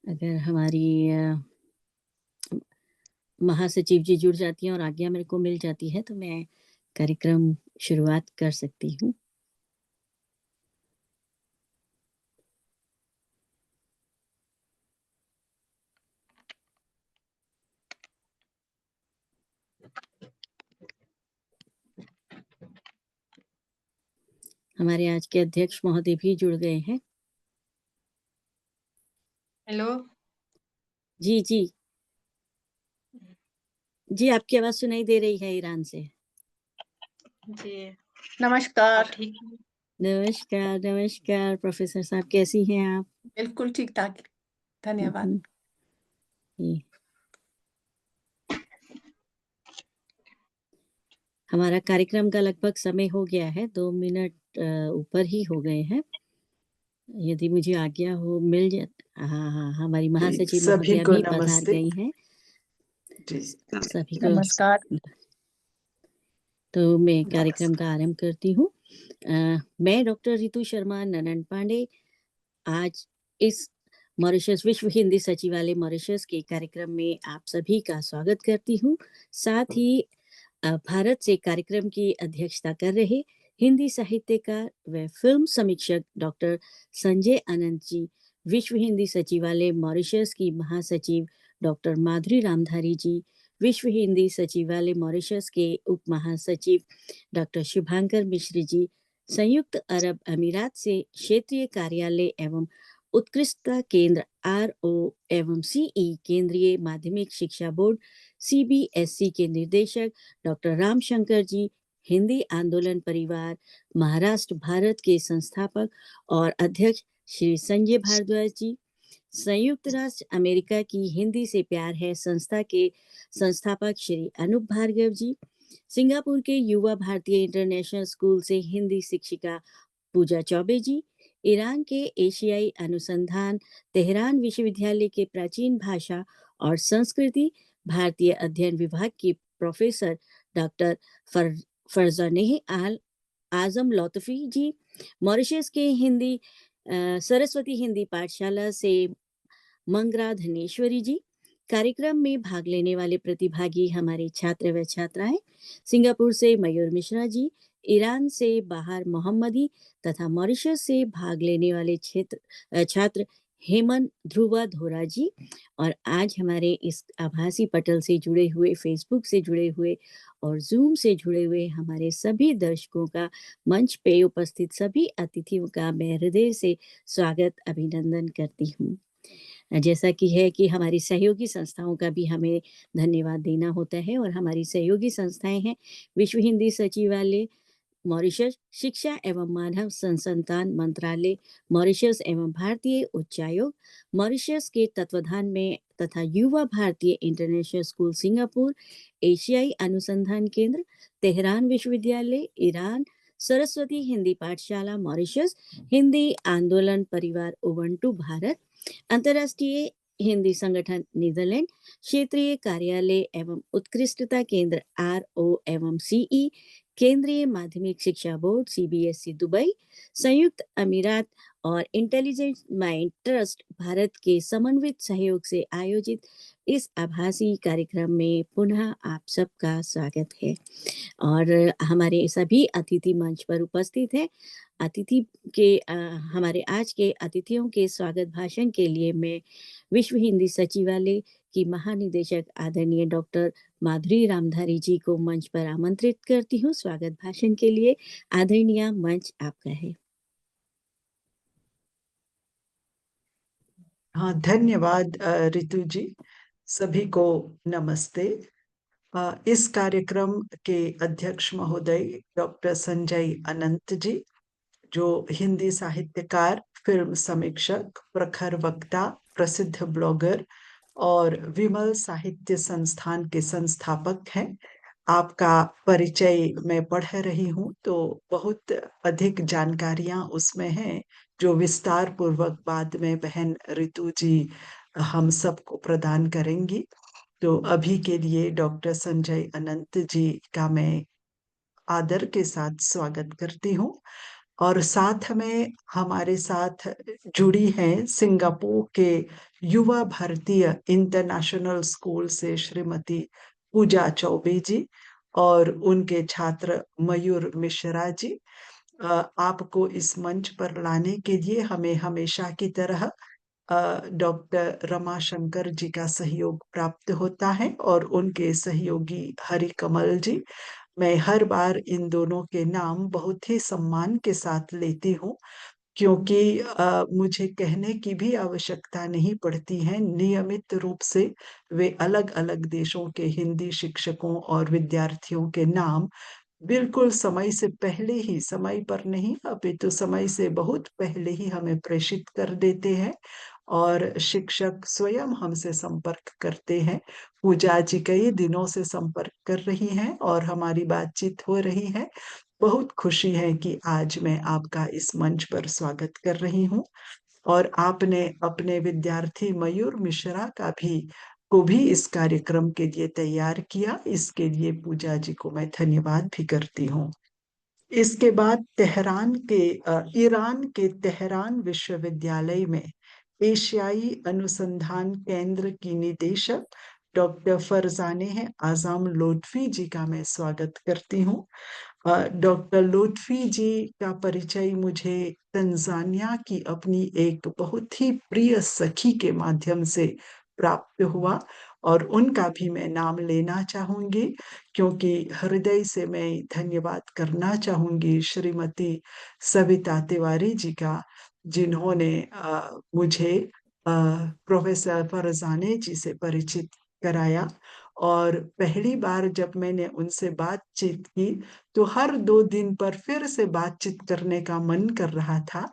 अगर हमारी महासचिव जी जुड़ जाती हैं और आज्ञा मेरे को मिल जाती है तो मैं कार्यक्रम शुरुआत कर सकती हूँ। हमारे आज के अध्यक्ष महोदय भी जुड़ गए हैं। हेलो जी जी जी, आपकी आवाज सुनाई दे रही है ईरान से। जी, नमस्कार। ठीक, नमस्कार नमस्कार प्रोफेसर साहब, कैसी हैं आप? बिल्कुल ठीक ठाक, धन्यवाद। जी। हमारा कार्यक्रम का लगभग समय हो गया है, 2 मिनट ऊपर ही हो गए हैं। यदि मुझे आज्ञा हो मिल जाए। हाँ, हमारी महासचिव सभी महोदया को भी पधार नमस्ते। गई हैं। जी, सभी को नमस्कार। तो मैं कार्यक्रम का आरंभ करती हूँ। मैं डॉक्टर रितु शर्मा ननन पांडे आज इस मॉरिशस विश्व हिंदी सचिवालय मॉरिशस के कार्यक्रम में आप सभी का स्वागत करती हूँ। साथ ही भारत से कार्यक्रम की अध्यक्षता कर रहे हिंदी साहित्यकार व फिल्म समीक्षक डॉक्टर संजय अनंत जी, विश्व हिंदी सचिवालय मॉरिशस की महासचिव डॉक्टर माधुरी रामधारी जी, विश्व हिंदी सचिवालय मॉरिशस के उप महासचिव डॉक्टर शुभांकर मिश्र जी, संयुक्त अरब अमीरात से क्षेत्रीय कार्यालय एवं उत्कृष्टता केंद्र RO एवं CE केंद्रीय माध्यमिक शिक्षा बोर्ड CBSC के निर्देशक डॉक्टर रामशंकर जी, हिंदी आंदोलन परिवार महाराष्ट्र भारत के संस्थापक और अध्यक्ष श्री संजय भारद्वाज जी, संयुक्त राष्ट्र अमेरिका की हिंदी से प्यार है संस्था के संस्थापक श्री अनूप भार्गव जी, सिंगापुर के युवा भारतीय इंटरनेशनल स्कूल से हिंदी शिक्षिका पूजा चौबे जी, ईरान के एशियाई अनुसंधान तेहरान विश्वविद्यालय के प्राचीन भाषा और संस्कृति भारतीय अध्ययन विभाग की प्रोफेसर डॉक्टर फरजानेह आल आजम लौतफी जी, मॉरिशस के हिंदी सरस्वती हिंदी पाठशाला से मंगरा धनेश्वरी जी, कार्यक्रम में भाग लेने वाले प्रतिभागी हमारे छात्र व छात्राएं, सिंगापुर से मयूर मिश्रा जी, ईरान से बाहर मोहम्मदी तथा मॉरिशस से भाग लेने वाले छात्र हेमंत ध्रुवा धोरा जी, और आज हमारे इस आभासी पटल से जुड़े हुए, फेसबुक से जुड़े हुए और जूम से जुड़े हुए हमारे सभी दर्शकों का, मंच पे उपस्थित सभी अतिथियों का मैं हृदय से स्वागत अभिनंदन करती हूँ। जैसा कि है कि हमारी सहयोगी संस्थाओं का भी हमें धन्यवाद देना होता है, और हमारी सहयोगी संस्थाएं हैं विश्व हिंदी सचिवालय मॉरिशस, शिक्षा एवं मानव संसाधन मंत्रालय मॉरिशस एवं भारतीय उच्चायोग मॉरिशस के तत्वाधान में तथा युवा भारतीय इंटरनेशनल स्कूल सिंगापुर, एशियाई अनुसंधान केंद्र तेहरान विश्वविद्यालय ईरान, सरस्वती हिंदी पाठशाला मॉरिशस, हिंदी आंदोलन परिवार उबंटू भारत, अंतर्राष्ट्रीय हिंदी संगठन नीदरलैंड, क्षेत्रीय कार्यालय एवं उत्कृष्टता केंद्र RO एवं CE, केंद्रीय माध्यमिक शिक्षा बोर्ड CBSC दुबई, संयुक्त अमीरात और इंटेलिजेंट माइंड ट्रस्ट भारत के समन्वित सहयोग से आयोजित इस आभासी कार्यक्रम में पुनः आप सबका स्वागत है। और हमारे सभी अतिथि मंच पर उपस्थित हैं। अतिथि के हमारे आज के अतिथियों के स्वागत भाषण के लिए मैं विश्व हिंदी सचिवालय की महानिदेशक आदरणीय डॉक्टर माधुरी रामधारी जी को मंच पर आमंत्रित करती हूँ। स्वागत भाषण के लिए आदरणीय, मंच आपका है। हाँ, धन्यवाद रितु जी। सभी को नमस्ते। इस कार्यक्रम के अध्यक्ष महोदय डॉक्टर संजय अनंत जी, जो हिंदी साहित्यकार, फिल्म समीक्षक, प्रखर वक्ता, प्रसिद्ध ब्लॉगर और विमल साहित्य संस्थान के संस्थापक हैं। आपका परिचय मैं पढ़ रही हूँ तो बहुत अधिक जानकारियां उसमें हैं, जो विस्तार पूर्वक बाद में बहन रितु जी हम सबको प्रदान करेंगी। तो अभी के लिए डॉक्टर संजय अनंत जी का मैं आदर के साथ स्वागत करती हूँ। और साथ में हमारे साथ जुड़ी हैं सिंगापुर के युवा भारतीय इंटरनेशनल स्कूल से श्रीमती पूजा चौबे जी और उनके छात्र मयूर मिश्रा जी। आपको इस मंच पर लाने के लिए हमें हमेशा की तरह डॉक्टर रमाशंकर जी का सहयोग प्राप्त होता है और उनके सहयोगी हरिकमल जी। मैं हर बार इन दोनों के नाम बहुत ही सम्मान के साथ लेती हूँ, क्योंकि मुझे कहने की भी आवश्यकता नहीं पड़ती है। नियमित रूप से वे अलग अलग देशों के हिंदी शिक्षकों और विद्यार्थियों के नाम बिल्कुल समय से पहले ही, समय पर नहीं अपितु समय से बहुत पहले ही हमें प्रेषित कर देते हैं और शिक्षक स्वयं हमसे संपर्क करते हैं। पूजा जी कई दिनों से संपर्क कर रही हैं और हमारी बातचीत हो रही है। बहुत खुशी है कि आज मैं आपका इस मंच पर स्वागत कर रही हूँ और आपने अपने विद्यार्थी मयूर मिश्रा को भी इस कार्यक्रम के लिए तैयार किया। इसके लिए पूजा जी को मैं धन्यवाद भी करती हूँ। इसके बाद ईरान के तेहरान विश्वविद्यालय में एशियाई अनुसंधान केंद्र की निदेशक डॉक्टर फरजाने आजम लोटफी जी का मैं स्वागत करती हूँ। डॉक्टर लुत्फी जी का परिचय मुझे तंजानिया की अपनी एक बहुत ही प्रिय सखी के माध्यम से प्राप्त हुआ और उनका भी मैं नाम लेना चाहूंगी, क्योंकि हृदय से मैं धन्यवाद करना चाहूंगी श्रीमती सविता तिवारी जी का, जिन्होंने मुझे प्रोफेसर फरजाने जी से परिचित कराया। और पहली बार जब मैंने उनसे बातचीत की तो हर 2 दिन पर फिर से बातचीत करने का मन कर रहा था,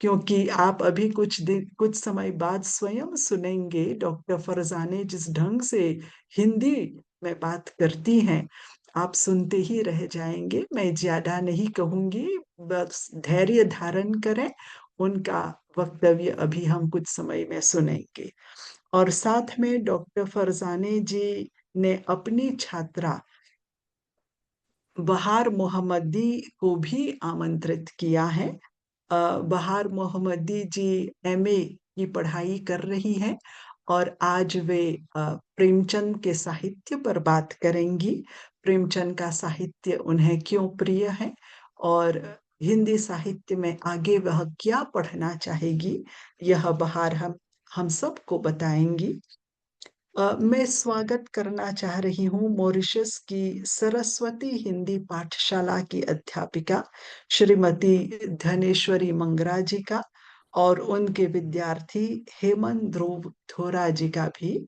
क्योंकि आप अभी कुछ समय बाद स्वयं सुनेंगे डॉक्टर फरजाने जिस ढंग से हिंदी में बात करती हैं, आप सुनते ही रह जाएंगे। मैं ज्यादा नहीं कहूंगी, बस धैर्य धारण करें, उनका वक्तव्य अभी हम कुछ समय में सुनेंगे। और साथ में डॉक्टर फरजाने जी ने अपनी छात्रा बहार मोहम्मदी को भी आमंत्रित किया है। बहार मोहम्मदी जी एमए की पढ़ाई कर रही हैं और आज वे प्रेमचंद के साहित्य पर बात करेंगी। प्रेमचंद का साहित्य उन्हें क्यों प्रिय है और हिंदी साहित्य में आगे वह क्या पढ़ना चाहेगी, यह बहार हम सबको बताएंगी। मैं स्वागत करना चाह रही हूँ मॉरिशस की सरस्वती हिंदी पाठशाला की अध्यापिका श्रीमती धनेश्वरी मंगरा जी का और उनके विद्यार्थी हेमंत ध्रुव धोरा जी का भी।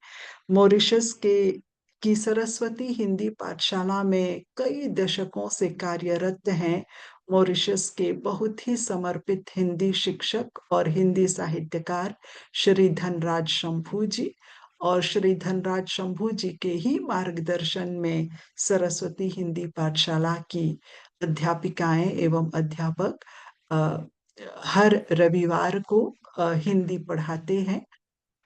मॉरिशस की सरस्वती हिंदी पाठशाला में कई दशकों से कार्यरत हैं मॉरिशस के बहुत ही समर्पित हिंदी शिक्षक और हिंदी साहित्यकार श्री धनराज शंभू जी। और श्री धनराज शंभू जी के ही मार्गदर्शन में सरस्वती हिंदी पाठशाला की अध्यापिकाएं एवं अध्यापक हर रविवार को हिंदी पढ़ाते हैं।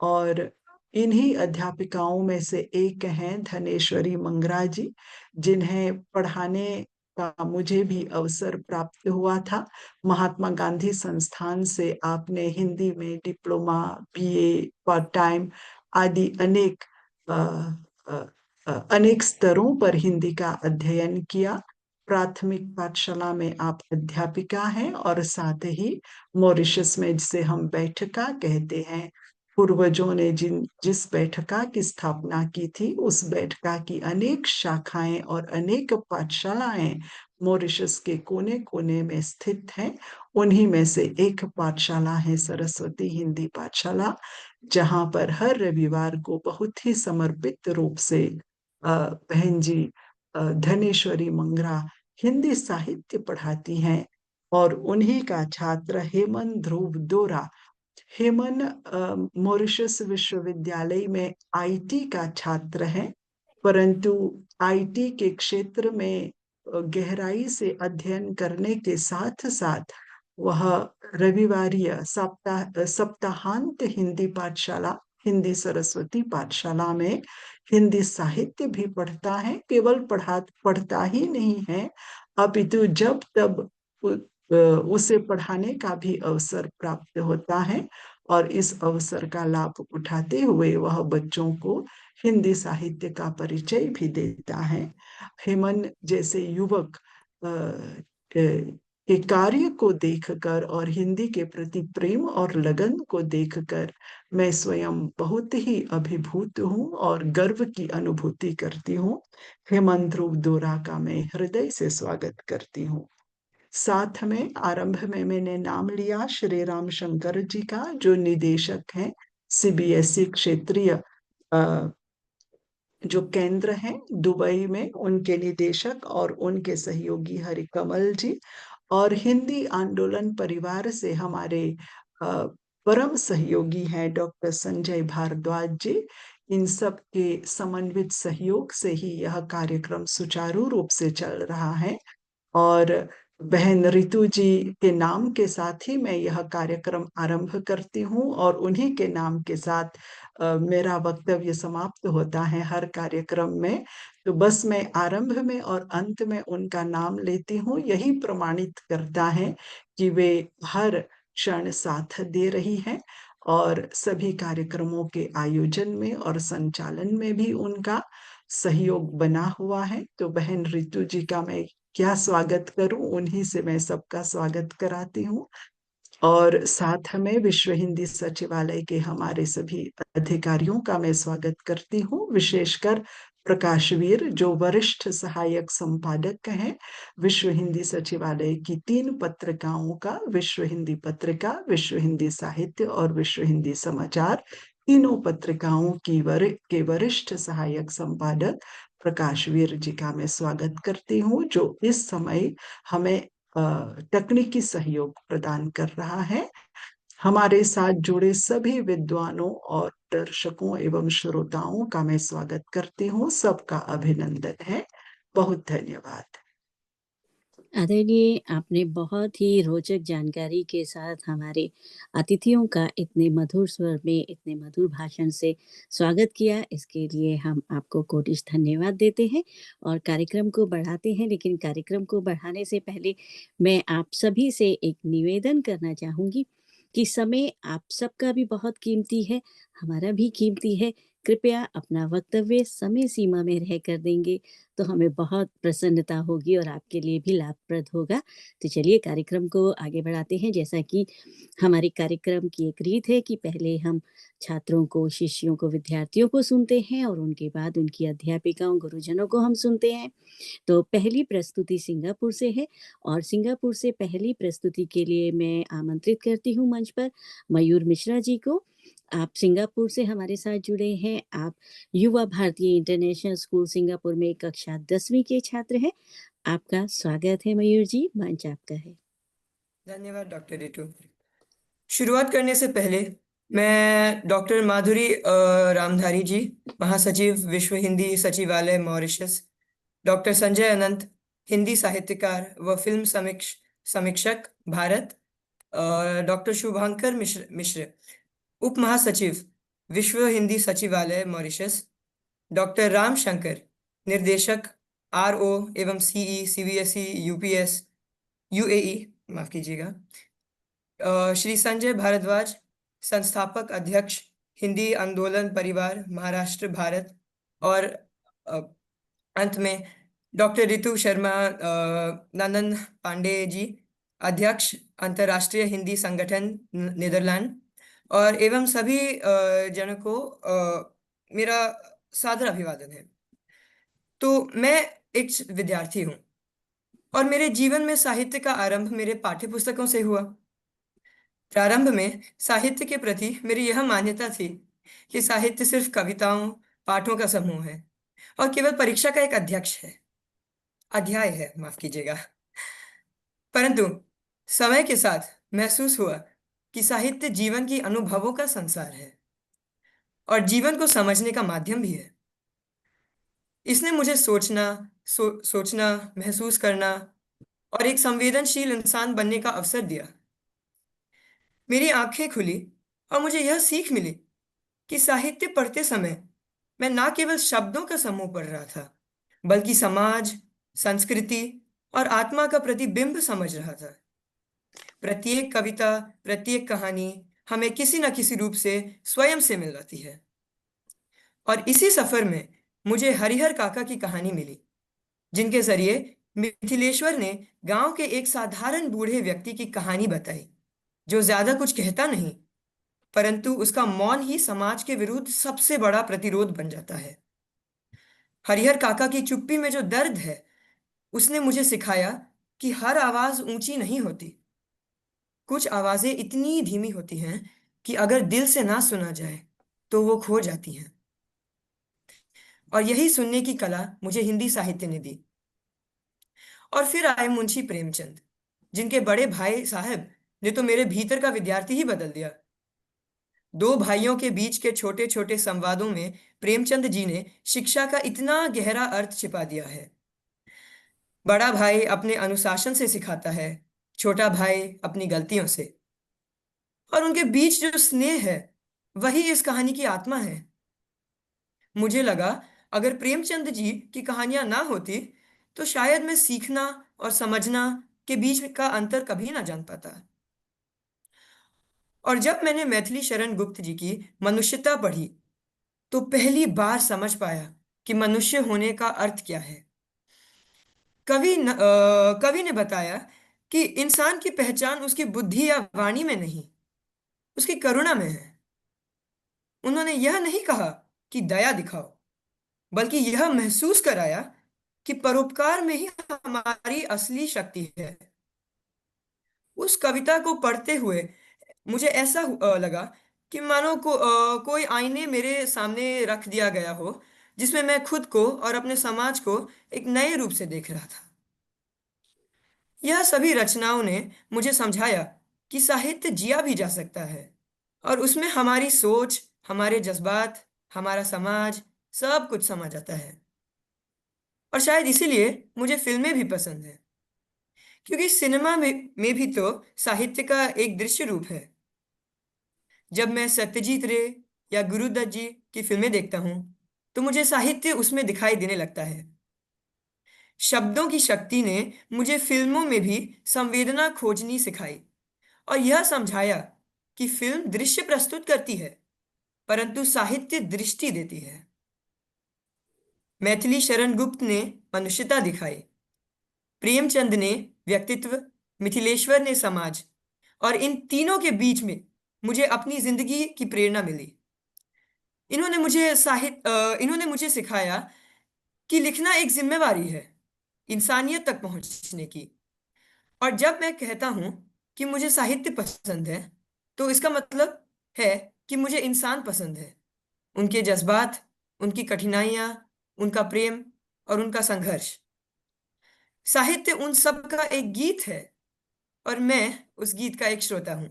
और इन्हीं अध्यापिकाओं में से एक हैं धनेश्वरी मंगरा जी, जिन्हें पढ़ाने का मुझे भी अवसर प्राप्त हुआ था। महात्मा गांधी संस्थान से आपने हिंदी में डिप्लोमा, बीए, पार्ट टाइम आदि अनेक स्तरों पर हिंदी का अध्ययन किया। प्राथमिक पाठशाला में आप अध्यापिका हैं और साथ ही मॉरिशस में जिसे हम बैठका कहते हैं, पूर्वजों ने जिस बैठका की स्थापना की थी उस बैठका की अनेक शाखाएं और अनेक पाठशालाएं मॉरिशस के कोने कोने में स्थित हैं। उन्हीं में से एक पाठशाला है सरस्वती हिंदी पाठशाला, जहां पर हर रविवार को बहुत ही समर्पित रूप से बहन जी धनेश्वरी मंगरा हिंदी साहित्य पढ़ाती हैं। और उन्हीं का छात्र हेमंत ध्रुव दोरा। हेमन मॉरिशस विश्वविद्यालय में आईटी का छात्र है, परंतु आईटी के क्षेत्र में गहराई से अध्ययन करने के साथ साथ वह रविवारीय सप्ताहांत हिंदी पाठशाला, हिंदी सरस्वती पाठशाला में हिंदी साहित्य भी पढ़ता है। केवल पढ़ता ही नहीं है, अपितु जब तब उसे पढ़ाने का भी अवसर प्राप्त होता है और इस अवसर का लाभ उठाते हुए वह बच्चों को हिंदी साहित्य का परिचय भी देता है। हेमन जैसे युवक के कार्य को देखकर और हिंदी के प्रति प्रेम और लगन को देखकर मैं स्वयं बहुत ही अभिभूत हूँ और गर्व की अनुभूति करती हूँ। हेमंत ध्रुव दोरा का मैं हृदय से स्वागत करती हूँ। साथ में आरंभ में मैंने नाम लिया श्री राम शंकर जी का, जो निदेशक हैं सीबीएसई क्षेत्रीय जो केंद्र है दुबई में, उनके निदेशक और उनके सहयोगी हरिकमल जी, और हिंदी आंदोलन परिवार से हमारे परम सहयोगी हैं डॉक्टर संजय भारद्वाज जी। इन सब के समन्वित सहयोग से ही यह कार्यक्रम सुचारू रूप से चल रहा है और बहन रितु जी के नाम के साथ ही मैं यह कार्यक्रम आरंभ करती हूँ और उन्हीं के नाम के साथ मेरा वक्तव्य समाप्त होता है हर कार्यक्रम में। तो बस मैं आरंभ में और अंत में उनका नाम लेती हूँ, यही प्रमाणित करता है कि वे हर क्षण साथ दे रही हैं और सभी कार्यक्रमों के आयोजन में और संचालन में भी उनका सहयोग बना हुआ है। तो बहन रितु जी का मैं क्या स्वागत करूं, उन्हीं से मैं सबका स्वागत कराती हूँ। और साथ में विश्व हिंदी सचिवालय के हमारे सभी अधिकारियों का मैं स्वागत करती हूँ, विशेषकर प्रकाशवीर जो वरिष्ठ सहायक संपादक हैं विश्व हिंदी सचिवालय की 3 पत्रिकाओं का, विश्व हिंदी पत्रिका, विश्व हिंदी साहित्य और विश्व हिंदी समाचार, तीनों पत्रिकाओं के वरिष्ठ सहायक संपादक प्रकाशवीर जी का मैं स्वागत करती हूँ, जो इस समय हमें तकनीकी सहयोग प्रदान कर रहा है। हमारे साथ जुड़े सभी विद्वानों और दर्शकों एवं श्रोताओं का मैं स्वागत करती हूँ, सबका अभिनंदन है। बहुत धन्यवाद। आदरणीय, आपने बहुत ही रोचक जानकारी के साथ हमारे अतिथियों का इतने मधुर स्वर में, इतने मधुर भाषण से स्वागत किया। इसके लिए हम आपको कोटिश धन्यवाद देते हैं और कार्यक्रम को बढ़ाते हैं। लेकिन कार्यक्रम को बढ़ाने से पहले मैं आप सभी से एक निवेदन करना चाहूँगी कि समय आप सबका भी बहुत कीमती है, हमारा भी कीमती है। कृपया अपना वक्तव्य समय सीमा में रहकर देंगे तो हमें बहुत प्रसन्नता होगी और आपके लिए भी लाभप्रद होगा। तो चलिए कार्यक्रम को आगे बढ़ाते हैं। जैसा कि हमारे कार्यक्रम की एक रीत है कि पहले हम छात्रों को, शिष्यों को, विद्यार्थियों को सुनते हैं और उनके बाद उनकी अध्यापिकाओं, गुरुजनों को हम सुनते हैं। तो पहली प्रस्तुति सिंगापुर से है और सिंगापुर से पहली प्रस्तुति के लिए मैं आमंत्रित करती हूँ मंच पर मयूर मिश्रा जी को। आप सिंगापुर से हमारे साथ जुड़े हैं। आप युवा भारतीय इंटरनेशनल स्कूल सिंगापुर में कक्षा 10वीं के छात्र हैं। आपका स्वागत है मयूर जी, मंच आपका है। धन्यवाद डॉक्टर रितु। शुरुआत करने से पहले मैं डॉक्टर माधुरी रामधारी जी, महासचिव विश्व हिंदी सचिवालय मॉरिशस, डॉक्टर संजय अनंत, हिंदी साहित्यकार व फिल्म समीक्षक भारत, डॉक्टर शुभांकर मिश्र, उप महासचिव विश्व हिंदी सचिवालय मॉरिशस, डॉक्टर राम शंकर, निर्देशक RO एवं CE CBSE UPS UAE, माफ कीजिएगा, श्री संजय भारद्वाज, संस्थापक अध्यक्ष हिंदी आंदोलन परिवार महाराष्ट्र भारत, और अंत में डॉक्टर रितु शर्मा ननन पांडे जी, अध्यक्ष अंतर्राष्ट्रीय हिंदी संगठन नीदरलैंड, और एवं सभी जनों को मेरा सादर अभिवादन है। तो मैं एक विद्यार्थी हूँ और मेरे जीवन में साहित्य का आरंभ मेरे पाठ्य पुस्तकों से हुआ। प्रारंभ में साहित्य के प्रति मेरी यह मान्यता थी कि साहित्य सिर्फ कविताओं, पाठों का समूह है और केवल परीक्षा का एक अध्याय है, माफ कीजिएगा। परंतु समय के साथ महसूस हुआ कि साहित्य जीवन की अनुभवों का संसार है और जीवन को समझने का माध्यम भी है। इसने मुझे सोचना, महसूस करना और एक संवेदनशील इंसान बनने का अवसर दिया। मेरी आंखें खुली और मुझे यह सीख मिली कि साहित्य पढ़ते समय मैं न केवल शब्दों का समूह पढ़ रहा था, बल्कि समाज, संस्कृति और आत्मा का प्रतिबिंब समझ रहा था। प्रत्येक कविता, प्रत्येक कहानी हमें किसी न किसी रूप से स्वयं से मिलाती है। और इसी सफर में मुझे हरिहर काका की कहानी मिली, जिनके जरिए मिथिलेश्वर ने गांव के एक साधारण बूढ़े व्यक्ति की कहानी बताई, जो ज्यादा कुछ कहता नहीं, परंतु उसका मौन ही समाज के विरुद्ध सबसे बड़ा प्रतिरोध बन जाता है। हरिहर काका की चुप्पी में जो दर्द है, उसने मुझे सिखाया कि हर आवाज ऊंची नहीं होती। कुछ आवाजें इतनी धीमी होती हैं कि अगर दिल से ना सुना जाए तो वो खो जाती हैं। और यही सुनने की कला मुझे हिंदी साहित्य ने दी। और फिर आए मुंशी प्रेमचंद, जिनके बड़े भाई साहब ने तो मेरे भीतर का विद्यार्थी ही बदल दिया। दो भाइयों के बीच के छोटे छोटे संवादों में प्रेमचंद जी ने शिक्षा का इतना गहरा अर्थ छिपा दिया है। बड़ा भाई अपने अनुशासन से सिखाता है, छोटा भाई अपनी गलतियों से। और उनके बीच जो स्नेह है, वही इस कहानी की आत्मा है। मुझे लगा अगर प्रेमचंद जी की कहानियां ना होती तो शायद मैं सीखना और समझना के बीच का अंतर कभी ना जान पाता। और जब मैंने मैथिली शरण गुप्त जी की मनुष्यता पढ़ी तो पहली बार समझ पाया कि मनुष्य होने का अर्थ क्या है। कवि ने बताया कि इंसान की पहचान उसकी बुद्धि या वाणी में नहीं, उसकी करुणा में है। उन्होंने यह नहीं कहा कि दया दिखाओ, बल्कि यह महसूस कराया कि परोपकार में ही हमारी असली शक्ति है। उस कविता को पढ़ते हुए मुझे ऐसा लगा कि मानो कोई आईने मेरे सामने रख दिया गया हो, जिसमें मैं खुद को और अपने समाज को एक नए रूप से देख रहा था। यह सभी रचनाओं ने मुझे समझाया कि साहित्य जिया भी जा सकता है और उसमें हमारी सोच, हमारे जज्बात, हमारा समाज, सब कुछ समा जाता है। और शायद इसीलिए मुझे फिल्में भी पसंद है, क्योंकि सिनेमा में भी तो साहित्य का एक दृश्य रूप है। जब मैं सत्यजीत रे या गुरुदत्त जी की फिल्में देखता हूँ तो मुझे साहित्य उसमें दिखाई देने लगता है। शब्दों की शक्ति ने मुझे फिल्मों में भी संवेदना खोजनी सिखाई और यह समझाया कि फिल्म दृश्य प्रस्तुत करती है, परंतु साहित्य दृष्टि देती है। मैथिली शरण गुप्त ने मनुष्यता दिखाई, प्रेमचंद ने व्यक्तित्व, मिथिलेश्वर ने समाज, और इन तीनों के बीच में मुझे अपनी जिंदगी की प्रेरणा मिली। इन्होंने मुझे सिखाया कि लिखना एक जिम्मेवारी है, इंसानियत तक पहुंचने की। और जब मैं कहता हूं कि मुझे साहित्य पसंद है, तो इसका मतलब है कि मुझे इंसान पसंद है, उनके जज्बात, उनकी कठिनाइयां, उनका प्रेम और उनका संघर्ष। साहित्य उन सब का एक गीत है और मैं उस गीत का एक श्रोता हूं।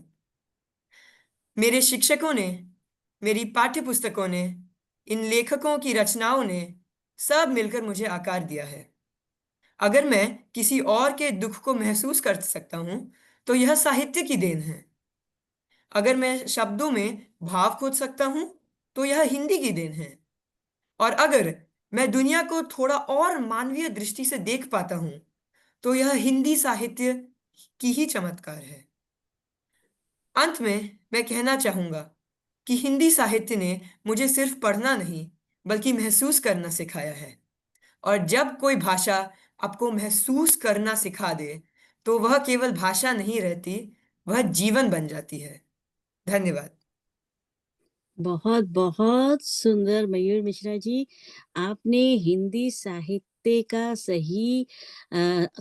मेरे शिक्षकों ने, मेरी पाठ्य पुस्तकों ने, इन लेखकों की रचनाओं ने सब मिलकर मुझे आकार दिया है। अगर मैं किसी और के दुख को महसूस कर सकता हूं तो यह साहित्य की देन है। अगर मैं शब्दों में भाव खोज सकता हूं तो यह हिंदी की देन है। और अगर मैं दुनिया को थोड़ा और मानवीय दृष्टि से देख पाता हूं तो यह हिंदी साहित्य की ही चमत्कार है। अंत में मैं कहना चाहूंगा कि हिंदी साहित्य ने मुझे सिर्फ पढ़ना नहीं, बल्कि महसूस करना सिखाया है। और जब कोई भाषा आपको महसूस करना सिखा दे तो वह केवल भाषा नहीं रहती, वह जीवन बन जाती है। धन्यवाद। बहुत बहुत सुंदर मयूर मिश्रा जी, आपने हिंदी साहित्य का सही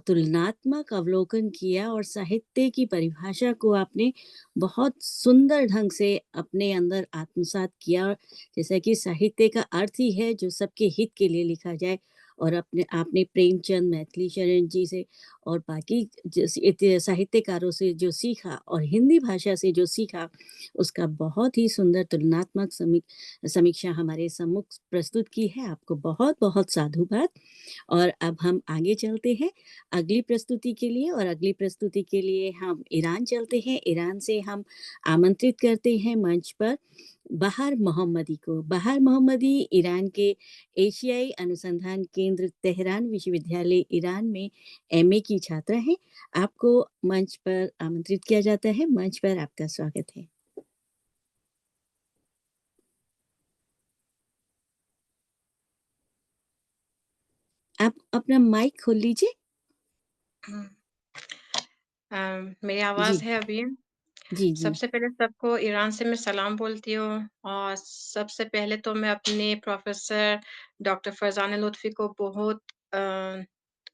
तुलनात्मक अवलोकन किया और साहित्य की परिभाषा को आपने बहुत सुंदर ढंग से अपने अंदर आत्मसात किया। जैसा कि साहित्य का अर्थ ही है जो सबके हित के लिए लिखा जाए, और आपने प्रेमचंद, मैथिली शरण जी से और बाकी साहित्यकारों से जो सीखा और हिंदी भाषा से जो सीखा, उसका बहुत ही सुंदर तुलनात्मक समीक्षा हमारे सम्मुख प्रस्तुत की है। आपको बहुत बहुत साधुवाद। और अब हम आगे चलते हैं अगली प्रस्तुति के लिए, और अगली प्रस्तुति के लिए हम ईरान चलते हैं। ईरान से हम आमंत्रित करते हैं मंच पर बहार मोहम्मदी को। बहार मोहम्मदी ईरान के एशियाई अनुसंधान केंद्र तेहरान विश्वविद्यालय ईरान में एमए की छात्रा हैं। आपको मंच पर आमंत्रित किया जाता है। मंच पर आपका स्वागत है। आप अपना माइक खोल लीजिए। मेरी आवाज है अभी। जी। सबसे पहले सबको ईरान से मैं सलाम बोलती हूँ और सबसे पहले तो मैं अपने प्रोफेसर डॉक्टर फरजाना लुत्फी को बहुत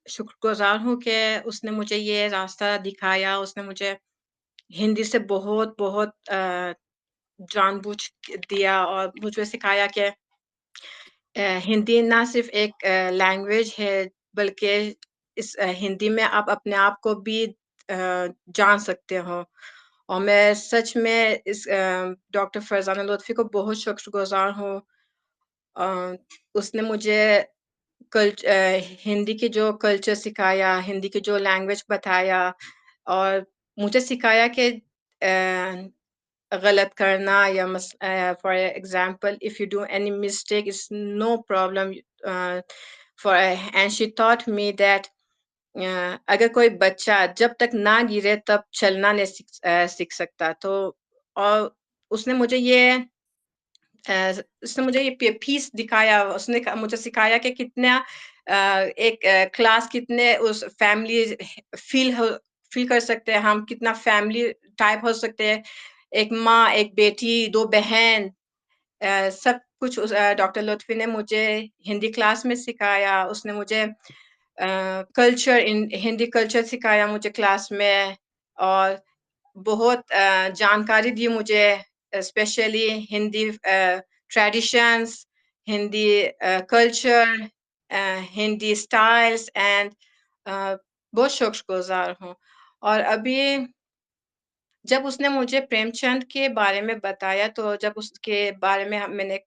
शुक्रगुजार हूँ कि उसने मुझे ये रास्ता दिखाया। उसने मुझे हिंदी से बहुत जानबूझ दिया और मुझे सिखाया कि हिंदी ना सिर्फ एक लैंग्वेज है, बल्कि इस हिंदी में आप अपने आप को भी जान सकते हो। और मैं सच में इस डॉक्टर फरजाना लुत्फी को बहुत शुक्रगुजार हूँ। उसने मुझे हिंदी की जो कल्चर सिखाया, हिंदी की जो लैंग्वेज बताया और मुझे सिखाया कि गलत करना या for example if you do any mistake it's no problem for and she taught me that अगर कोई बच्चा जब तक ना गिरे तब चलना नहीं सीख सकता। तो और उसने मुझे ये पीस दिखाया। उसने मुझे सिखाया कि कितना एक क्लास कितने उस फैमिली फील कर सकते हैं हम, कितना फैमिली टाइप हो सकते हैं। एक माँ, एक बेटी, 2 बहन, सब कुछ उस डॉक्टर लुत्फी ने मुझे हिंदी क्लास में सिखाया। उसने मुझे हिंदी कल्चर सिखाया मुझे क्लास में और बहुत जानकारी दी मुझे, specially Hindi traditions, Hindi culture, Hindi styles and बहुत शुक्रगुजार हूँ। और अभी जब उसने मुझे प्रेमचंद के बारे में बताया, तो जब उसके बारे में मैंने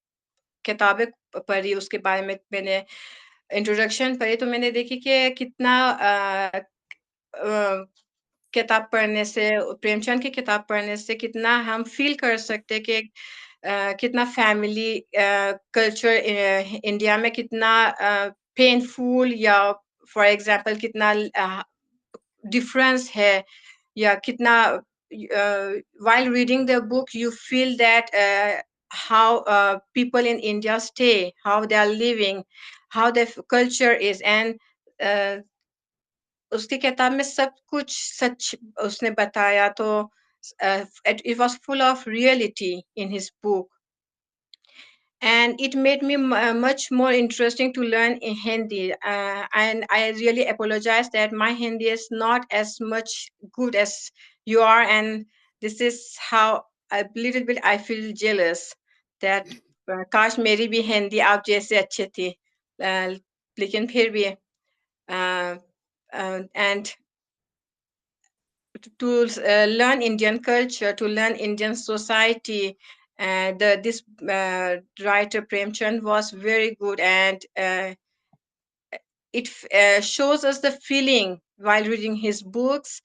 किताबें पढ़ी, उसके बारे में मैंने इंट्रोडक्शन पढ़ी, तो मैंने देखी कि कितना किताब पढ़ने से, प्रेमचंद की किताब पढ़ने से कितना हम फ़ील कर सकते हैं कि कितना फैमिली कल्चर इंडिया में कितना पेनफुल या फॉर एग्ज़ाम्पल कितना डिफरेंस है या कितना while reading the book you feel that how people in India stay, how they are living, how their culture is and उसकी किताब में सब कुछ सच उसने बताया। तो it was full of reality in his book and it made me much more interesting to learn in Hindi, and I really apologize that my Hindi is not as much good as you are, and this is how a little bit I feel jealous that काश मेरी भी हिंदी आप जैसे अच्छी थी, लेकिन फिर भी and to learn Indian culture, to learn Indian society. This writer Premchand was very good, and it shows us the feeling while reading his books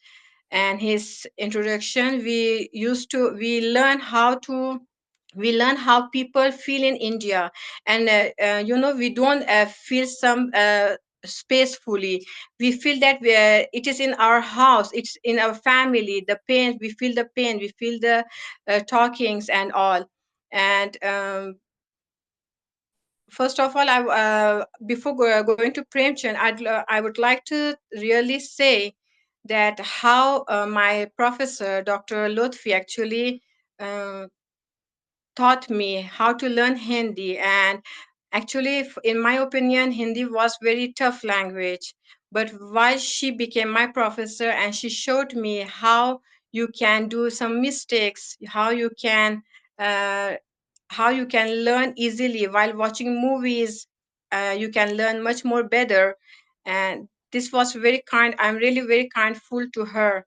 and his introduction. We learn how people feel in India, and we don't feel some spacefully. We feel that it is in our house, it's in our family. The pain, we feel the pain, we feel the talkings and all. And first of all, before going to Premchand, I would like to really say that how my professor, Dr. Lutfi, actually taught me how to learn Hindi. And actually, in my opinion, Hindi was very tough language. But while she became my professor and she showed me how you can do some mistakes, uh, how you can learn easily while watching movies, you can learn much more better. And this was very kind. I'm really very kindful to her,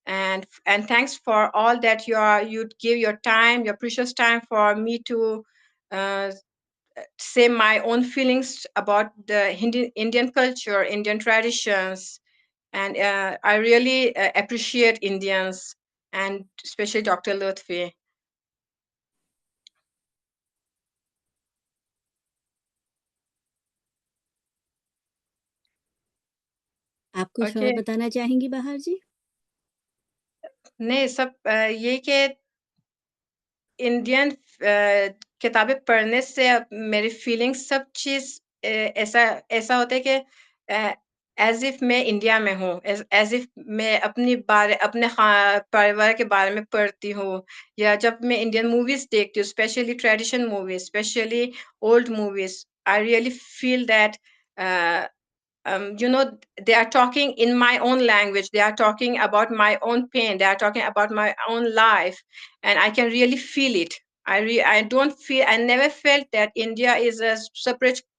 and thanks for all that you give your time, your precious time for me to uh, say my own feelings about the Indian culture, Indian traditions, and I really appreciate Indians and especially Dr. Lutfi. आप कुछ और okay. बताना चाहेंगी बाहर जी? नहीं, सब ये कि इंडियन किताबें पढ़ने से अब मेरी फीलिंग्स सब चीज़ ऐसा ऐसा होता है कि एज़ इफ मैं इंडिया में हूँ, एज़ इफ मैं अपने परिवार के बारे में पढ़ती हूँ, या जब मैं इंडियन मूवीज़ देखती हूँ, specially tradition movies, specially old movies, I really feel that a they are talking in my own language. They are talking about my own pain. They are talking about my own life, and I can really feel it. I don't feel, I never felt that India is a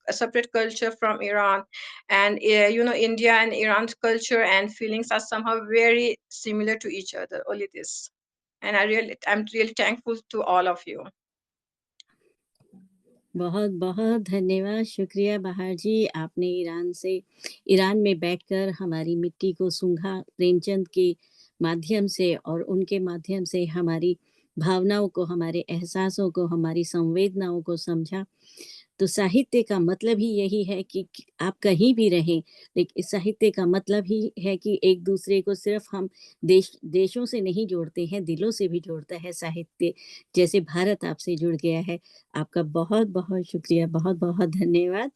separate culture from Iran, and India and Iran's culture and feelings are somehow very similar to each other. Only this, and I'm really thankful to all of you. बहुत-बहुत धन्यवाद, शुक्रिया बाहर जी, आपने Iran में बैठकर हमारी मिट्टी को सूंघा, प्रेमचंद के माध्यम से और उनके माध्यम से हमारी भावनाओं को, हमारे एहसासों को, हमारी संवेदनाओं को समझा। तो साहित्य का मतलब ही यही है कि आप कहीं भी रहें, लेकिन साहित्य का मतलब ही है कि एक-दूसरे को सिर्फ़ हम देशों से नहीं जोड़ते हैं, दिलों से भी जोड़ता है साहित्य, जैसे भारत आपसे जुड़ गया है। आपका बहुत-बहुत शुक्रिया, बहुत-बहुत धन्यवाद।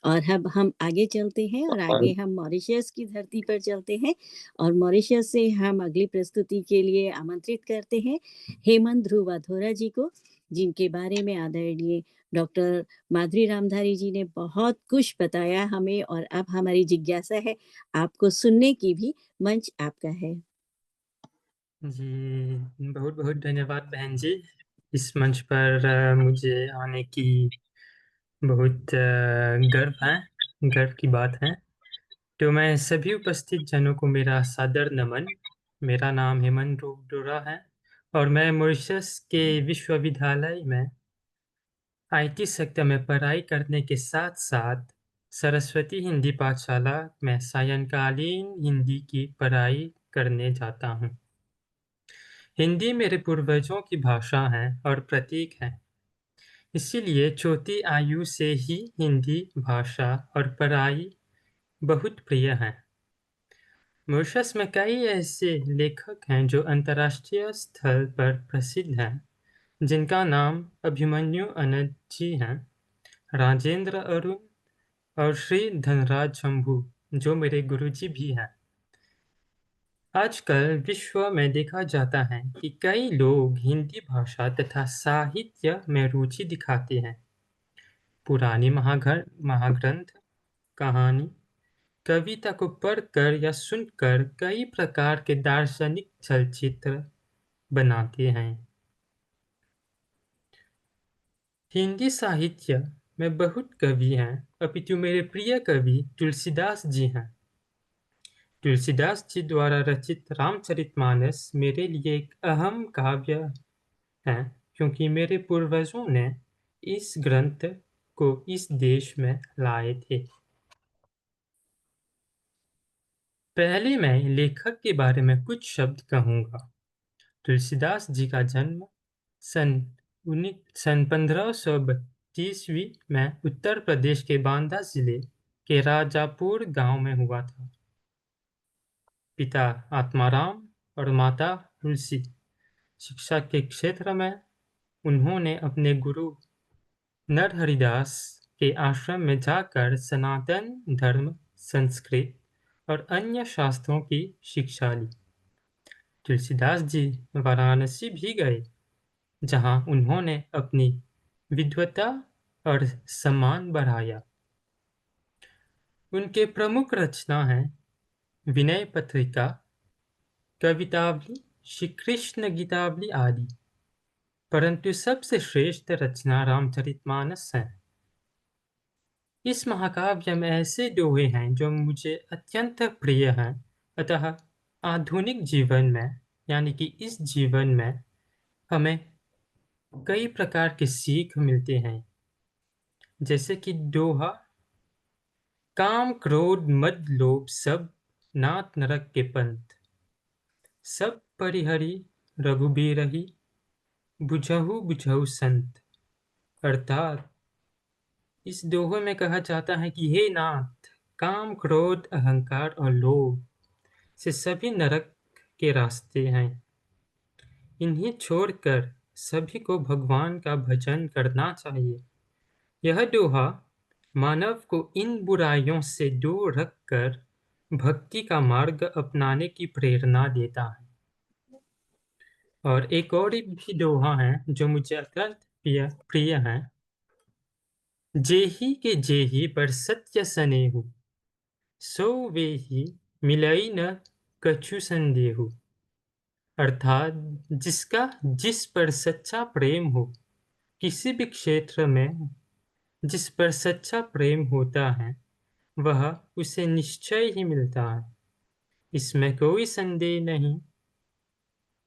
और अब हम आगे चलते हैं और आगे हम मॉरिशस की धरती पर चलते हैं और मॉरिशस से हम अगली प्रस्तुति के लिए आमंत्रित करते हैं हेमंत ध्रुव वाधोरा जी को, जिनके बारे में आदरणीय डॉक्टर माधुरी रामधारी जी ने बहुत कुछ बताया हमें और अब हमारी जिज्ञासा है आपको सुनने की भी, मंच आपका है। जी, बहुत-बहुत धन्यवाद बहन जी। इस मंच पर मुझे आने की बहुत गर्व की बात है। तो मैं सभी उपस्थित जनों को मेरा सादर नमन। मेरा नाम हेमंत डोरा है और मैं मॉरिशस के विश्वविद्यालय में आईटी सेक्टर में पढ़ाई करने के साथ-साथ सरस्वती हिंदी पाठशाला में सायंकालीन हिंदी की पढ़ाई करने जाता हूँ। हिंदी मेरे पूर्वजों की भाषा है और प्रतीक है। इसीलिए छोटी आयु से ही हिंदी भाषा और पढ़ाई बहुत प्रिय है। मॉरिशस में कई ऐसे लेखक हैं जो अंतर्राष्ट्रीय स्तर पर प्रसिद्ध हैं, जिनका नाम अभिमन्यु अनंत जी हैं, राजेंद्र अरुण और श्री धनराज शंभू, जो मेरे गुरुजी भी हैं। आजकल विश्व में देखा जाता है कि कई लोग हिंदी भाषा तथा साहित्य में रुचि दिखाते हैं। पुरानी महाग्रंथ, कहानी, कविता को पढ़कर या सुनकर कई प्रकार के दार्शनिक चलचित्र बनाते हैं। हिंदी साहित्य में बहुत कवि हैं, अपितु मेरे प्रिय कवि तुलसीदास जी हैं। तुलसीदास जी द्वारा रचित रामचरितमानस मेरे लिए एक अहम काव्य है, क्योंकि मेरे पूर्वजों ने इस ग्रंथ को इस देश में लाए थे। पहले मैं लेखक के बारे में कुछ शब्द कहूँगा। तुलसीदास जी का जन्म सन 1532 में उत्तर प्रदेश के बांदा जिले के राजापुर गांव में हुआ था। पिता आत्माराम और माता तुलसी। शिक्षा के क्षेत्र में उन्होंने अपने गुरु नरहरिदास के आश्रम में जाकर सनातन धर्म, संस्कृत और अन्य शास्त्रों की शिक्षा ली। तुलसीदास जी वाराणसी भी गए, जहां उन्होंने अपनी विद्वता और सम्मान बढ़ाया। उनके प्रमुख रचना हैं विनय पत्रिका, कवितावली, श्री कृष्ण गीतावली आदि, परंतु सबसे श्रेष्ठ रचना रामचरितमानस है। इस महाकाव्य में ऐसे दोहे हैं जो मुझे अत्यंत प्रिय हैं, अतः आधुनिक जीवन में, यानी कि इस जीवन में हमें कई प्रकार के सीख मिलते हैं, जैसे कि दोहा, काम क्रोध मद लोभ सब नाथ नरक के पंथ, सब परिहरि रघुबीरहि बुझहु बुझहु संत। अर्थात इस दोहे में कहा जाता है कि हे नाथ, काम, क्रोध, अहंकार और लोभ से सभी नरक के रास्ते हैं। इन्हें छोड़कर सभी को भगवान का भजन करना चाहिए। यह दोहा मानव को इन बुराइयों से दूर रखकर भक्ति का मार्ग अपनाने की प्रेरणा देता है। और एक और भी दोहा है जो मुझे अत्यंत प्रिय है। जेहि के जेहि पर सत्य सनेहु, सो वेहि मिलई न कछु संदेहु। अर्थात जिसका जिस पर सच्चा प्रेम हो, किसी भी क्षेत्र में जिस पर सच्चा प्रेम होता है वह उसे निश्चय ही मिलता है, इसमें कोई संदेह नहीं।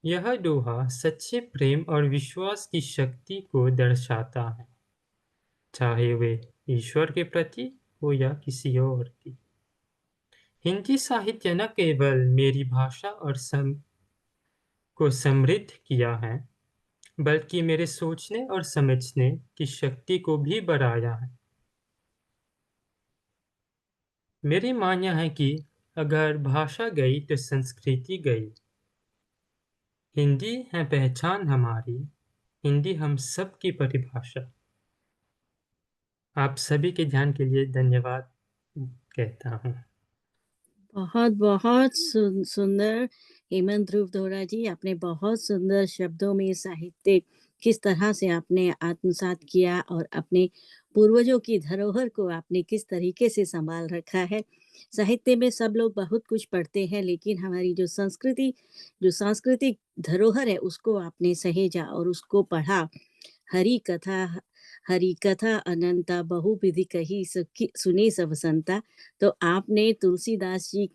यह दोहा सच्चे प्रेम और विश्वास की शक्ति को दर्शाता है, चाहे वे ईश्वर के प्रति हो या किसी और की। हिंदी साहित्य न केवल मेरी भाषा और को समृद्ध किया है, बल्कि मेरे सोचने और समझने की शक्ति को भी बढ़ाया है। मेरी मान्य है कि अगर भाषा गई तो संस्कृति गई। हिंदी है पहचान हमारी, हिंदी हम सब की परिभाषा। आप सभी के ध्यान के लिए धन्यवाद कहता हूँ। बहुत बहुत सुंदर हेमंत ध्रुव दोहरा जी, आपने बहुत सुंदर शब्दों में साहित्य किस तरह से आपने आत्मसात किया और अपने पूर्वजों की धरोहर को आपने किस तरीके से संभाल रखा है। साहित्य में सब लोग बहुत कुछ पढ़ते हैं, लेकिन हमारी जो सांस्कृतिक धरोहर है उसको आपने सहेजा और उसको पढ़ा। हरि कथा अनंता बहुविधि कही सुनी सब संता। तो आपने तुलसीदास जी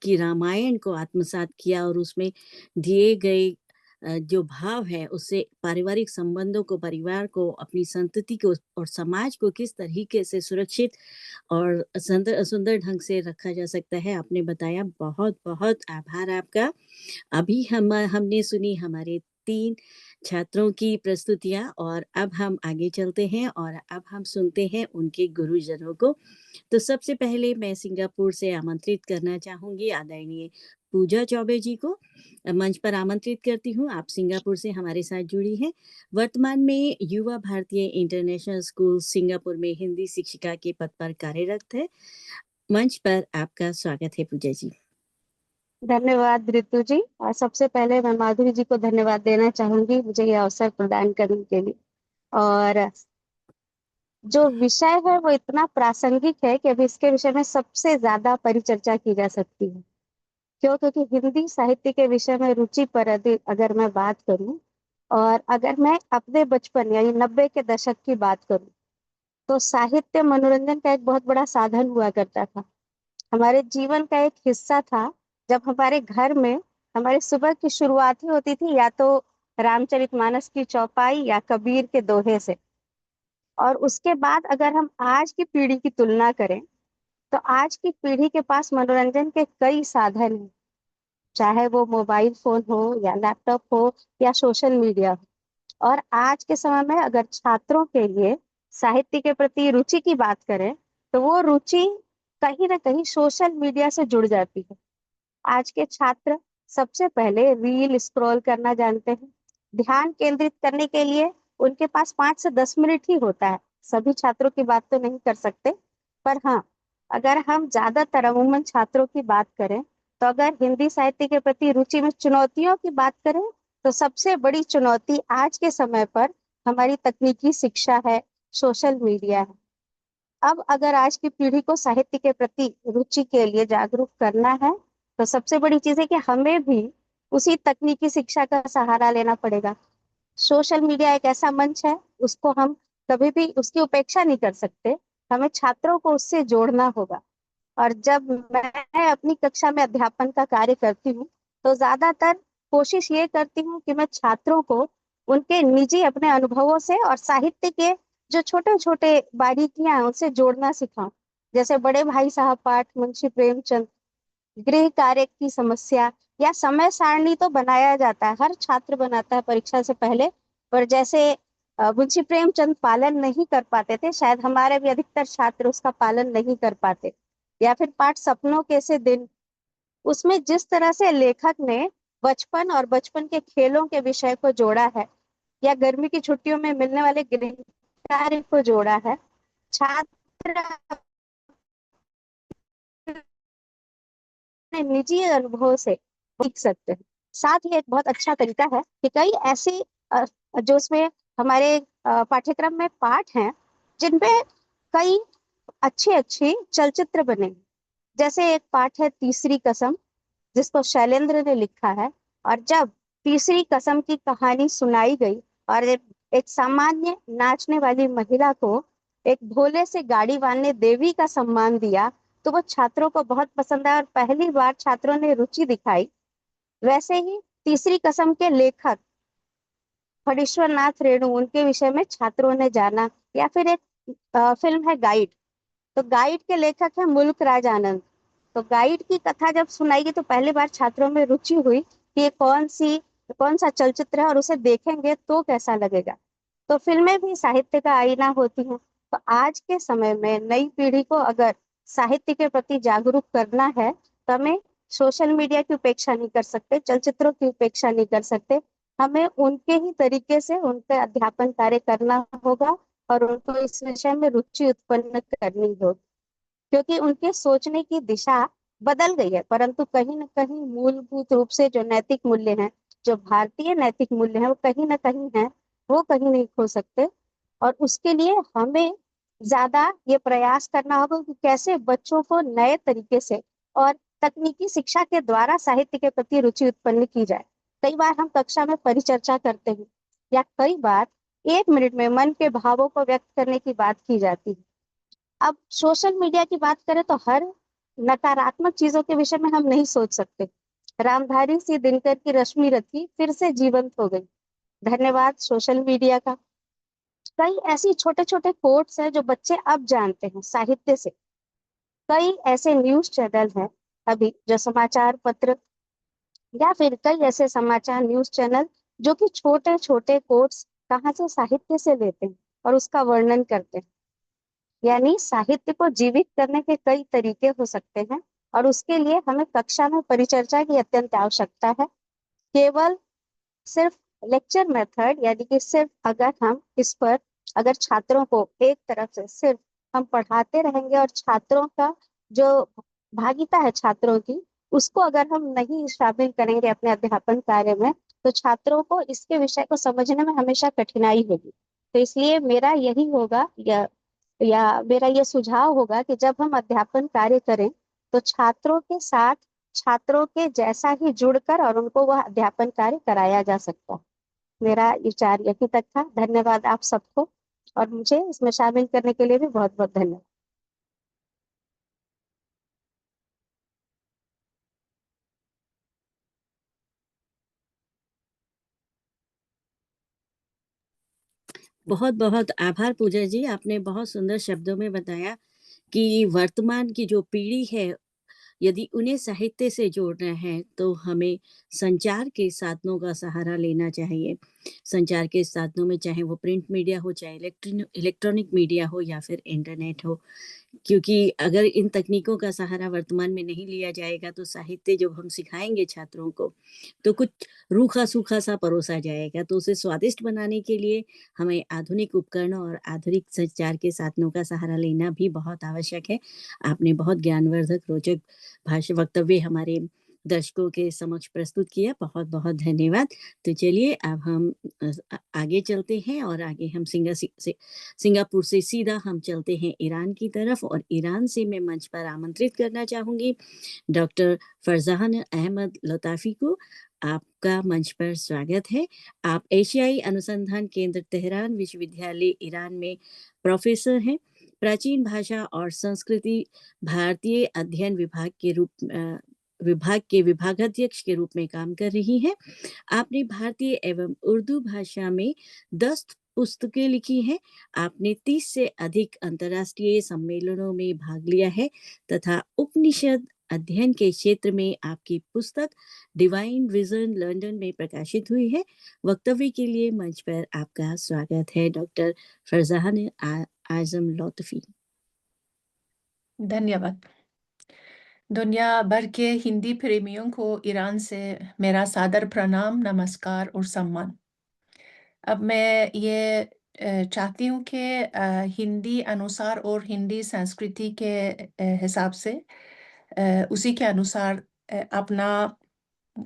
की रामायण को आत्मसात किया और उसमें दिए गए जो भाव है उससे पारिवारिक संबंधों को, परिवार को, अपनी संतति को और समाज को किस तरीके से सुरक्षित और सुंदर ढंग से रखा जा सकता है आपने बताया। बहुत बहुत आभार आपका। अभी हमने सुनी हमारे 3 छात्रों की प्रस्तुतियां और अब हम आगे चलते हैं और अब हम सुनते हैं उनके गुरुजनों को। तो सबसे पहले मैं सिंगापुर से आमंत्रित करना चाहूंगी आदरणीय पूजा चौबे जी को। मंच पर आमंत्रित करती हूँ। आप सिंगापुर से हमारे साथ जुड़ी हैं। वर्तमान में युवा भारतीय इंटरनेशनल स्कूल सिंगापुर में हिंदी शिक्षिका के पद पर कार्यरत है। मंच पर आपका स्वागत है पूजा जी। धन्यवाद ऋतु जी। और सबसे पहले मैं माधुरी जी को धन्यवाद देना चाहूंगी मुझे ये अवसर प्रदान करने के लिए। और जो विषय है वो इतना प्रासंगिक है कि अभी इसके विषय में सबसे ज्यादा परिचर्चा की जा सकती है। क्यों? क्योंकि हिंदी साहित्य के विषय में रुचि पर अगर मैं बात करूं और अगर मैं अपने बचपन यानी 90 के दशक की बात करूं तो साहित्य मनोरंजन का एक बहुत बड़ा साधन हुआ करता था, हमारे जीवन का एक हिस्सा था। जब हमारे घर में हमारी सुबह की शुरुआत ही होती थी या तो रामचरितमानस की चौपाई या कबीर के दोहे से। और उसके बाद अगर हम आज की पीढ़ी की तुलना करें तो आज की पीढ़ी के पास मनोरंजन के कई साधन हैं, चाहे वो मोबाइल फोन हो या लैपटॉप हो या सोशल मीडिया हो। और आज के समय में अगर छात्रों के लिए साहित्य के प्रति रुचि की बात करें तो वो रुचि कहीं ना कहीं सोशल मीडिया से जुड़ जाती है। आज के छात्र सबसे पहले रील स्क्रॉल करना जानते हैं। ध्यान केंद्रित करने के लिए उनके पास 5 से 10 मिनट ही होता है। सभी छात्रों की बात तो नहीं कर सकते, पर हाँ, अगर हम ज्यादातर अमूमन छात्रों की बात करें तो अगर हिंदी साहित्य के प्रति रुचि में चुनौतियों की बात करें तो सबसे बड़ी चुनौती आज के समय पर हमारी तकनीकी शिक्षा है, सोशल मीडिया है। अब अगर आज की पीढ़ी को साहित्य के प्रति रुचि के लिए जागरूक करना है तो सबसे बड़ी चीज है कि हमें भी उसी तकनीकी शिक्षा का सहारा लेना पड़ेगा। सोशल मीडिया एक ऐसा मंच है, उसको हम कभी भी उसकी उपेक्षा नहीं कर सकते, हमें छात्रों को उससे जोड़ना होगा। और जब मैं अपनी कक्षा में अध्यापन का कार्य करती हूँ तो ज्यादातर कोशिश ये करती हूँ कि मैं छात्रों को उनके निजी अपने अनुभवों से और साहित्य के जो छोटे छोटे बारीकियां हैं उनसे जोड़ना सिखाऊं। जैसे बड़े भाई साहब पाठ, मुंशी प्रेमचंद, गृह कार्य की समस्या या समय सारणी तो बनाया जाता है, हर छात्र बनाता है परीक्षा से पहले। पर जैसे मुंशी प्रेमचंद पालन नहीं कर पाते थे, शायद हमारे भी अधिकतर छात्र उसका पालन नहीं कर पाते। या फिर पाठ सपनों के से दिन, उसमें जिस तरह से लेखक ने बचपन और बचपन के खेलों के विषय को जोड़ा है, या गर्मी की छुट्टियों में मिलने वाले गृह कार्य को जोड़ा है, छात्र अपने निजी अनुभव से सीख सकते हैं। साथ ही एक बहुत अच्छा तरीका है कि कई ऐसे जो उसमें हमारे पाठ्यक्रम में पाठ हैं जिनपे कई अच्छे अच्छे चलचित्र बने। जैसे एक पाठ है तीसरी कसम, जिसको शैलेंद्र ने लिखा है, और जब तीसरी कसम की कहानी सुनाई गई और एक सामान्य नाचने वाली महिला को एक भोले से गाड़ीवान ने देवी का सम्मान दिया, तो वो छात्रों को बहुत पसंद आया और पहली बार छात्रों ने रुचि दिखाई। वैसे ही तीसरी कसम के लेखक फणीश्वर नाथ रेणु, उनके विषय में छात्रों ने जाना। या फिर एक फिल्म है गाइड, तो गाइड के लेखक है मुल्क राज आनंद। तो गाइड की कथा जब सुनाई तो पहली बार छात्रों में रुचि हुई कि ये कौन सा चलचित्र है और उसे देखेंगे तो कैसा लगेगा। तो फिल्में भी साहित्य का आईना होती हैं। तो आज के समय में नई पीढ़ी को अगर साहित्य के प्रति जागरूक करना है तो हमें सोशल मीडिया की उपेक्षा नहीं कर सकते, चलचित्रों की उपेक्षा नहीं कर सकते। हमें उनके ही तरीके से उनके अध्यापन कार्य करना होगा और उनको इस विषय में रुचि उत्पन्न करनी होगी, क्योंकि उनके सोचने की दिशा बदल गई है, परंतु कहीं न कहीं मूलभूत रूप से जो नैतिक मूल्य हैं, जो भारतीय नैतिक मूल्य हैं, वो कहीं न कहीं हैं, वो कहीं नहीं खो सकते। और उसके लिए हमें ज्यादा ये प्रयास करना होगा कि कैसे बच्चों को नए तरीके से और तकनीकी शिक्षा के द्वारा साहित्य के प्रति रुचि उत्पन्न की जाए। कई बार हम कक्षा में परिचर्चा करते हैं या कई बार 1 मिनट में मन के भावों को व्यक्त करने की बात की जाती है। अब सोशल मीडिया की बात करें तो हर नकारात्मक चीजों के विषय में हम नहीं सोच सकते। रामधारी सी दिनकर की रश्मि रथी फिर से जीवंत हो गई, धन्यवाद सोशल मीडिया का। कई ऐसी छोटे छोटे कोट्स हैं जो बच्चे अब जानते हैं साहित्य से। कई ऐसे न्यूज चैनल हैं अभी जो समाचार पत्र या फिर कई ऐसे समाचार न्यूज चैनल जो कि छोटे छोटे कोट्स कहाँ से साहित्य से लेते हैं और उसका वर्णन करते हैं। यानी साहित्य को जीवित करने के कई तरीके हो सकते हैं और उसके लिए हमें कक्षा में परिचर्चा की अत्यंत आवश्यकता है। केवल सिर्फ लेक्चर मेथड, यानी कि सिर्फ अगर छात्रों को एक तरफ से सिर्फ हम पढ़ाते रहेंगे और छात्रों का जो भागीदारी है छात्रों की, उसको अगर हम नहीं शामिल करेंगे अपने अध्यापन कार्य में, तो छात्रों को इसके विषय को समझने में हमेशा कठिनाई होगी। तो इसलिए मेरा यही होगा या मेरा ये सुझाव होगा कि जब हम अध्यापन कार्य करें तो छात्रों के साथ छात्रों के जैसा ही जुड़कर और उनको वह अध्यापन कार्य कराया जा सकता है। मेरा विचार यही तक था। धन्यवाद आप सबको, और मुझे इसमें शामिल करने के लिए भी बहुत बहुत धन्यवाद। बहुत बहुत आभार पूजा जी, आपने बहुत सुंदर शब्दों में बताया कि वर्तमान की जो पीढ़ी है, यदि उन्हें साहित्य से जोड़ना है तो हमें संचार के साधनों का सहारा लेना चाहिए। संचार के साधनों में चाहे वो प्रिंट मीडिया हो, चाहे इलेक्ट्रॉनिक मीडिया हो या फिर इंटरनेट हो, क्योंकि अगर इन तकनीकों का सहारा वर्तमान में नहीं लिया जाएगा तो साहित्य जब हम सिखाएंगे छात्रों को तो कुछ रूखा सूखा सा परोसा जाएगा। तो उसे स्वादिष्ट बनाने के लिए हमें आधुनिक उपकरणों और आधुनिक संचार के साधनों का सहारा लेना भी बहुत आवश्यक है। आपने बहुत ज्ञानवर्धक रोचक भाषा वक्तव्य हमारे दर्शकों के समक्ष प्रस्तुत किया, बहुत बहुत धन्यवाद। तो चलिए अब हम आगे चलते हैं और आगे हम सिंगापुर से सीधा हम चलते हैं ईरान की तरफ, और ईरान से मैं मंच पर आमंत्रित करना चाहूँगी डॉक्टर फरजान अहमद लताफ़ी को। आपका मंच पर स्वागत है। आप एशियाई अनुसंधान केंद्र तेहरान विश्वविद्यालय ईरान में प्रोफेसर हैं। प्राचीन भाषा और संस्कृति भारतीय अध्ययन विभाग के विभागाध्यक्ष के रूप में काम कर रही हैं। आपने भारतीय एवं उर्दू भाषा में 10 पुस्तकें लिखी हैं। आपने 30 से अधिक अंतर्राष्ट्रीय सम्मेलनों में भाग लिया है तथा उपनिषद अध्ययन के क्षेत्र में आपकी पुस्तक डिवाइन विजन लंदन में प्रकाशित हुई है। वक्तव्य के लिए मंच पर आपका स्वागत है डॉक्टर फरजान आजम लताफ़ी। धन्यवाद। दुनिया भर के हिंदी प्रेमियों को ईरान से मेरा सादर प्रणाम, नमस्कार और सम्मान। अब मैं ये चाहती हूँ कि हिंदी अनुसार और हिंदी संस्कृति के हिसाब से उसी के अनुसार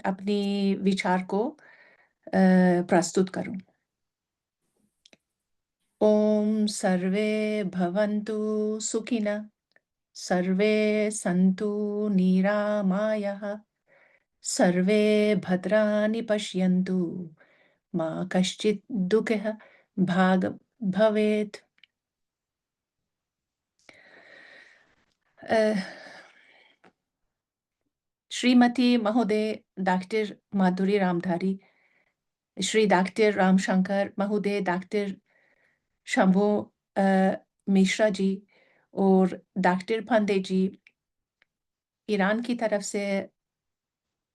अपनी विचार को प्रस्तुत करूं। ओम सर्वे भवन्तु सुखिनः, सर्वे सन्तु निरामयाः, सर्वे भद्राणि पश्यन्तु, मा कश्चित् दुःखः भाग भवेत्। श्रीमती महोदय डॉक्टर माधुरी रामधारी, श्री डॉक्टर रामशंकर महोदय, डॉक्टर शंभू मिश्रा जी और डॉक्टर पांडे जी, ईरान की तरफ से,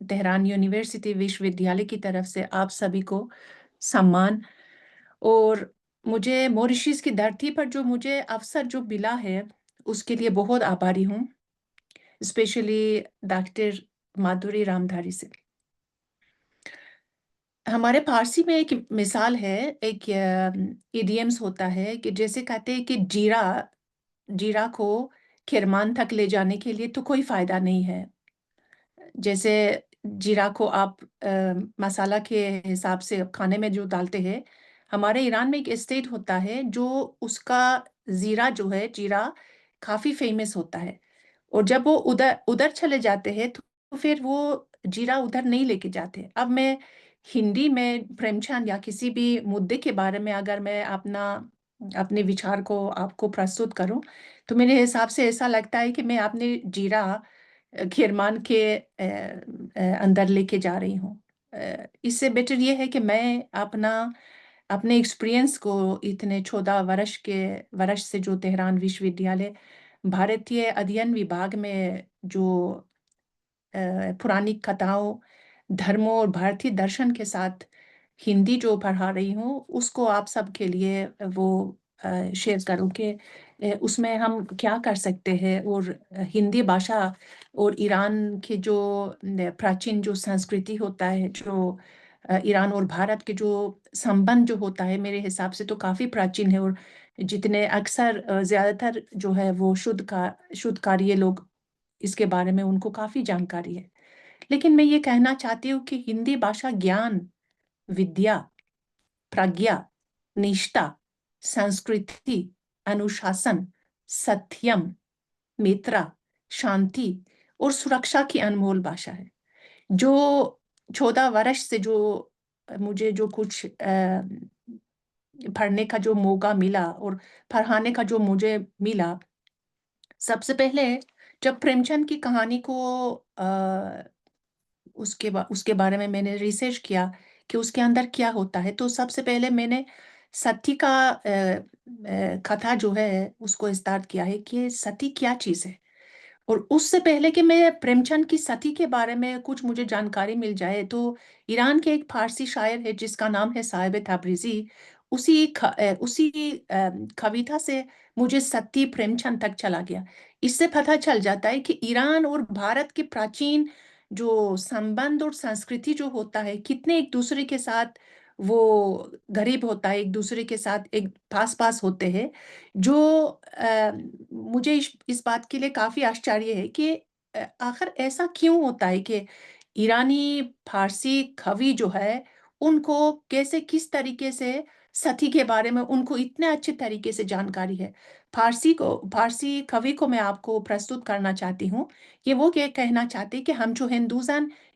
तेहरान यूनिवर्सिटी विश्वविद्यालय की तरफ से आप सभी को सम्मान। और मुझे मॉरिशस की धरती पर जो मुझे अवसर जो मिला है उसके लिए बहुत आभारी हूँ, स्पेशली डॉक्टर माधुरी रामधारी से। हमारे पारसी में एक मिसाल है, एक इडियम्स होता है कि जैसे कहते हैं कि जीरा को किरमान तक ले जाने के लिए तो कोई फायदा नहीं है। जैसे जीरा को आप मसाला के हिसाब से खाने में जो डालते हैं, हमारे ईरान में एक स्टेट होता है जो उसका जीरा काफी फेमस होता है, और जब वो उधर उधर चले जाते हैं तो फिर वो जीरा उधर नहीं लेके जाते। अब मैं हिंदी में प्रेमचंद या किसी भी मुद्दे के बारे में अगर मैं अपने विचार को आपको प्रस्तुत करूं, तो मेरे हिसाब से ऐसा लगता है कि मैं अपने जीरा खीरमान के अंदर लेके जा रही हूँ। इससे बेटर ये है कि मैं अपने एक्सपीरियंस को इतने 14 वर्ष से जो तेहरान विश्वविद्यालय भारतीय अध्ययन विभाग में जो पुरानी कथाओं, धर्मों और भारतीय दर्शन के साथ हिंदी जो पढ़ा रही हूँ, उसको आप सब के लिए वो शेयर करूँ कि उसमें हम क्या कर सकते हैं, और हिंदी भाषा और ईरान के जो प्राचीन जो संस्कृति होता है, जो ईरान और भारत के जो संबंध जो होता है, मेरे हिसाब से तो काफ़ी प्राचीन है, और जितने अक्सर ज़्यादातर जो है वो शुद्धकार्य लोग इसके बारे में उनको काफ़ी जानकारी है। लेकिन मैं ये कहना चाहती हूँ कि हिंदी भाषा ज्ञान, विद्या, प्रज्ञा, निष्ठा, संस्कृति, अनुशासन, सत्यम, मित्रता, शांति और सुरक्षा की अनमोल भाषा है। जो 14 वर्ष से जो मुझे जो कुछ पढ़ने का जो मौका मिला और पढ़ाने का जो मुझे मिला, सबसे पहले जब प्रेमचंद की कहानी को उसके बारे में मैंने रिसर्च किया कि उसके अंदर क्या होता है, तो सबसे पहले मैंने सती का कथा जो है उसको स्टार्ट किया है कि सती क्या चीज़ है। और उससे पहले कि मैं प्रेमचंद की सती के बारे में कुछ मुझे जानकारी मिल जाए, तो ईरान के एक फारसी शायर है जिसका नाम है साहिब तबरीजी, उसी कविता से मुझे सती प्रेमचंद तक चला गया। इससे पता चल जाता है कि ईरान और भारत के प्राचीन जो संबंध और संस्कृति जो होता है, कितने एक दूसरे के साथ वो गरीब होता है, एक दूसरे के साथ एक पास पास होते हैं। जो मुझे इस बात के लिए काफी आश्चर्य है कि आखिर ऐसा क्यों होता है कि ईरानी फारसी कवि जो है उनको कैसे किस तरीके से सती के बारे में उनको इतने अच्छे तरीके से जानकारी है। फारसी कवि को मैं आपको प्रस्तुत करना चाहती हूँ कि वो ये कहना चाहते कि हम जो हिंदूजन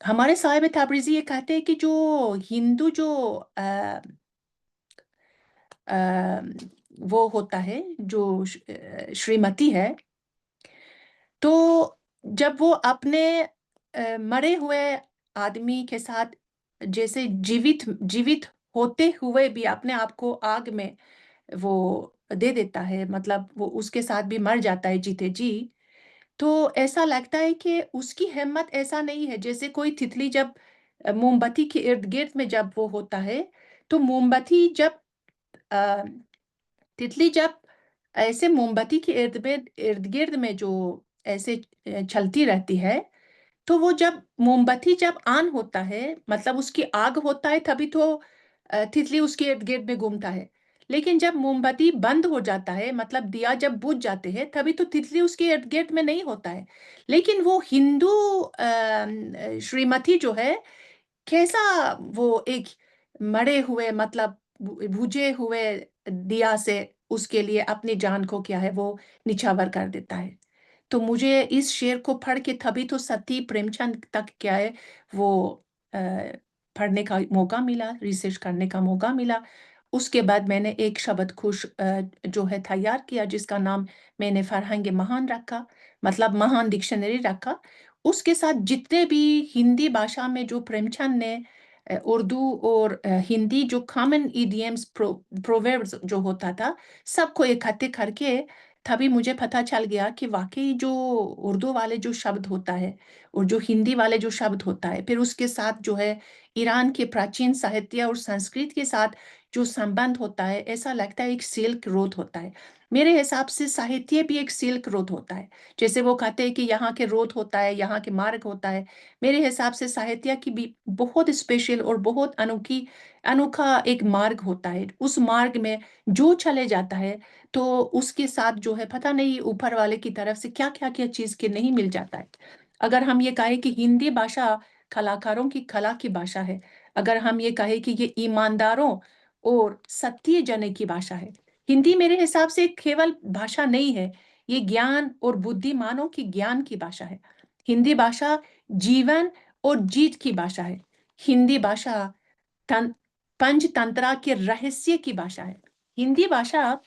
हमारे साहिब तबरीजी ये कहते हैं कि जो हिंदू जो वो होता है जो श्रीमती है, तो जब वो अपने मरे हुए आदमी के साथ जैसे जीवित होते हुए भी अपने आप को आग में वो दे देता है, मतलब वो उसके साथ भी मर जाता है जीते जी, तो ऐसा लगता है कि उसकी हिम्मत ऐसा नहीं है जैसे कोई तितली जब मोमबत्ती के इर्द गिर्द में जब वो होता है, तो मोमबत्ती जब तितली जब ऐसे मोमबत्ती के इर्द गिर्द में जो ऐसे चलती रहती है, तो वो जब मोमबत्ती जब ऑन होता है, मतलब उसकी आग होता है, तभी तो तितली उसके इर्द गिर्द में घूमता है। लेकिन जब मोमबत्ती बंद हो जाता है, मतलब दिया जब बुझ जाते हैं, तभी तो तितली उसके इर्द गिर्द में नहीं होता है। लेकिन वो हिंदू श्रीमती जो है, कैसा वो एक मरे हुए, मतलब बुझे हुए दिया से उसके लिए अपनी जान को क्या है वो निछावर कर देता है। तो मुझे इस शेर को पढ़ के तभी तो सती प्रेमचंद तक क्या है वो पढ़ने का मौका मिला, रिसर्च करने का मौका मिला। उसके बाद मैंने एक शब्दकोश जो है तैयार किया, जिसका नाम मैंने फरहंग महान रखा, मतलब महान डिक्शनरी रखा। उसके साथ जितने भी हिंदी भाषा में जो प्रेमचंद ने उर्दू और हिंदी जो कॉमन इडियम्स प्रोवर्ब्स जो होता था, सबको इकट्ठे करके तभी मुझे पता चल गया कि वाकई जो उर्दू वाले जो शब्द होता है और जो हिंदी वाले जो शब्द होता है, फिर उसके साथ जो है ईरान के प्राचीन साहित्य और संस्कृत के साथ जो संबंध होता है, ऐसा लगता है एक सिल्क रोड होता है। मेरे हिसाब से साहित्य भी एक सिल्क रोड होता है। जैसे वो कहते हैं कि यहाँ के रोड होता है, यहाँ के मार्ग होता है, मेरे हिसाब से साहित्य की भी बहुत स्पेशल और बहुत अनोखा एक मार्ग होता है। उस मार्ग में जो चले जाता है, तो उसके साथ जो है पता नहीं ऊपर वाले की तरफ से क्या क्या क्या चीज के नहीं मिल जाता है। अगर हम ये कहें कि हिंदी भाषा कलाकारों की कला की भाषा है, अगर हम ये कहें कि ये ईमानदारों और सत्य जन की भाषा है, हिंदी मेरे हिसाब से केवल भाषा नहीं है, ये ज्ञान और बुद्धिमानों की ज्ञान की भाषा है। हिंदी भाषा जीवन और जीत की भाषा है। हिंदी भाषा पंचतंत्रा के रहस्य की भाषा है। हिंदी भाषा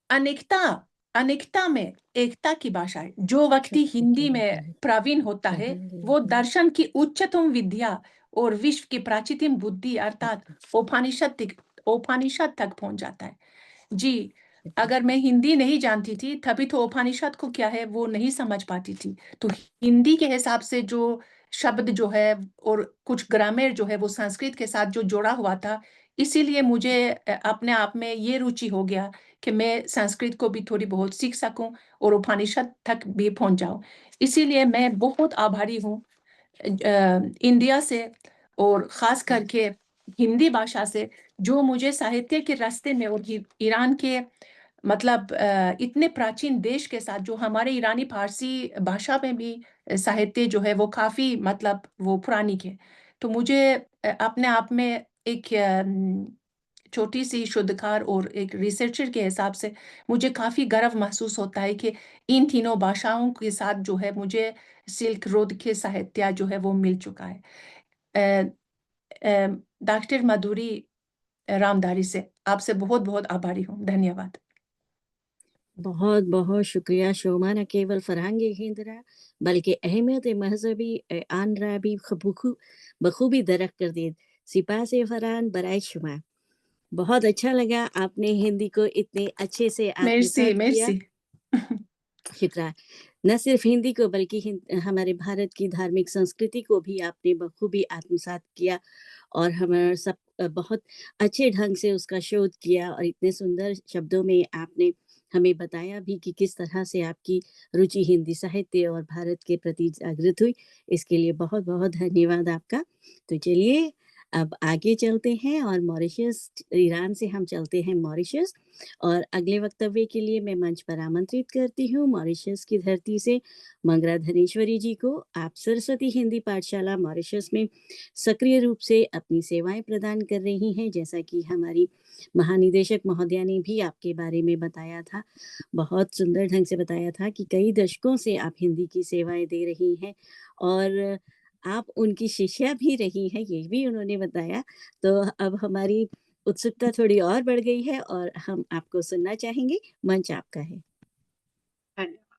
अनेकता में एकता की भाषा है। जो व्यक्ति हिंदी में प्रवीण होता है, वो दर्शन की उच्चतम विद्या और विश्व की प्राचीनतम बुद्धि अर्थात उपनिषद तक पहुंच जाता है। जी, अगर मैं हिंदी नहीं जानती थी, तभी तो उपनिषद को क्या है वो नहीं समझ पाती थी। तो हिंदी के हिसाब से जो शब्द जो है और कुछ ग्रामर जो है वो संस्कृत के साथ जो जोड़ा हुआ था, इसीलिए मुझे अपने आप में ये रुचि हो गया कि मैं संस्कृत को भी थोड़ी बहुत सीख सकूं और उपनिषद तक भी पहुंच जाऊं। इसीलिए मैं बहुत आभारी हूँ इंडिया से और खास करके हिंदी भाषा से, जो मुझे साहित्य के रास्ते में और ईरान के मतलब इतने प्राचीन देश के साथ, जो हमारे ईरानी फारसी भाषा में भी साहित्य जो है वो काफी मतलब वो पुरानी है। तो मुझे अपने आप में एक छोटी सी शोधकार और एक रिसर्चर के हिसाब से मुझे काफी गर्व महसूस होता है कि इन तीनों भाषाओं के साथ जो है मुझे सिल्क रोड के साहित्य जो है वो मिल चुका है। डॉक्टर माधुरी रामधारी से आपसे बहुत बहुत आभारी हूँ। धन्यवाद। बहुत बहुत शुक्रिया शोमा, न केवल फरहंग हिंदरा बल्कि अहमियत मजहबी आन रहा भी बखूबी दरक कर दी। सिपा से फरहान बराए शुमा, बहुत अच्छा लगा आपने हिंदी को इतने अच्छे से आत्मसात किया। शुक्रिया। न सिर्फ हिंदी को बल्कि हमारे भारत की धार्मिक संस्कृति को भी आपने बखूबी आत्मसात किया और हमारे सब बहुत अच्छे ढंग से उसका शोध किया और इतने सुंदर शब्दों में आपने हमें बताया भी कि किस तरह से आपकी रुचि हिंदी साहित्य और भारत के प्रति जागृत हुई। इसके लिए बहुत बहुत धन्यवाद आपका। तो चलिए अब आगे चलते हैं और मॉरिशस, ईरान से हम चलते हैं मॉरिशस, और अगले वक्तव्य के लिए मैं मंच पर आमंत्रित करती हूँ मॉरिशस की धरती से मंगरा धनेश्वरी जी को। आप सरस्वती हिंदी पाठशाला मॉरिशस में सक्रिय रूप से अपनी सेवाएं प्रदान कर रही हैं, जैसा कि हमारी महानिदेशक महोदया ने भी आपके बारे में बताया था, बहुत सुंदर ढंग से बताया था कि कई दशकों से आप हिंदी की सेवाएं दे रही हैं और आप उनकी शिष्या भी रही हैं, ये भी उन्होंने बताया। तो अब हमारी उत्सुकता थोड़ी और बढ़ गई है और हम आपको सुनना चाहेंगे। मंच आपका है। धन्यवाद।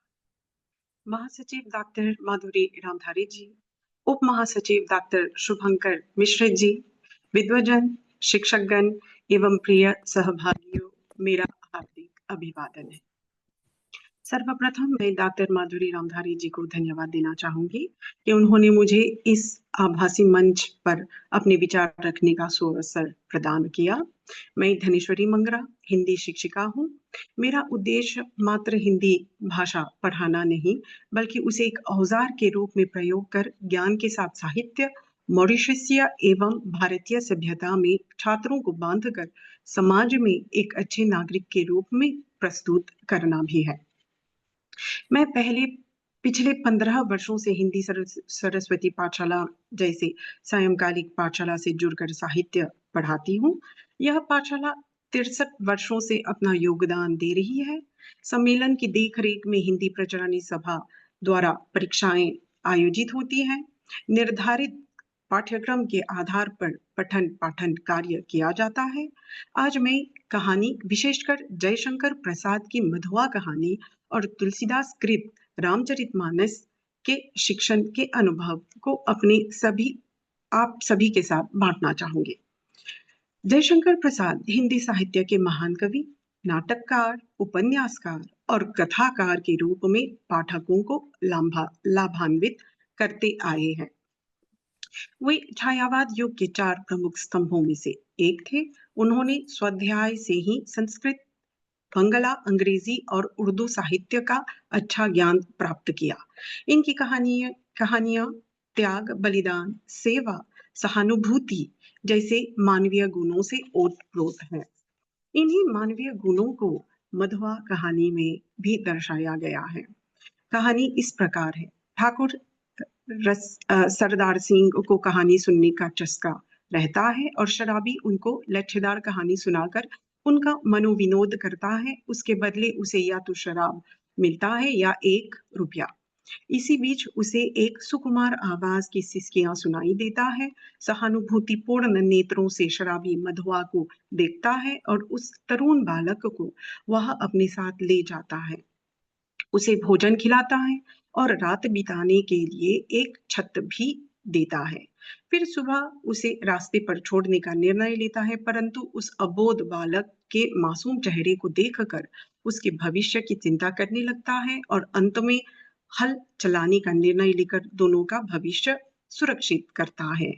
महासचिव डॉक्टर माधुरी रामधारी जी, उप महासचिव डॉक्टर शुभंकर मिश्र जी, विद्वजन, शिक्षकगण एवं प्रिय सहभागियों, मेरा हार्दिक अभिवादन है। सर्वप्रथम मैं डॉक्टर माधुरी रामधारी जी को धन्यवाद देना चाहूंगी कि उन्होंने मुझे इस आभासी मंच पर अपने विचार रखने का सुअवसर प्रदान किया। मैं धनेश्वरी मंगरा हिंदी शिक्षिका हूँ। मेरा उद्देश्य मात्र हिंदी भाषा पढ़ाना नहीं, बल्कि उसे एक औजार के रूप में प्रयोग कर ज्ञान के साथ साहित्य, मॉरिशसीय एवं भारतीय सभ्यता में छात्रों को बांधकर समाज में एक अच्छे नागरिक के रूप में प्रस्तुत करना भी है। मैं पिछले 15 वर्षों से हिंदी सरस्वती पाठशाला जैसे सायंकालिक पाठशाला से जुड़कर साहित्य पढ़ाती हूँ। यह पाठशाला 63 वर्षों से अपना योगदान दे रही है। सम्मेलन की देखरेख में हिंदी प्रचारणी सभा द्वारा परीक्षाएं आयोजित होती हैं। निर्धारित पाठ्यक्रम के आधार पर पठन पाठन कार्य किया जाता है। आज मैं कहानी, विशेषकर जयशंकर प्रसाद की मधुआ कहानी और तुलसीदास कृत रामचरितमानस के शिक्षण के अनुभव को आप सभी के साथ बांटना चाहूंगी। जयशंकर प्रसाद हिंदी साहित्य के महान कवि, नाटककार, उपन्यासकार और कथाकार के रूप में पाठकों को लाभान्वित करते आए हैं। वे छायावाद युग के 4 प्रमुख स्तंभों में से एक थे। उन्होंने स्वाध्याय से ही संस्कृत, बंगला, अंग्रेजी और उर्दू साहित्य का अच्छा ज्ञान प्राप्त किया। इनकी कहानियां त्याग, बलिदान, सेवा, सहानुभूति जैसे मानवीय गुणों से ओतप्रोत हैं। इन्हीं मानवीय गुणों को मधुआ कहानी में भी दर्शाया गया है। कहानी इस प्रकार है। ठाकुर सरदार सिंह को कहानी सुनने का चस्का रहता है और शराबी उनको लच्छेदार कहानी सुनाकर उनका मनोविनोद करता है। उसके बदले उसे या तो शराब मिलता है या 1 रुपया। इसी बीच उसे एक सुकुमार आवाज की सिसकियां सुनाई देता है। सहानुभूतिपूर्ण नेत्रों से शराबी मधुआ को देखता है और उस तरुण बालक को वह अपने साथ ले जाता है, उसे भोजन खिलाता है और रात बिताने के लिए एक छत भी देता है। फिर सुबह उसे रास्ते पर छोड़ने का निर्णय लेता है, परंतु उस अबोध बालक के मासूम चेहरे को देखकर उसके भविष्य की चिंता करने लगता है और अंत में हल चलाने का निर्णय लेकर दोनों का भविष्य सुरक्षित करता है।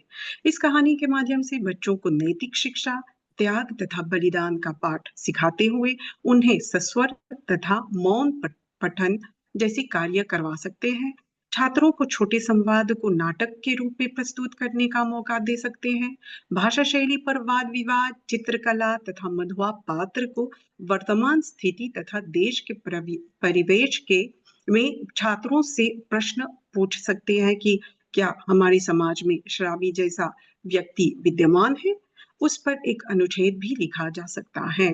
इस कहानी के माध्यम से बच्चों को नैतिक शिक्षा, त्याग तथा बलिदान का पाठ सिखाते हुए उन्हें सस्वर तथा मौन पठन जैसे कार्य करवा सकते हैं। छात्रों को छोटे संवाद को नाटक के रूप में प्रस्तुत करने का मौका दे सकते हैं। भाषा शैली पर वाद विवाद, चित्रकला तथा मधुआ पात्र को वर्तमान स्थिति तथा देश के परिवेश के में छात्रों से प्रश्न पूछ सकते हैं कि क्या हमारे समाज में शराबी जैसा व्यक्ति विद्यमान है। उस पर एक अनुच्छेद भी लिखा जा सकता है।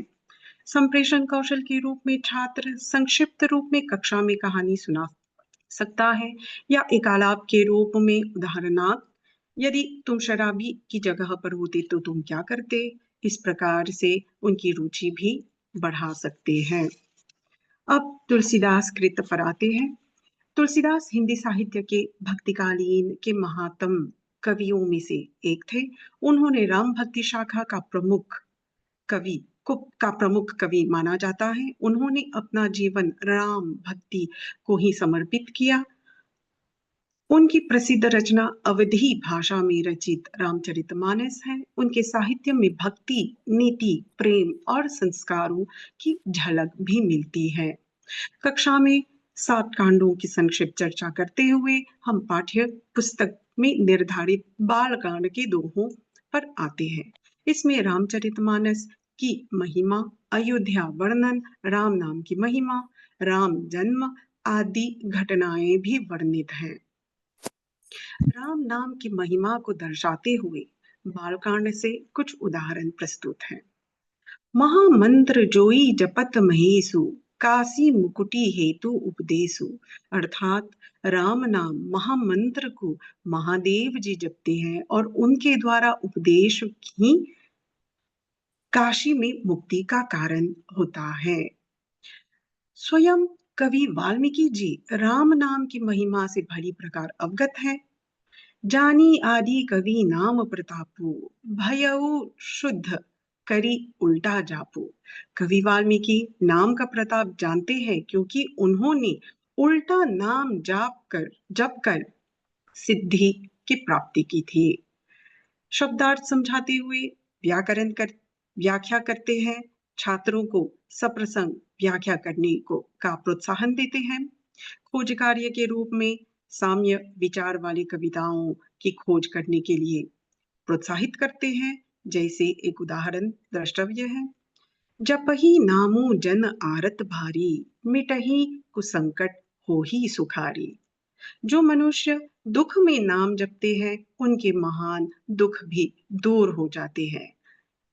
संप्रेषण कौशल के रूप में छात्र संक्षिप्त रूप में कक्षा में कहानी सुना सकता है या एक आलाप के रूप में उदाहरणार्थ, यदि तुम शराबी की जगह पर होते तो तुम क्या करते। इस प्रकार से उनकी रुचि भी बढ़ा सकते हैं। अब तुलसीदास कृत पर आते हैं। तुलसीदास हिंदी साहित्य के भक्तिकालीन के महातम कवियों में से एक थे। उन्होंने राम भक्ति शाखा का प्रमुख कवि माना जाता है। उन्होंने अपना जीवन राम भक्ति को ही समर्पित किया। उनकी प्रसिद्ध रचना अवधी भाषा में रचित रामचरितमानस है। उनके साहित्य में भक्ति, नीति, प्रेम और संस्कारों की झलक भी मिलती है। कक्षा में 7 कांडों की संक्षिप्त चर्चा करते हुए हम पाठ्य पुस्तक में निर्धारित बाल कांड के दोहों पर आते हैं। इसमें रामचरितमानस की महिमा, अयोध्या वर्णन, राम नाम की महिमा, राम जन्म आदि घटनाएं भी वर्णित हैं। राम नाम की महिमा को दर्शाते हुए बालकांड से कुछ उदाहरण प्रस्तुत हैं। महामंत्र जोई जपत महेशु, काशी मुकुटी हेतु उपदेशु। अर्थात राम नाम महामंत्र को महादेव जी जपते हैं और उनके द्वारा उपदेश ही काशी में मुक्ति का कारण होता है। स्वयं कवि वाल्मीकि जी राम नाम की महिमा से भली प्रकार अवगत है। जानी आदि कवि नाम प्रतापु, भयउ शुद्ध करी उल्टा जापो। कवि वाल्मीकि नाम का प्रताप जानते हैं क्योंकि उन्होंने उल्टा नाम जप कर सिद्धि की प्राप्ति की थी। शब्दार्थ समझाते हुए व्याख्या करते हैं, छात्रों को सप्रसंग व्याख्या करने का प्रोत्साहन देते हैं। खोज कार्य के रूप में साम्य विचार वाली कविताओं की खोज करने के लिए प्रोत्साहित करते हैं। जैसे एक उदाहरण द्रष्टव्य है। जपहि नामो जन आरत भारी, मिटहि कुसंकट होहि सुखारी। जो मनुष्य दुख में नाम जपते हैं उनके महान दुख भी दूर हो जाते हैं।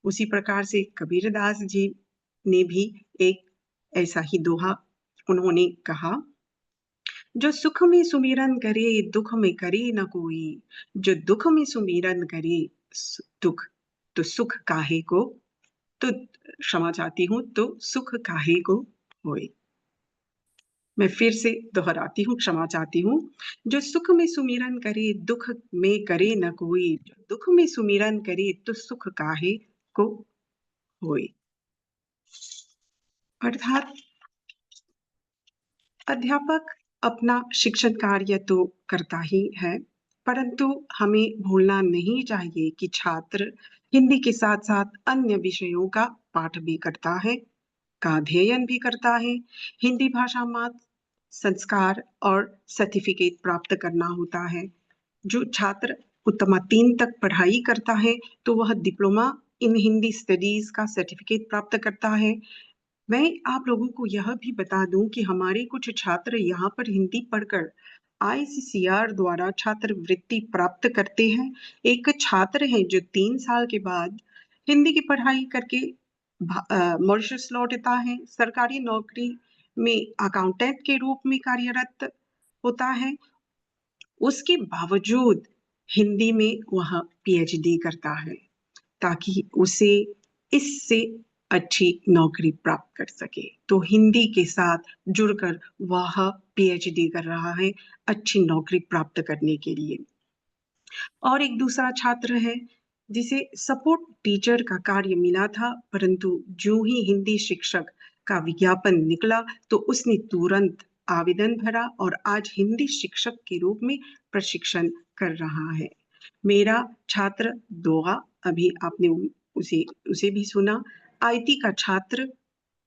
उसी प्रकार से कबीरदास जी ने भी एक ऐसा ही दोहा उन्होंने कहा, जो सुख में सुमिरन करे दुख में करे न कोई, जो दुख में सुमिरन करे दुख तो सुख काहे को, तो क्षमा चाहती हूँ, तो सुख काहे को होए। मैं फिर से दोहराती हूँ, क्षमा चाहती हूँ। जो सुख में सुमिरन करे दुख में करे न कोई, जो दुख में सुमिरन करे तो सुख काहे को होए। अर्थात अध्यापक अपना शिक्षण कार्य तो करता ही है, परंतु हमें भूलना नहीं चाहिए कि छात्र हिंदी के साथ साथ अन्य विषयों का पाठ भी करता है, का अध्ययन भी करता है। हिंदी भाषा मात्र संस्कार और सर्टिफिकेट प्राप्त करना होता है। जो छात्र उत्तमा 3 तक पढ़ाई करता है तो वह डिप्लोमा इन हिंदी स्टडीज का सर्टिफिकेट प्राप्त करता है। मैं आप लोगों को यह भी बता दूं कि हमारे कुछ छात्र यहाँ पर हिंदी पढ़कर ICCR द्वारा छात्रवृत्ति प्राप्त करते हैं। एक छात्र है जो 3 साल के बाद हिंदी की पढ़ाई करके मॉरिशस लौटता है, सरकारी नौकरी में अकाउंटेंट के रूप में कार्यरत होता है। उसके बावजूद हिंदी में वह PhD करता है ताकि उसे इससे अच्छी नौकरी प्राप्त कर सके। तो हिंदी के साथ जुड़कर वह PhD कर रहा है अच्छी नौकरी प्राप्त करने के लिए। और एक दूसरा छात्र है जिसे सपोर्ट टीचर का कार्य मिला था, परंतु जो ही हिंदी शिक्षक का विज्ञापन निकला तो उसने तुरंत आवेदन भरा और आज हिंदी शिक्षक के रूप में प्रशिक्षण कर रहा है। मेरा छात्र दोहा, अभी आपने उसे भी सुना, IT का छात्र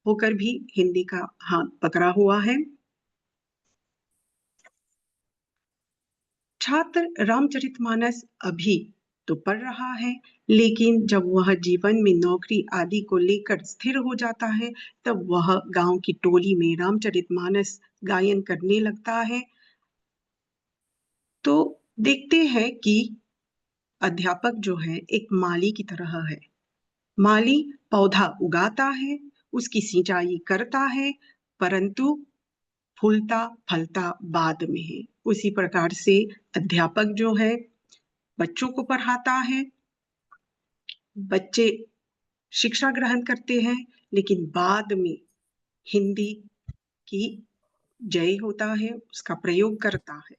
होकर भी हिंदी का हाथ पकड़ा हुआ है। छात्र रामचरितमानस अभी तो पढ़ रहा है, लेकिन जब वह जीवन में नौकरी आदि को लेकर स्थिर हो जाता है तब वह गांव की टोली में रामचरितमानस गायन करने लगता है। तो देखते हैं कि अध्यापक जो है एक माली की तरह है। माली पौधा उगाता है, उसकी सिंचाई करता है, परंतु फूलता फलता बाद में है। उसी प्रकार से अध्यापक जो है बच्चों को पढ़ाता है, बच्चे शिक्षा ग्रहण करते हैं, लेकिन बाद में हिंदी की जय होता है, उसका प्रयोग करता है।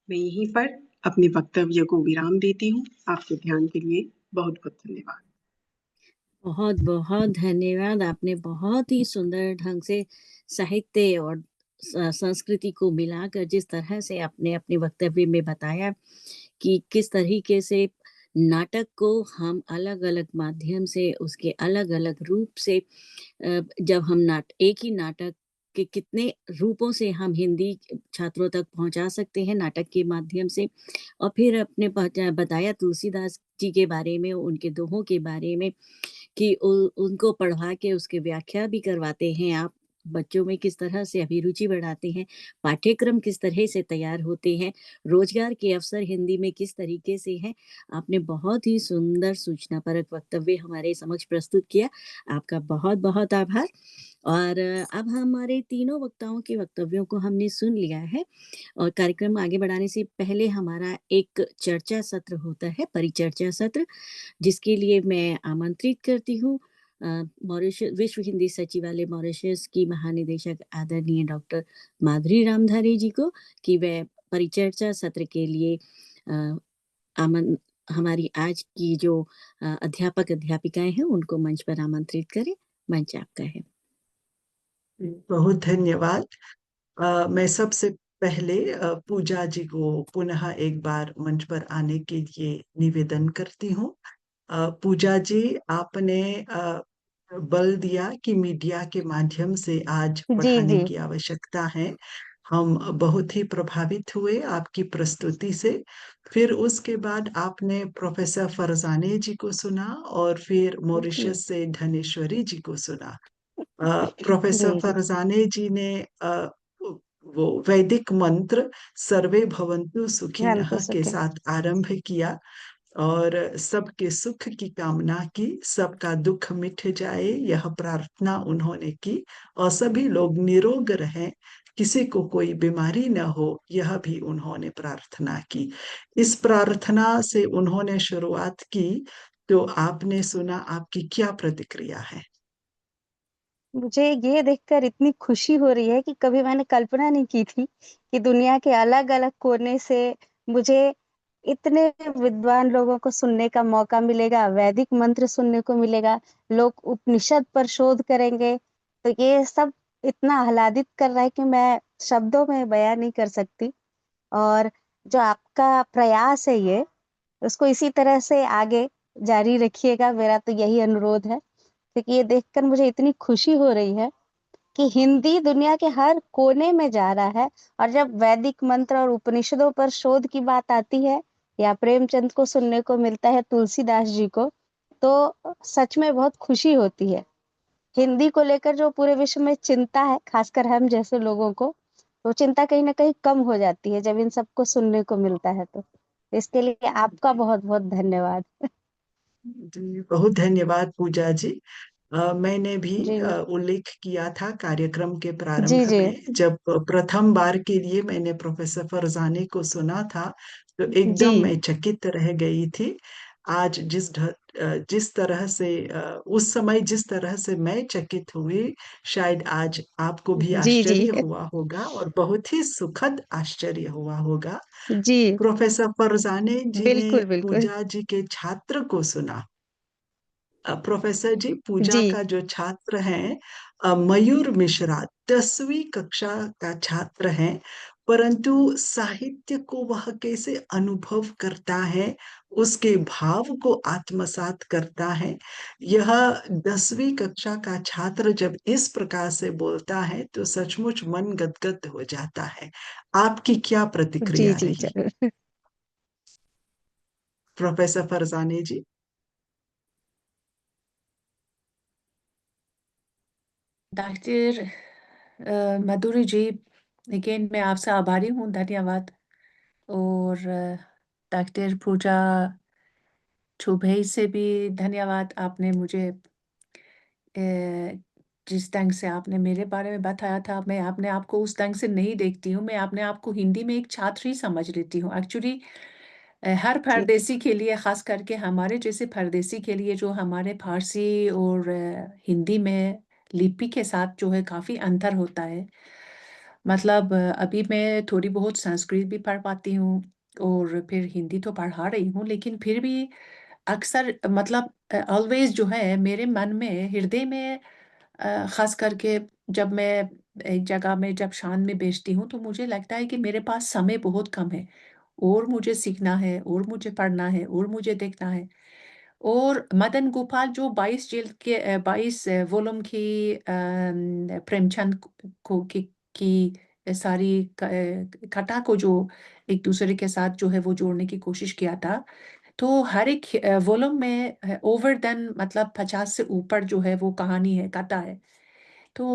मैं यहीं पर अपने वक्तव्य को विराम देती हूँ। आपके ध्यान के लिए बहुत बहुत धन्यवाद। बहुत बहुत धन्यवाद। आपने बहुत ही सुंदर ढंग से साहित्य और संस्कृति को मिलाकर जिस तरह से आपने अपने वक्तव्य में बताया कि किस तरीके से नाटक को हम अलग अलग माध्यम से, उसके अलग अलग रूप से, जब हम एक ही नाटक के कितने रूपों से हम हिंदी छात्रों तक पहुंचा सकते हैं नाटक के माध्यम से। और फिर आपने बताया तुलसीदास जी के बारे में, उनके दोहों के बारे में, कि उनको पढ़वा के उसके व्याख्या भी करवाते हैं आप, बच्चों में किस तरह से अभिरुचि बढ़ाते हैं, पाठ्यक्रम किस तरह से तैयार होते हैं, रोजगार के अवसर हिंदी में किस तरीके से हैं। आपने बहुत ही सुंदर सूचनापरक वक्तव्य हमारे समक्ष प्रस्तुत किया। आपका बहुत बहुत आभार। और अब हमारे तीनों वक्ताओं के वक्तव्यों को हमने सुन लिया है और कार्यक्रम आगे बढ़ाने से पहले हमारा एक चर्चा सत्र होता है, परिचर्चा सत्र, जिसके लिए मैं आमंत्रित करती हूँ मॉरिशस विश्व हिंदी सचिवालय मॉरिशस की महानिदेशक आदरणीय डॉक्टर माधुरी रामधारी जी को कि वह परिचर्चा सत्र के लिए हमारी आज की जो अध्यापक अध्यापिकाएं हैं उनको मंच पर आमंत्रित करें। मंच आपका है। बहुत धन्यवाद। मैं सबसे पहले पूजा जी को पुनः एक बार मंच पर आने के लिए निवेदन करती हूँ। पूजा जी, आपने बल दिया कि मीडिया के माध्यम से आज जी पढ़ाने जी की आवश्यकता है। हम बहुत ही प्रभावित हुए आपकी प्रस्तुति से। फिर उसके बाद आपने प्रोफेसर फरजाने जी को सुना और फिर जी मॉरिशस से धनेश्वरी जी को सुना। प्रोफेसर जी जी फरजाने जी ने वो वैदिक मंत्र सर्वे भवन्तु ध्यान सुखिनः तो के सके। साथ आरंभ किया और सबके सुख की कामना की, सबका दुख मिट जाए यह प्रार्थना उन्होंने की और सभी लोग निरोग रहें, किसी को कोई बीमारी न हो, यह भी उन्होंने प्रार्थना की। इस प्रार्थना से उन्होंने शुरुआत की, तो आपने सुना, आपकी क्या प्रतिक्रिया है? मुझे ये देखकर इतनी खुशी हो रही है कि कभी मैंने कल्पना नहीं की थी कि दुनिया के अलग-अलग कोने से मुझे इतने विद्वान लोगों को सुनने का मौका मिलेगा, वैदिक मंत्र सुनने को मिलेगा, लोग उपनिषद पर शोध करेंगे। तो ये सब इतना आह्लादित कर रहा है कि मैं शब्दों में बयाँ नहीं कर सकती। और जो आपका प्रयास है ये, उसको इसी तरह से आगे जारी रखिएगा, मेरा तो यही अनुरोध है। क्योंकि ये देखकर मुझे इतनी खुशी हो रही है कि हिंदी दुनिया के हर कोने में जा रहा है। और जब वैदिक मंत्र और उपनिषदों पर शोध की बात आती है या प्रेमचंद को सुनने को मिलता है, तुलसीदास जी को, तो सच में बहुत खुशी होती है। हिंदी को लेकर जो पूरे विश्व में चिंता है, खासकर हम जैसे लोगों को, वो चिंता कहीं न कहीं कम हो जाती है जब इन सबको सुनने को मिलता है तो। इसके लिए आपका बहुत-बहुत धन्यवाद। जी, बहुत धन्यवाद पूजा जी। मैंने भी जी। उल्लेख किया था कार्यक्रम के प्रारंभ जी, जी। में, जब प्रथम बार के लिए मैंने प्रोफेसर फरजाने को सुना था, तो एकदम जी। मैं चकित रह गई थी। आज जिस तरह से उस समय जिस तरह से मैं चकित हुई, शायद आज आपको भी जी, जी। आश्चर्य हुआ होगा और बहुत ही सुखद आश्चर्य हुआ होगा। जी। प्रोफेसर फरजाने जी ने बिल्कुल, बिल्कुल। पूजा जी के छात्र को सुना। प्रोफेसर जी, पूजा जी। का जो छात्र हैं, मयूर मिश्रा 10वीं कक्षा का छात्र हैं, परंतु साहित्य को वह कैसे अनुभव करता है, उसके भाव को आत्मसात करता है, यह 10वीं कक्षा का छात्र जब इस प्रकार से बोलता है तो सचमुच मन गदगद हो जाता है। आपकी क्या जी, प्रतिक्रिया जी, रही, ज़रूर। प्रोफेसर फरजाने जी? डॉक्टर माधुरी जी, अगेन मैं आपसे आभारी हूँ, धन्यवाद। और डॉक्टर पूजा चुबे से भी धन्यवाद। आपने मुझे जिस ढंग से आपने मेरे बारे में बताया था, मैं अपने आप को उस ढंग से नहीं देखती हूँ। मैं अपने आप को हिंदी में एक छात्र ही समझ लेती हूँ। एक्चुअली हर जी। परदेसी के लिए, ख़ास करके हमारे जैसे परदेसी के लिए, जो हमारे फ़ारसी और हिंदी में लिपि के साथ जो है काफ़ी अंतर होता है। मतलब अभी मैं थोड़ी बहुत संस्कृत भी पढ़ पाती हूँ और फिर हिंदी तो पढ़ा रही हूँ, लेकिन फिर भी अक्सर मतलब ऑलवेज़ जो है मेरे मन में, हृदय में, ख़ास करके जब मैं एक जगह में जब शांत में बैठती हूँ, तो मुझे लगता है कि मेरे पास समय बहुत कम है और मुझे सीखना है और मुझे पढ़ना है और मुझे देखना है। और मदन गोपाल जो 22 जिल्द के 22 वॉल्यूम की प्रेमचंद को की सारी कथा को जो एक दूसरे के साथ जो है वो जोड़ने की कोशिश किया था। तो हर एक वॉल्यूम में ओवर देन मतलब 50 से ऊपर जो है वो कहानी है, कथा है। तो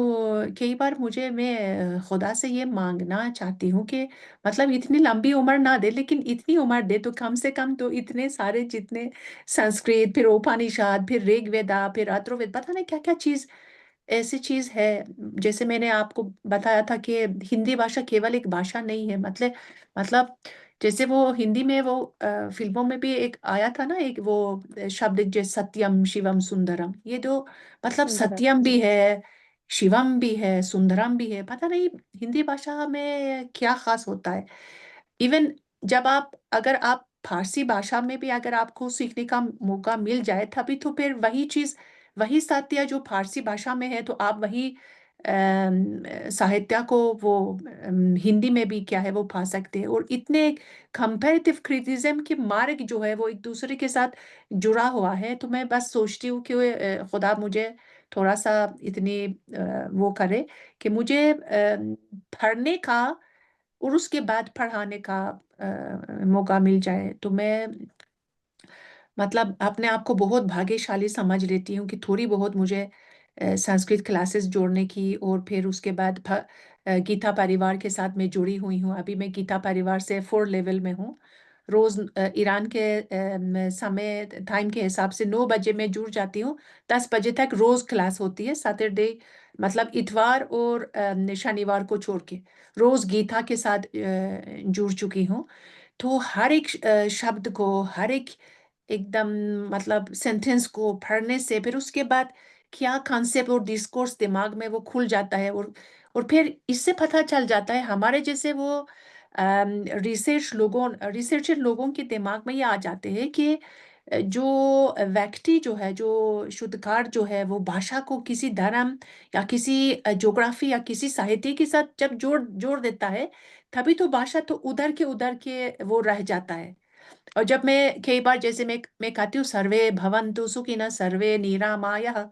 कई बार मैं खुदा से ये मांगना चाहती हूँ कि मतलब इतनी लंबी उम्र ना दे, लेकिन इतनी उम्र दे तो कम से कम तो इतने सारे जितने संस्कृत, फिर उपनिषद, फिर ऋग्वेदा, फिर अथर्ववेद, पता नहीं क्या-क्या चीज़, ऐसी चीज़ है। जैसे मैंने आपको बताया था कि हिंदी भाषा केवल एक भाषा नहीं है, मतलब जैसे वो हिंदी में वो फ़िल्मों में भी एक आया था ना, एक वो शब्द जैसे सत्यम, शिवम, सुंदरम, ये जो मतलब सुंदर। सत्यम जी। भी है, शिवम भी है, सुंदरम भी है, पता नहीं हिंदी भाषा में क्या ख़ास होता है। इवन जब आप, अगर आप फारसी भाषा में भी अगर आपको सीखने का मौका मिल जाए तभी तो फिर वही चीज़, वही सत्य जो फारसी भाषा में है तो आप वही साहित्य को वो हिंदी में भी क्या है वो पा सकते हैं। और इतने कंपैरेटिव क्रिटिसिज्म के मार्ग जो है वो एक दूसरे के साथ जुड़ा हुआ है। तो मैं बस सोचती हूँ कि खुदा मुझे थोड़ा सा इतनी वो करे कि मुझे पढ़ने का और उसके बाद पढ़ाने का मौका मिल जाए। तो मैं मतलब अपने आप को बहुत भाग्यशाली समझ लेती हूँ कि थोड़ी बहुत मुझे संस्कृत क्लासेस जोड़ने की, और फिर उसके बाद गीता परिवार के साथ मैं जुड़ी हुई हूँ। अभी मैं गीता परिवार से 4 लेवल में हूँ। रोज ईरान के समय टाइम के हिसाब से 9 बजे मैं जुड़ जाती हूँ। 10 बजे तक रोज क्लास होती है। सैटरडे मतलब इतवार और शनिवार को छोड़ के रोज गीता के साथ जुड़ चुकी हूँ। तो हर एक शब्द को, हर एक एकदम मतलब सेंटेंस को पढ़ने से फिर उसके बाद क्या कॉन्सेप्ट और डिस्कोर्स दिमाग में वो खुल जाता है। और फिर इससे पता चल जाता है हमारे जैसे वो रिसर्चर लोगों के दिमाग में ये आ जाते हैं कि जो व्यक्ति जो है, जो शुद्धकार जो है, वो भाषा को किसी धर्म या किसी ज्योग्राफी या किसी साहित्य के साथ जब जोड़ जोड़ देता है तभी तो भाषा तो उधर के वो रह जाता है। और जब मैं कई बार जैसे मैं कहती हूँ सर्वे भवन्तु सुखिनः सर्वे निरामयाः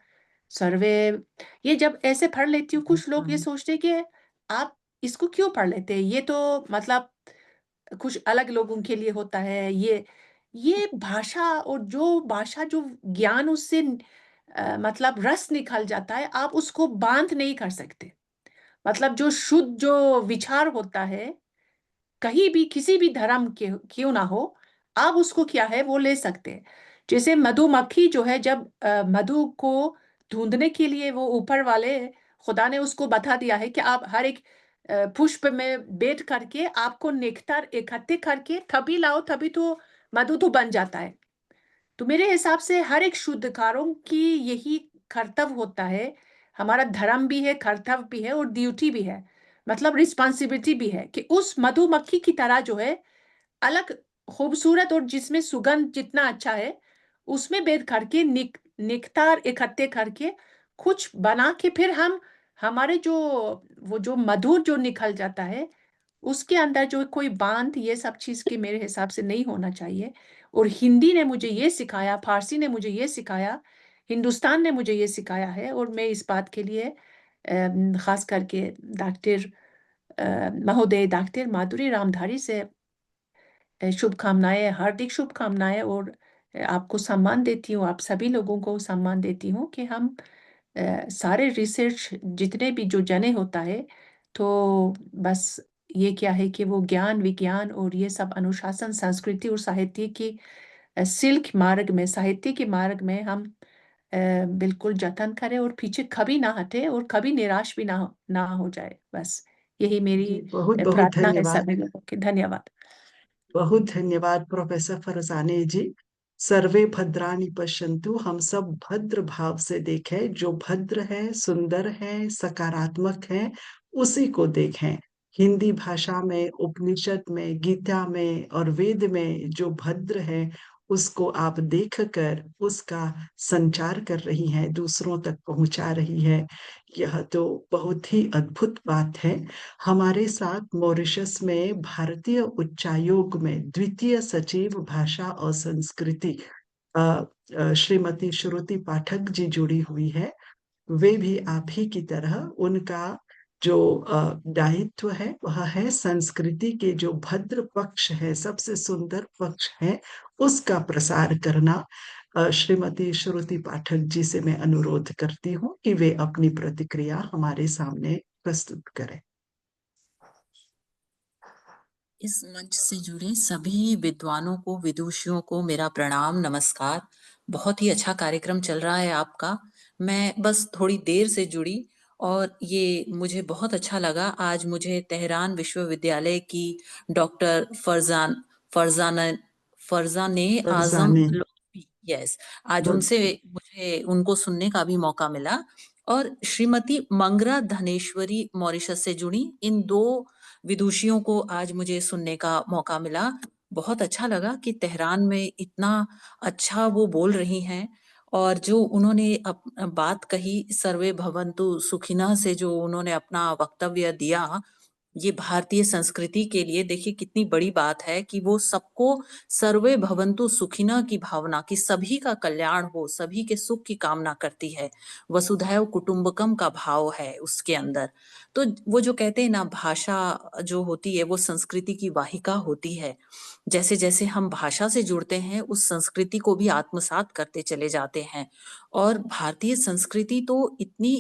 सर्वे, ये जब ऐसे पढ़ लेती हूँ कुछ लोग ये सोचते हैं कि आप इसको क्यों पढ़ लेते हैं, ये तो मतलब कुछ अलग लोगों के लिए होता है। ये भाषा और जो भाषा जो ज्ञान उससे मतलब रस निकल जाता है, आप उसको बांध नहीं कर सकते। मतलब जो शुद्ध जो विचार होता है कहीं भी किसी भी धर्म के क्यों ना हो, आप उसको क्या है वो ले सकते हैं। जैसे मधुमक्खी जो है जब मधु को ढूंढने के लिए वो ऊपर वाले खुदा ने उसको बता दिया है कि आप हर एक पुष्प में बैठ करके आपको नेक्टर इकट्ठे करके तभी लाओ, तभी तो मधु तो बन जाता है। तो मेरे हिसाब से हर एक शुद्धकारों की यही कर्तव्य होता है। हमारा धर्म भी है, कर्तव्य भी है और ड्यूटी भी है, मतलब रिस्पॉन्सिबिलिटी भी है कि उस मधुमक्खी की तरह जो है अलग खूबसूरत और जिसमें सुगंध जितना अच्छा है उसमें भेद करके नेक्टार इकट्ठे करके कुछ बना के फिर हम हमारे जो वो जो मधु जो निकल जाता है उसके अंदर जो कोई बांध, ये सब चीज की मेरे हिसाब से नहीं होना चाहिए। और हिंदी ने मुझे ये सिखाया, फारसी ने मुझे ये सिखाया, हिंदुस्तान ने मुझे ये सिखाया है। और मैं इस बात के लिए खास करके डॉक्टर महोदय डॉक्टर माधुरी रामधारी से शुभकामनाएं, हार्दिक शुभकामनाएं। और आपको सम्मान देती हूँ, आप सभी लोगों को सम्मान देती हूँ कि हम सारे रिसर्च जितने भी जो जने होता है तो बस ये क्या है कि वो ज्ञान विज्ञान और ये सब अनुशासन संस्कृति और साहित्य की सिल्क मार्ग में, साहित्य के मार्ग में हम बिल्कुल जतन करें और पीछे कभी ना हटे और कभी निराश भी ना हो जाए। बस यही मेरी जी, बहुत बहुत प्रार्थना है धन्यवाद। सभी लोगों की। धन्यवाद। बहुत धन्यवाद प्रोफेसर फरजाने जी। सर्वे भद्राणि पश्यन्तु, हम सब भद्र भाव से देखें, जो भद्र है, सुंदर है, सकारात्मक है, उसी को देखें। हिंदी भाषा में, उपनिषद में, गीता में और वेद में जो भद्र है उसको आप देखकर उसका संचार कर रही हैं, दूसरों तक पहुंचा रही है। यह तो बहुत ही अद्भुत बात है। हमारे साथ मॉरिशस में भारतीय उच्चायोग में द्वितीय सचिव भाषा और संस्कृति श्रीमती श्रुति पाठक जी जुड़ी हुई है। वे भी आप ही की तरह, उनका जो दायित्व है वह है संस्कृति के जो भद्र पक्ष है, सबसे सुंदर पक्ष है, उसका प्रसार करना। श्रीमती श्रुति पाठक जी से मैं अनुरोध करती हूँ कि वे अपनी प्रतिक्रिया हमारे सामने प्रस्तुत करें। इस मंच से जुड़े सभी विद्वानों को, विदुषियों को मेरा प्रणाम, नमस्कार। बहुत ही अच्छा कार्यक्रम चल रहा है आपका। मैं बस थोड़ी देर से जुड़ी और ये मुझे बहुत अच्छा लगा। आज मुझे तेहरान विश्वविद्यालय की डॉक्टर फरजाने आजम फरजाने, यस, आज बहुत उनसे मुझे उनको सुनने का भी मौका मिला। और श्रीमती मंगरा धनेश्वरी मॉरिशस से जुड़ी, इन दो विदुषियों को आज मुझे सुनने का मौका मिला। बहुत अच्छा लगा कि तेहरान में इतना अच्छा वो बोल रही हैं और जो उन्होंने बात कही सर्वे भवन्तु सुखिनः से जो उन्होंने अपना वक्तव्य दिया, ये भारतीय संस्कृति के लिए देखिए कितनी बड़ी बात है कि वो सबको सर्वे भवन्तु सुखिनः की भावना कि सभी का कल्याण हो, सभी के सुख की कामना करती है। वसुधैव कुटुंबकम का भाव है उसके अंदर। तो वो जो कहते हैं ना, भाषा जो होती है वो संस्कृति की वाहिका होती है। जैसे जैसे हम भाषा से जुड़ते हैं उस संस्कृति को भी आत्मसात करते चले जाते हैं। और भारतीय संस्कृति तो इतनी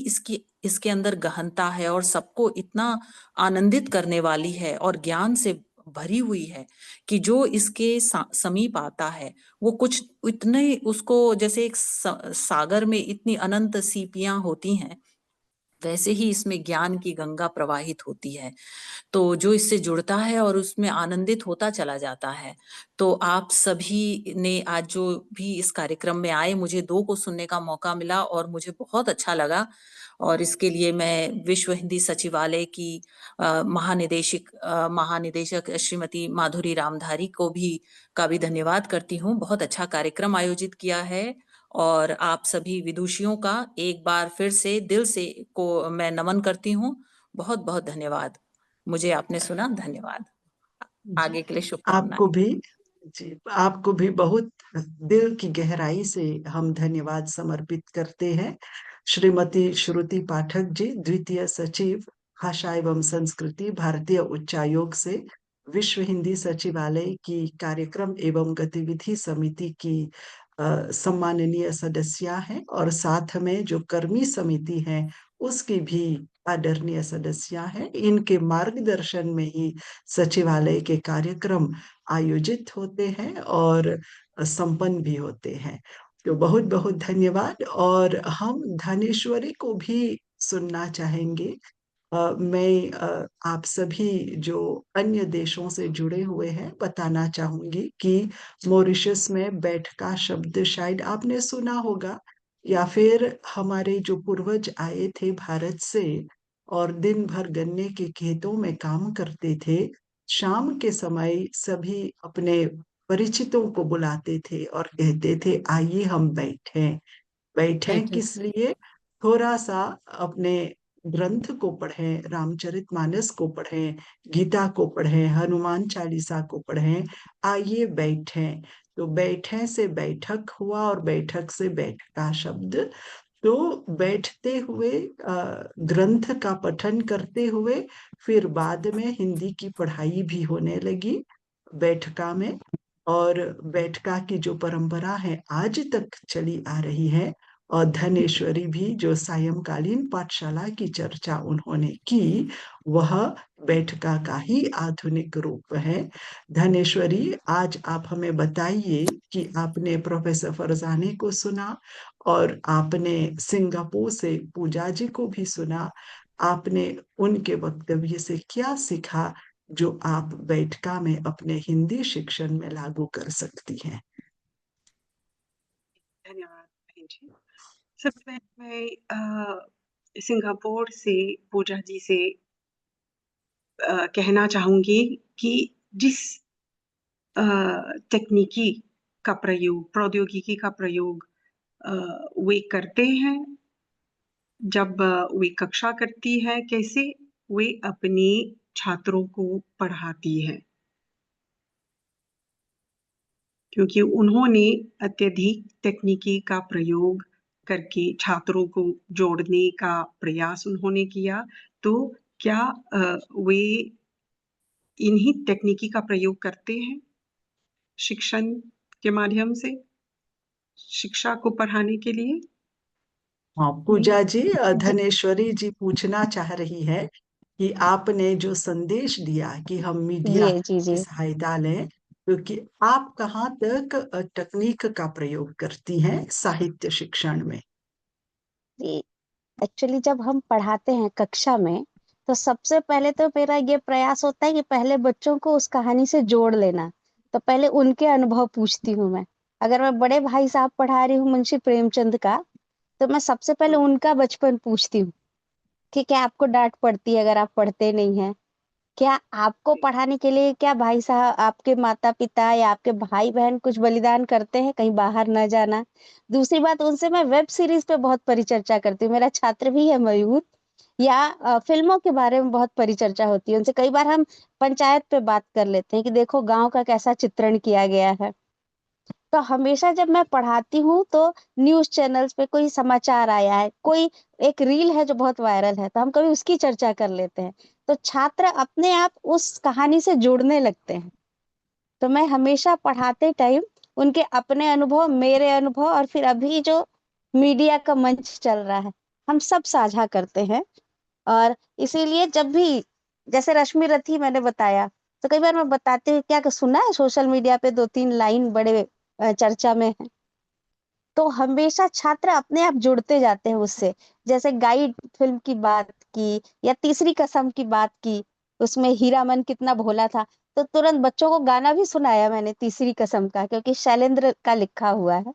इसके अंदर गहनता है और सबको इतना आनंदित करने वाली है और ज्ञान से भरी हुई है कि जो इसके समीप आता है वो कुछ इतने उसको, जैसे एक सागर में इतनी अनंत सीपियां होती हैं, वैसे ही इसमें ज्ञान की गंगा प्रवाहित होती है। तो जो इससे जुड़ता है और उसमें आनंदित होता चला जाता है। तो आप सभी ने आज जो भी इस कार्यक्रम में आए, मुझे 2 को सुनने का मौका मिला और मुझे बहुत अच्छा लगा और इसके लिए मैं विश्व हिंदी सचिवालय की महानिदेशक श्रीमती माधुरी रामधारी का भी धन्यवाद करती हूँ। बहुत अच्छा कार्यक्रम आयोजित किया है और आप सभी विदुषियों का एक बार फिर से दिल से को मैं नमन करती हूँ। बहुत बहुत धन्यवाद। मुझे आपने सुना, धन्यवाद। आगे के लिए शुभकामनाएं। आपको भी बहुत दिल की गहराई से हम धन्यवाद समर्पित करते हैं। श्रीमती श्रुति पाठक जी, द्वितीय सचिव भाषा एवं संस्कृति, भारतीय उच्चायोग से विश्व हिंदी सचिवालय की कार्यक्रम एवं गतिविधि समिति की सम्माननीय सदस्य हैं और साथ में जो कर्मी समिति है उसकी भी आदरणीय सदस्य हैं। इनके मार्गदर्शन में ही सचिवालय के कार्यक्रम आयोजित होते हैं और संपन्न भी होते हैं। तो बहुत बहुत धन्यवाद। और हम धनेश्वरी को भी सुनना चाहेंगे। मैं आप सभी जो अन्य देशों से जुड़े हुए हैं बताना चाहूंगी कि मॉरिशस में बैठका शब्द शायद आपने सुना होगा, या फिर हमारे जो पूर्वज आए थे भारत से और दिन भर गन्ने के खेतों में काम करते थे, शाम के समय सभी अपने परिचितों को बुलाते थे और कहते थे आइए हम बैठें। बैठें किस लिए? थोड़ा सा अपने ग्रंथ को पढ़ें, रामचरितमानस को पढ़ें, गीता को पढ़ें, हनुमान चालीसा को पढ़ें, आइए बैठें। तो बैठें से बैठक हुआ और बैठक से बैठका शब्द। तो बैठते हुए ग्रंथ का पठन करते हुए फिर बाद में हिंदी की पढ़ाई भी होने लगी बैठका में। और बैठका की जो परंपरा है आज तक चली आ रही है। और धनेश्वरी भी जो सायंकालीन पाठशाला की चर्चा उन्होंने की, वह बैठका का ही आधुनिक रूप है। धनेश्वरी, आज आप हमें बताइए कि आपने प्रोफेसर फरजाने को सुना और आपने सिंगापुर से पूजा जी को भी सुना। आपने उनके वक्तव्य से क्या सीखा जो आप बैठका में अपने हिंदी शिक्षण में लागू कर सकती हैं? धन्यवाद बहन जी। सबसे पहले मैं सिंगापुर से पूजा जी से कहना चाहूंगी कि जिस तकनीकी का प्रयोग, प्रौद्योगिकी का प्रयोग वे करते हैं जब वे कक्षा करती है, कैसे वे अपने छात्रों को पढ़ाती है, क्योंकि उन्होंने अत्यधिक तकनीकी का प्रयोग करके छात्रों को जोड़ने का प्रयास उन्होंने किया। तो क्या वे इन्हीं तकनीकी का प्रयोग करते हैं शिक्षण के माध्यम से शिक्षा को पढ़ाने के लिए? हाँ पूजा जी, धनेश्वरी जी पूछना चाह रही है कि आपने जो संदेश दिया कि हम मीडिया जी की सहायता लें, क्योंकि आप कहाँ तक तकनीक का प्रयोग करती हैं साहित्य शिक्षण में? जी। एक्चुअली जब हम पढ़ाते हैं कक्षा में तो सबसे पहले तो मेरा ये प्रयास होता है कि पहले बच्चों को उस कहानी से जोड़ लेना। तो पहले उनके अनुभव पूछती हूँ मैं। अगर मैं बड़े भाई साहब पढ़ा रही हूँ मुंशी प्रेमचंद का, तो मैं सबसे पहले उनका बचपन पूछती हूँ कि क्या आपको डांट पड़ती है अगर आप पढ़ते नहीं हैं? क्या आपको पढ़ाने के लिए क्या भाई साहब आपके माता-पिता या आपके भाई-बहन कुछ बलिदान करते हैं, कहीं बाहर ना जाना? दूसरी बात उनसे मैं वेब सीरीज़ पे बहुत परिचर्चा करती हूँ, मेरा छात्र भी है मयूर या फ़िल्मों के बारे में बहुत परिचर्चा होती है उनसे। कई बार हम पंचायत पे बात कर लेते हैं कि देखो गाँव का कैसा चित्रण किया गया है। तो हमेशा जब मैं पढ़ाती हूँ तो न्यूज़ चैनल्स पे कोई समाचार आया है, कोई एक रील है जो बहुत वायरल है, तो हम कभी उसकी चर्चा कर लेते हैं। तो छात्र अपने आप उस कहानी से जुड़ने लगते हैं। तो मैं हमेशा पढ़ाते टाइम उनके अपने अनुभव, मेरे अनुभव और फिर अभी जो मीडिया का मंच चल रहा है, हम सब साझा करते हैं। और इसीलिए जब भी जैसे रश्मि रथी मैंने बताया, तो कई बार मैं बताती हूँ, क्या सुना है सोशल मीडिया पे 2-3 लाइन बड़े चर्चा में है। तो हमेशा छात्र अपने आप जुड़ते जाते हैं उससे। जैसे गाइड फ़िल्म की बात की या तीसरी कसम की बात की, उसमें हीरामन कितना भोला था, तो तुरंत बच्चों को गाना भी सुनाया मैंने तीसरी कसम का, क्योंकि शैलेंद्र का लिखा हुआ है।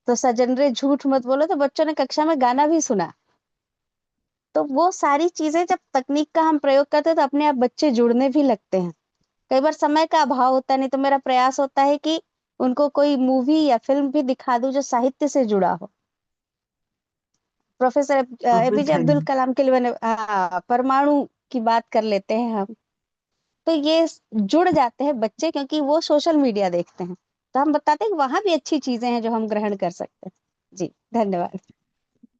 तो सजन रे झूठ मत बोलो, तो बच्चों ने कक्षा में गाना भी सुना। तो वो सारी चीज़ें जब तकनीक का हम प्रयोग करते हैं तो अपने आप बच्चे जुड़ने भी लगते हैं। कई बार समय का अभाव होता है, नहीं तो मेरा प्रयास होता है कि उनको कोई मूवी या फ़िल्म भी दिखा दूँ जो साहित्य से जुड़ा हो। प्रोफ़ेसर बहुत एपीजे अब्दुल धन्य कलाम के लिए मैंने परमाणु की बात कर लेते हैं हम। तो ये जुड़ जाते हैं बच्चे क्योंकि वो सोशल मीडिया देखते हैं। तो हम बताते हैं कि वहाँ भी अच्छी चीज़ें हैं जो हम ग्रहण कर सकते हैं। जी, धन्यवाद।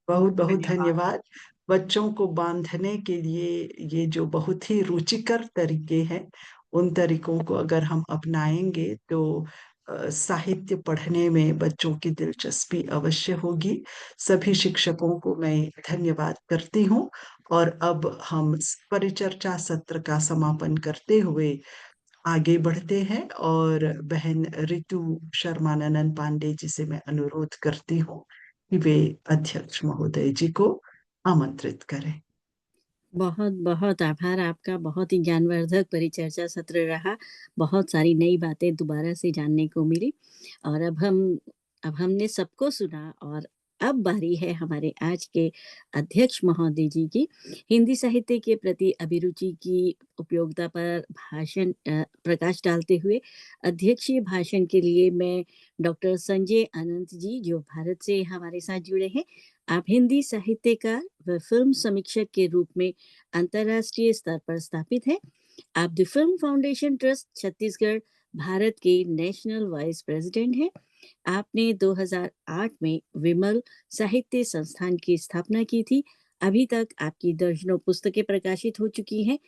बहुत बहुत धन्यवाद। बच्चों को बांधने के लिए ये जो बहुत ही रुचिकर तरीके हैं, उन तरीकों को अगर हम अपनाएंगे तो साहित्य पढ़ने में बच्चों की दिलचस्पी अवश्य होगी। सभी शिक्षकों को मैं धन्यवाद करती हूँ और अब हम परिचर्चा सत्र का समापन करते हुए आगे बढ़ते हैं और बहन ऋतु शर्मा ननन पांडे जी से मैं अनुरोध करती हूँ कि वे अध्यक्ष महोदय जी को आमंत्रित करें। बहुत बहुत आभार आपका। बहुत ही ज्ञानवर्धक परिचर्चा सत्र रहा। बहुत सारी नई बातें दोबारा से जानने को मिली और अब हमने सबको सुना और अब बारी है हमारे आज के अध्यक्ष महोदय जी की। हिंदी साहित्य के प्रति अभिरुचि की उपयोगिता पर प्रकाश डालते हुए अध्यक्षीय भाषण के लिए मैं डॉक्टर संजय अनंत जी, जो भारत से हमारे साथ जुड़े हैं। आप हिंदी साहित्यकार व फिल्म समीक्षक के रूप में अंतर्राष्ट्रीय स्तर पर स्थापित हैं। आप the film foundation trust Chhattisgarh Bharat के नेशनल वाइस प्रेसिडेंट हैं। आपने 2008 में विमल साहित्य संस्थान की स्थापना की थी। अभी तक आपकी दर्जनों पुस्तकें प्रकाशित हो चुकी हैं।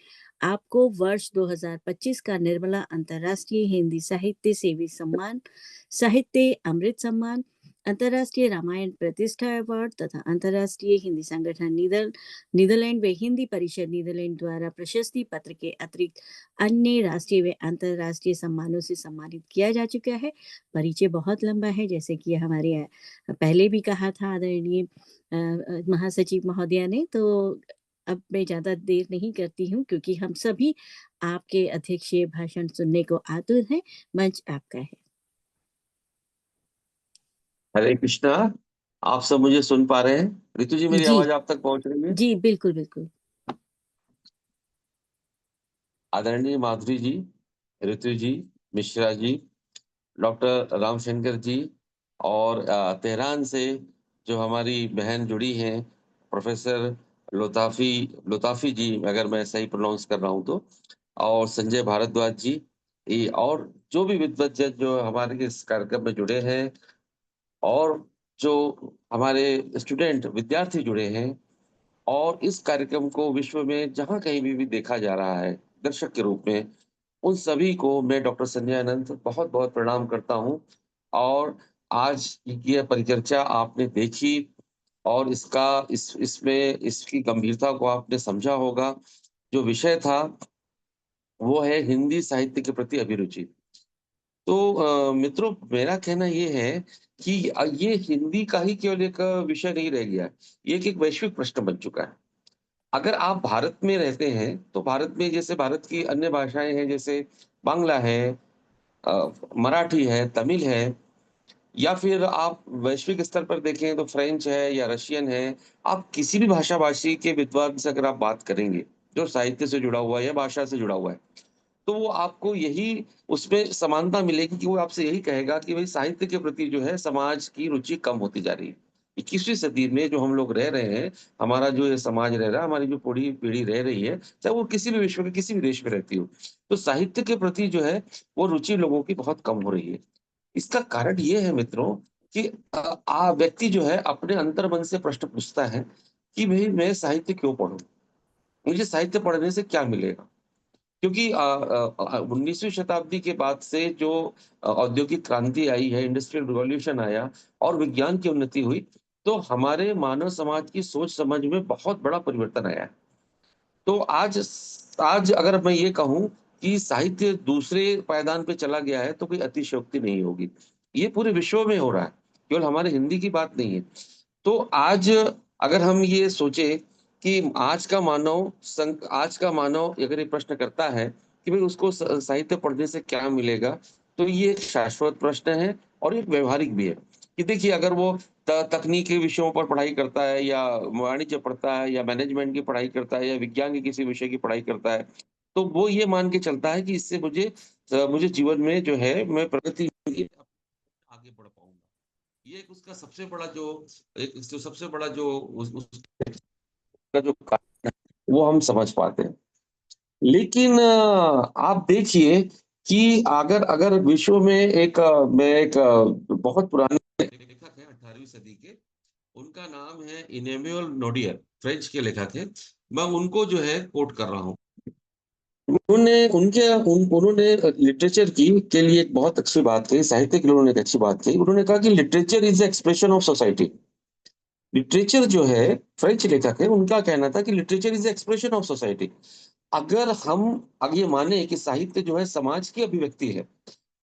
आपको वर्ष 2025 का निर्मला अंतर्राष्ट्रीय हिंदी साहित्य सेवी सम्मान, साहित्य अमृत सम्मान, अंतर्राष्ट्रीय रामायण प्रतिष्ठा अवार्ड तथा अंतर्राष्ट्रीय हिंदी संगठन नीदरलैंड व हिंदी परिषद नीदरलैंड द्वारा प्रशस्ति पत्र के अतिरिक्त अन्य राष्ट्रीय व अंतर्राष्ट्रीय सम्मानों से सम्मानित किया जा चुका है। परिचय बहुत लंबा है, जैसे कि हमारे पहले भी कहा था आदरणीय महासचिव महोदया ने। तो अब मैं ज़्यादा देर नहीं करती हूँ क्योंकि हम सभी आपके अध्यक्षीय भाषण सुनने को आतुर हैं। मंच आपका है। हरे कृष्णा। आप सब मुझे सुन पा रहे हैं? ऋतु जी, मेरी जी आवाज आप तक पहुंच रही है? जी, बिल्कुल बिल्कुल। आदरणीय माधुरी जी, ऋतु जी, मिश्रा जी, डॉक्टर रामशंकर जी और तेहरान से जो हमारी बहन जुड़ी हैं, प्रोफेसर लोताफी जी, अगर मैं सही प्रोनाउंस कर रहा हूं तो, और संजय भारद्वाज जी, और जो भी विद्वज्जन जो हमारे इस कार्यक्रम में जुड़े हैं और जो हमारे स्टूडेंट विद्यार्थी जुड़े हैं और इस कार्यक्रम को विश्व में जहाँ कहीं भी देखा जा रहा है दर्शक के रूप में, उन सभी को मैं डॉक्टर संजय अनंत बहुत बहुत प्रणाम करता हूँ। और आज की यह परिचर्चा आपने देखी और इसमें इसकी गंभीरता को आपने समझा होगा। जो विषय था वो है हिंदी साहित्य के प्रति अभिरुचि। तो मित्रों, मेरा कहना ये है कि ये हिंदी का ही केवल एक विषय नहीं रह गया, ये एक वैश्विक प्रश्न बन चुका है। अगर आप भारत में रहते हैं तो भारत में जैसे भारत की अन्य भाषाएं हैं, जैसे बांग्ला है, मराठी है, तमिल है, या फिर आप वैश्विक स्तर पर देखें तो फ्रेंच है या रशियन है। आप किसी भी भाषा भाषी के विद्वान से अगर आप बात करेंगे जो साहित्य से जुड़ा हुआ है या भाषा से जुड़ा हुआ है, तो वो आपको यही उसमें समानता मिलेगी कि वो आपसे यही कहेगा कि भाई साहित्य के प्रति जो है समाज की रुचि कम होती जा रही है। 21वीं सदी में जो हम लोग रह रहे हैं, हमारा जो ये समाज रह रहा है, हमारी जो पूरी पीढ़ी रह रही है, चाहे वो किसी भी विश्व के किसी भी देश में रहती हो, तो साहित्य के प्रति जो है वो रुचि लोगों की बहुत कम हो रही है। इसका कारण ये है मित्रों कि व्यक्ति जो है अपने अंतर्मन से प्रश्न पूछता है कि भाई मैं साहित्य क्यों पढूं? मुझे साहित्य पढ़ने से क्या मिलेगा? क्योंकि 19वीं शताब्दी के बाद से जो औद्योगिक क्रांति आई है, इंडस्ट्रियल रिवॉल्यूशन आया और विज्ञान की उन्नति हुई, तो हमारे मानव समाज की सोच समझ में बहुत बड़ा परिवर्तन आया है। तो आज अगर मैं ये कहूँ कि साहित्य दूसरे पायदान पे चला गया है, तो कोई अतिशयोक्ति नहीं होगी। ये पूरे विश्व में हो रहा है, केवल हमारे हिंदी की बात नहीं है। तो आज अगर हम ये सोचे कि आज का मानव अगर ये प्रश्न करता है कि भाई उसको साहित्य पढ़ने से क्या मिलेगा, तो ये एक शाश्वत प्रश्न है और एक व्यवहारिक भी है कि देखिए अगर वो तकनीकी विषयों पर पढ़ाई करता है या वाणिज्य पढ़ता है या मैनेजमेंट की पढ़ाई करता है या विज्ञान के किसी विषय की पढ़ाई करता है, तो वो ये मान के चलता है कि इससे मुझे जीवन में जो है मैं प्रगति होगी, आगे बढ़ पाऊंगा। ये एक उसका सबसे बड़ा जो उसका जो कारण है, वो हम समझ पाते हैं। लेकिन आप देखिए कि अगर अगर विश्व में बहुत पुराने लेखक है 18वीं सदी के, उनका नाम है इनेमुएल नोडियर, फ्रेंच के लेखक है। मैं उनको जो है कोट कर रहा हूँ। उन्होंने लिटरेचर की के लिए एक बहुत अच्छी बात कही, साहित्य के लिए उन्होंने एक अच्छी बात कही। उन्होंने कहा कि literature is expression of society. Literature जो है, फ्रेंच लेखक है, उनका कहना था कि literature is expression of society. अगर ये माने कि साहित्य जो है समाज की अभिव्यक्ति है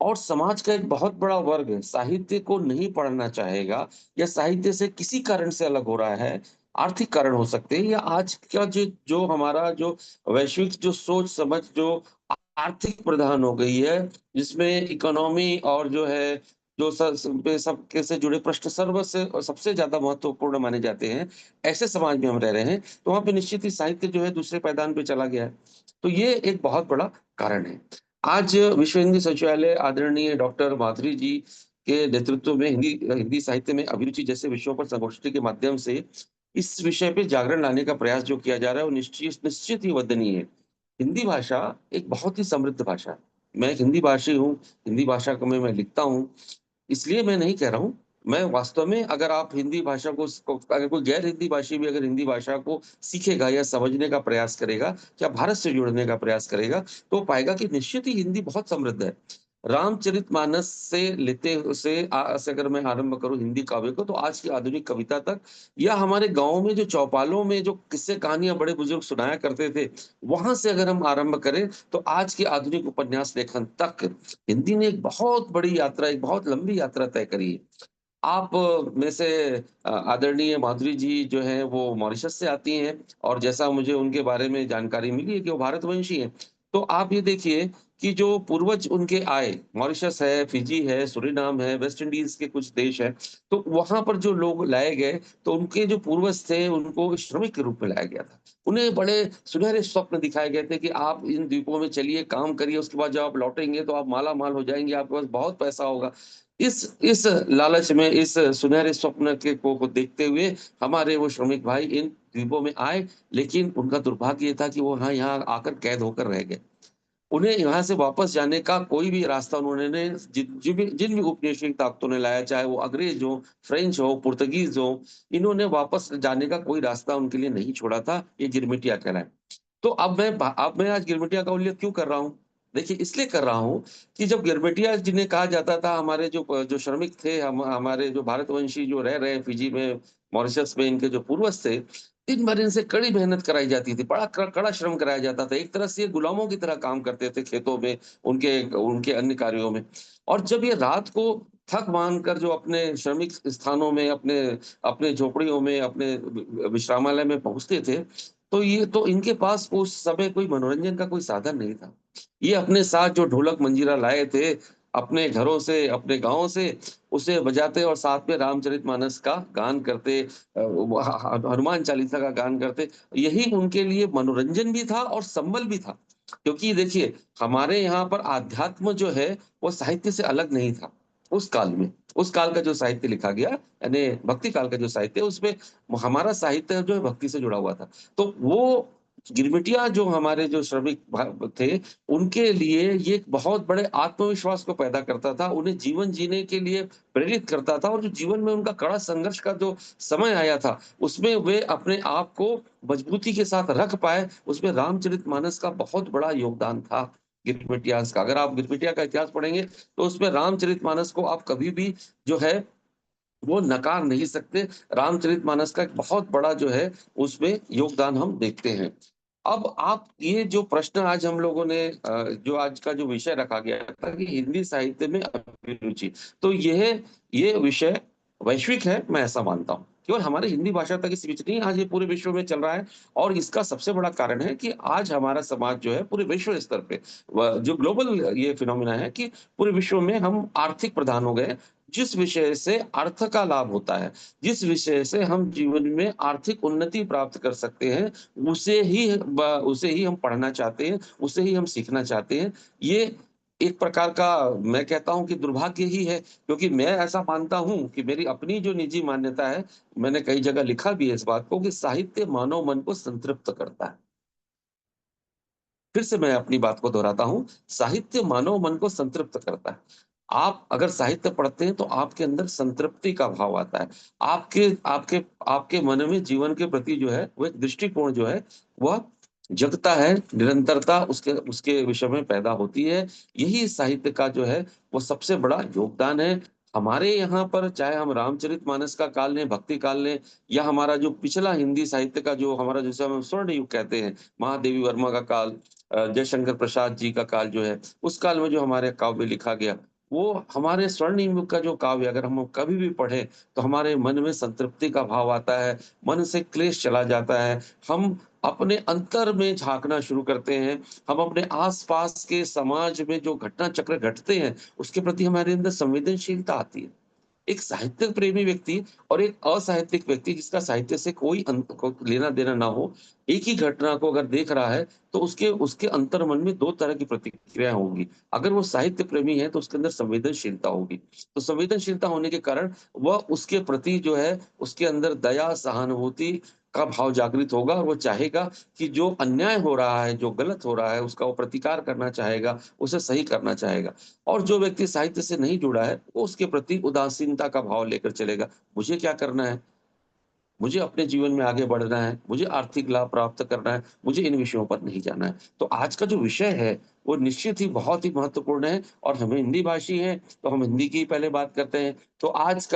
और समाज का एक बहुत बड़ा वर्ग साहित्य को नहीं पढ़ना चाहेगा या साहित्य से किसी कारण से अलग हो रहा है, आर्थिक कारण हो सकते हैं या आज का जो हमारा जो वैश्विक जो सोच समझ जो आर्थिक प्रधान हो गई है, जिसमें इकोनॉमी और जो है जो सबके से जुड़े प्रश्न सर्व से और सबसे ज्यादा महत्वपूर्ण माने जाते हैं, ऐसे समाज में हम रह रहे हैं, तो वहां पे निश्चित ही साहित्य जो है दूसरे पायदान पे चला गया है। तो ये एक बहुत बड़ा कारण है। आज विश्व हिंदी सचिवालय आदरणीय डॉक्टर माधुरी जी के नेतृत्व में हिंदी साहित्य में अभिरुचि जैसे विषयों पर संगोष्ठी के माध्यम से इस विषय पे जागरण लाने का प्रयास जो किया जा रहा है वो निश्चित ही वंदनीय है। हिंदी भाषा एक बहुत ही समृद्ध भाषा है। मैं एक हिंदी भाषी हूँ, हिंदी भाषा को मैं लिखता हूँ, इसलिए मैं नहीं कह रहा हूँ। मैं वास्तव में अगर आप हिंदी भाषा को अगर कोई गैर हिंदी भाषी भी अगर हिंदी भाषा को सीखेगा या समझने का प्रयास करेगा या भारत से जुड़ने का प्रयास करेगा, तो पाएगा कि निश्चित ही हिंदी बहुत समृद्ध है। रामचरितमानस से अगर मैं आरंभ करूँ हिंदी काव्य को, तो आज की आधुनिक कविता तक या हमारे गाँव में जो चौपालों में जो किस्से कहानियाँ बड़े बुजुर्ग सुनाया करते थे, वहां से अगर हम आरंभ करें, तो आज की आधुनिक उपन्यास लेखन तक हिंदी ने एक बहुत बड़ी यात्रा, एक बहुत लंबी यात्रा तय करी है। आप में से आदरणीय माधुरी जी जो है वो मॉरिशस से आती हैं और जैसा मुझे उनके बारे में जानकारी मिली है कि वो भारतवंशी हैं। तो आप ये देखिए कि जो पूर्वज उनके आए, मॉरिशस है, फिजी है, सूरीनाम है, वेस्ट इंडीज के कुछ देश हैं, तो वहां पर जो लोग लाए गए, तो उनके जो पूर्वज थे उनको श्रमिक के रूप में लाया गया था। उन्हें बड़े सुनहरे स्वप्न दिखाए गए थे कि आप इन द्वीपों में चलिए, काम करिए, उसके बाद जब आप लौटेंगे तो आप माला माल हो जाएंगे, आपके पास बहुत पैसा होगा। इस लालच में, इस सुनहरे स्वप्न को देखते हुए हमारे वो श्रमिक भाई इन द्वीपों में आए, लेकिन उनका दुर्भाग्य ये था कि वो यहाँ आकर कैद होकर रह गए। उन्हें यहाँ से वापस जाने का कोई भी रास्ता उन्होंने जिन भी उपनिवेशिक ताकतों ने लाया, चाहे वो अंग्रेज हो, फ्रेंच हो, पुर्तगीज हो, इन्होंने वापस जाने का कोई रास्ता उनके लिए नहीं छोड़ा था। ये गिरमिटिया कहलाए। तो अब मैं आज गिरमिटिया का उल्लेख क्यों कर रहा हूँ? देखिए इसलिए कर रहा हूँ कि जब गिरमिटिया जिन्हें कहा जाता था, हमारे जो श्रमिक थे, हमारे जो भारतवंशी जो रह रहे फिजी में, मॉरिशस में, इनके जो पूर्वज थे, दिन भर इनसे कड़ी मेहनत कराई जाती थी, बड़ा कड़ा श्रम कराया जाता था। एक तरह से ये गुलामों की तरह काम करते थे खेतों में, उनके उनके अन्य कार्यों में। और जब ये रात को थक मान कर जो अपने श्रमिक स्थानों में, अपने अपने झोपड़ियों में, अपने विश्रामालय में पहुंचते थे, तो इनके पास उस समय कोई मनोरंजन का कोई साधन नहीं था। ये अपने साथ जो ढोलक मंजीरा लाए थे, अपने घरों से, अपने गाँव से उसे बजाते और साथ में रामचरितमानस का गान करते, हनुमान चालीसा का गान करते। यही उनके लिए मनोरंजन भी था और संबल भी था। क्योंकि देखिए, हमारे यहाँ पर आध्यात्म जो है, वो साहित्य से अलग नहीं था उस काल में। उस काल का जो साहित्य लिखा गया, यानी भक्ति काल का जो साहित्य है, उसमें हमारा साहित्य जो है भक्ति से जुड़ा हुआ था। तो वो गिरमिटिया जो हमारे जो श्रमिक थे, उनके लिए ये एक बहुत बड़े आत्मविश्वास को पैदा करता था, उन्हें जीवन जीने के लिए प्रेरित करता था, और जो जीवन में उनका कड़ा संघर्ष का जो समय आया था, उसमें वे अपने आप को मजबूती के साथ रख पाए, उसमें रामचरितमानस का बहुत बड़ा योगदान था गिरमिटियास का। अगर आप गिरमिटिया का इतिहास पढ़ेंगे, तो उसमें रामचरितमानस को आप कभी भी जो है वो नकार नहीं सकते। रामचरितमानस का एक बहुत बड़ा जो है उसमें योगदान हम देखते हैं। अब आप ये जो प्रश्न आज हम लोगों ने जो आज का जो विषय रखा गया था कि हिंदी साहित्य में अभिरुचि, तो ये विषय वैश्विक है, मैं ऐसा मानता हूँ। केवल हमारे हिंदी भाषा तक ही सीमित नहीं, आज ये पूरे विश्व में चल रहा है। और इसका सबसे बड़ा कारण है कि आज हमारा समाज जो है पूरे विश्व स्तर पे जो ग्लोबल ये फिनोमिना है कि पूरे विश्व में हम आर्थिक प्रधान हो गए। जिस विषय से अर्थ का लाभ होता है, जिस विषय से हम जीवन में आर्थिक उन्नति प्राप्त कर सकते हैं, उसे ही हम पढ़ना चाहते हैं, उसे ही हम सीखना चाहते हैं। ये एक प्रकार का मैं कहता हूँ कि दुर्भाग्य ही है, क्योंकि मैं ऐसा मानता हूँ कि मेरी अपनी जो निजी मान्यता है, मैंने कई जगह लिखा भी है इस बात को, कि साहित्य मानव मन को संतृप्त करता है। फिर से मैं अपनी बात को दोहराता हूँ, साहित्य मानव मन को संतृप्त करता है। आप अगर साहित्य पढ़ते हैं तो आपके अंदर संतृप्ति का भाव आता है। आपके आपके आपके मन में जीवन के प्रति जो है वो एक दृष्टिकोण जो है वह जगता है, निरंतरता उसके उसके विषय में पैदा होती है। यही साहित्य का जो है वो सबसे बड़ा योगदान है। हमारे यहाँ पर चाहे हम रामचरितमानस का काल लें, भक्ति काल लें, या हमारा जो पिछला हिंदी साहित्य का जो हमारा जिसे हम स्वर्ण युग कहते हैं, महादेवी वर्मा का काल, जयशंकर प्रसाद जी का काल जो है, उस काल में जो हमारे काव्य लिखा गया, वो हमारे स्वर्णिम युग का जो काव्य अगर हम कभी भी पढ़ें, तो हमारे मन में संतृप्ति का भाव आता है, मन से क्लेश चला जाता है। हम अपने अंतर में झाँकना शुरू करते हैं, हम अपने आस-पास के समाज में जो घटना चक्र घटते हैं, उसके प्रति हमारे अंदर संवेदनशीलता आती है। एक साहित्य प्रेमी व्यक्ति और एक असाहित्यिक व्यक्ति जिसका साहित्य से कोई को लेना-देना ना हो, एक ही घटना को अगर देख रहा है, तो उसके उसके अंतर्मन में 2 तरह की प्रतिक्रिया होंगी। अगर वो साहित्य प्रेमी है, तो उसके अंदर संवेदनशीलता होगी। तो संवेदनशीलता होने के कारण वह उसके प्रति जो है, उसके अंदर दया, सहानुभूति का भाव जागृत होगा, और वो चाहेगा कि जो अन्याय हो रहा है, जो गलत हो रहा है, उसका वो प्रतिकार करना चाहेगा, उसे सही करना चाहेगा। और जो व्यक्ति साहित्य से नहीं जुड़ा है, वो उसके प्रति उदासीनता का भाव लेकर चलेगा। मुझे क्या करना है? मुझे अपने जीवन में आगे बढ़ना है, मुझे आर्थिक लाभ प्राप्त करना है, मुझे इन विषयों पर नहीं जाना है। तो आज का जो विषय है, वो निश्चित ही बहुत ही महत्वपूर्ण है, और हम हिंदी भाषी हैं, तो हम हिंदी की पहले बात करते हैं। तो आज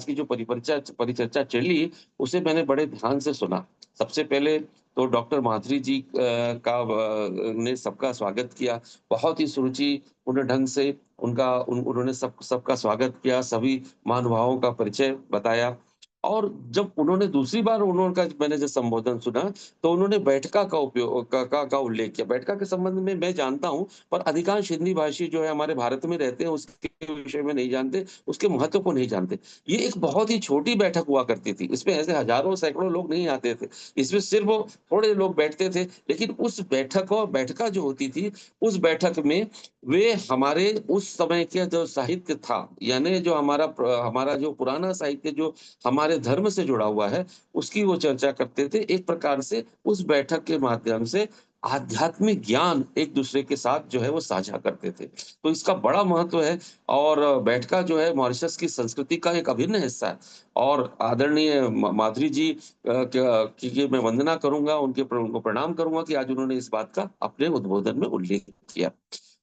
की जो परिचर्चा चली, उसे मैंने बड़े ध्यान से सुना। सबसे पहले तो डॉक्टर माधुरी जी ने सबका स्वागत किया। बहुत ही सुरुचिपूर्ण ढंग से उन्होंने सबका स्वागत किया, सभी महानुभावों का परिचय बताया। और जब उन्होंने दूसरी बार उन्होंने मैंने जब संबोधन सुना, तो उन्होंने बैठका का उपयोग का उल्लेख किया। बैठका के संबंध में मैं जानता हूँ, पर अधिकांश हिंदी भाषी जो है हमारे भारत में रहते हैं, उसके विषय में नहीं जानते, उसके महत्व को नहीं जानते। ये एक बहुत ही छोटी बैठक हुआ करती थी। इसमें ऐसे हजारों सैकड़ों लोग नहीं आते थे। इसमें सिर्फ वो थोड़े लोग बैठते थे, लेकिन उस बैठका जो होती थी, उस बैठक में वे हमारे उस समय के जो साहित्य था, यानी जो हमारा जो पुराना साहित्य जो हमारे धर्म से जुड़ा हुआ है, उसकी वो चर्चा करते थे। एक प्रकार से उस बैठक के माध्यम से आध्यात्मिक ज्ञान एक-दूसरे के साथ जो है वो साझा करते थे। तो इसका बड़ा महत्व है, और बैठका जो है मॉरिशस की संस्कृति का एक अभिन्न हिस्सा है। और आदरणीय माधुरी जी की मैं वंदना करूँगा, उनको प्रणाम करूँगा कि आज उन्होंने इस बात का अपने उद्बोधन में उल्लेख किया।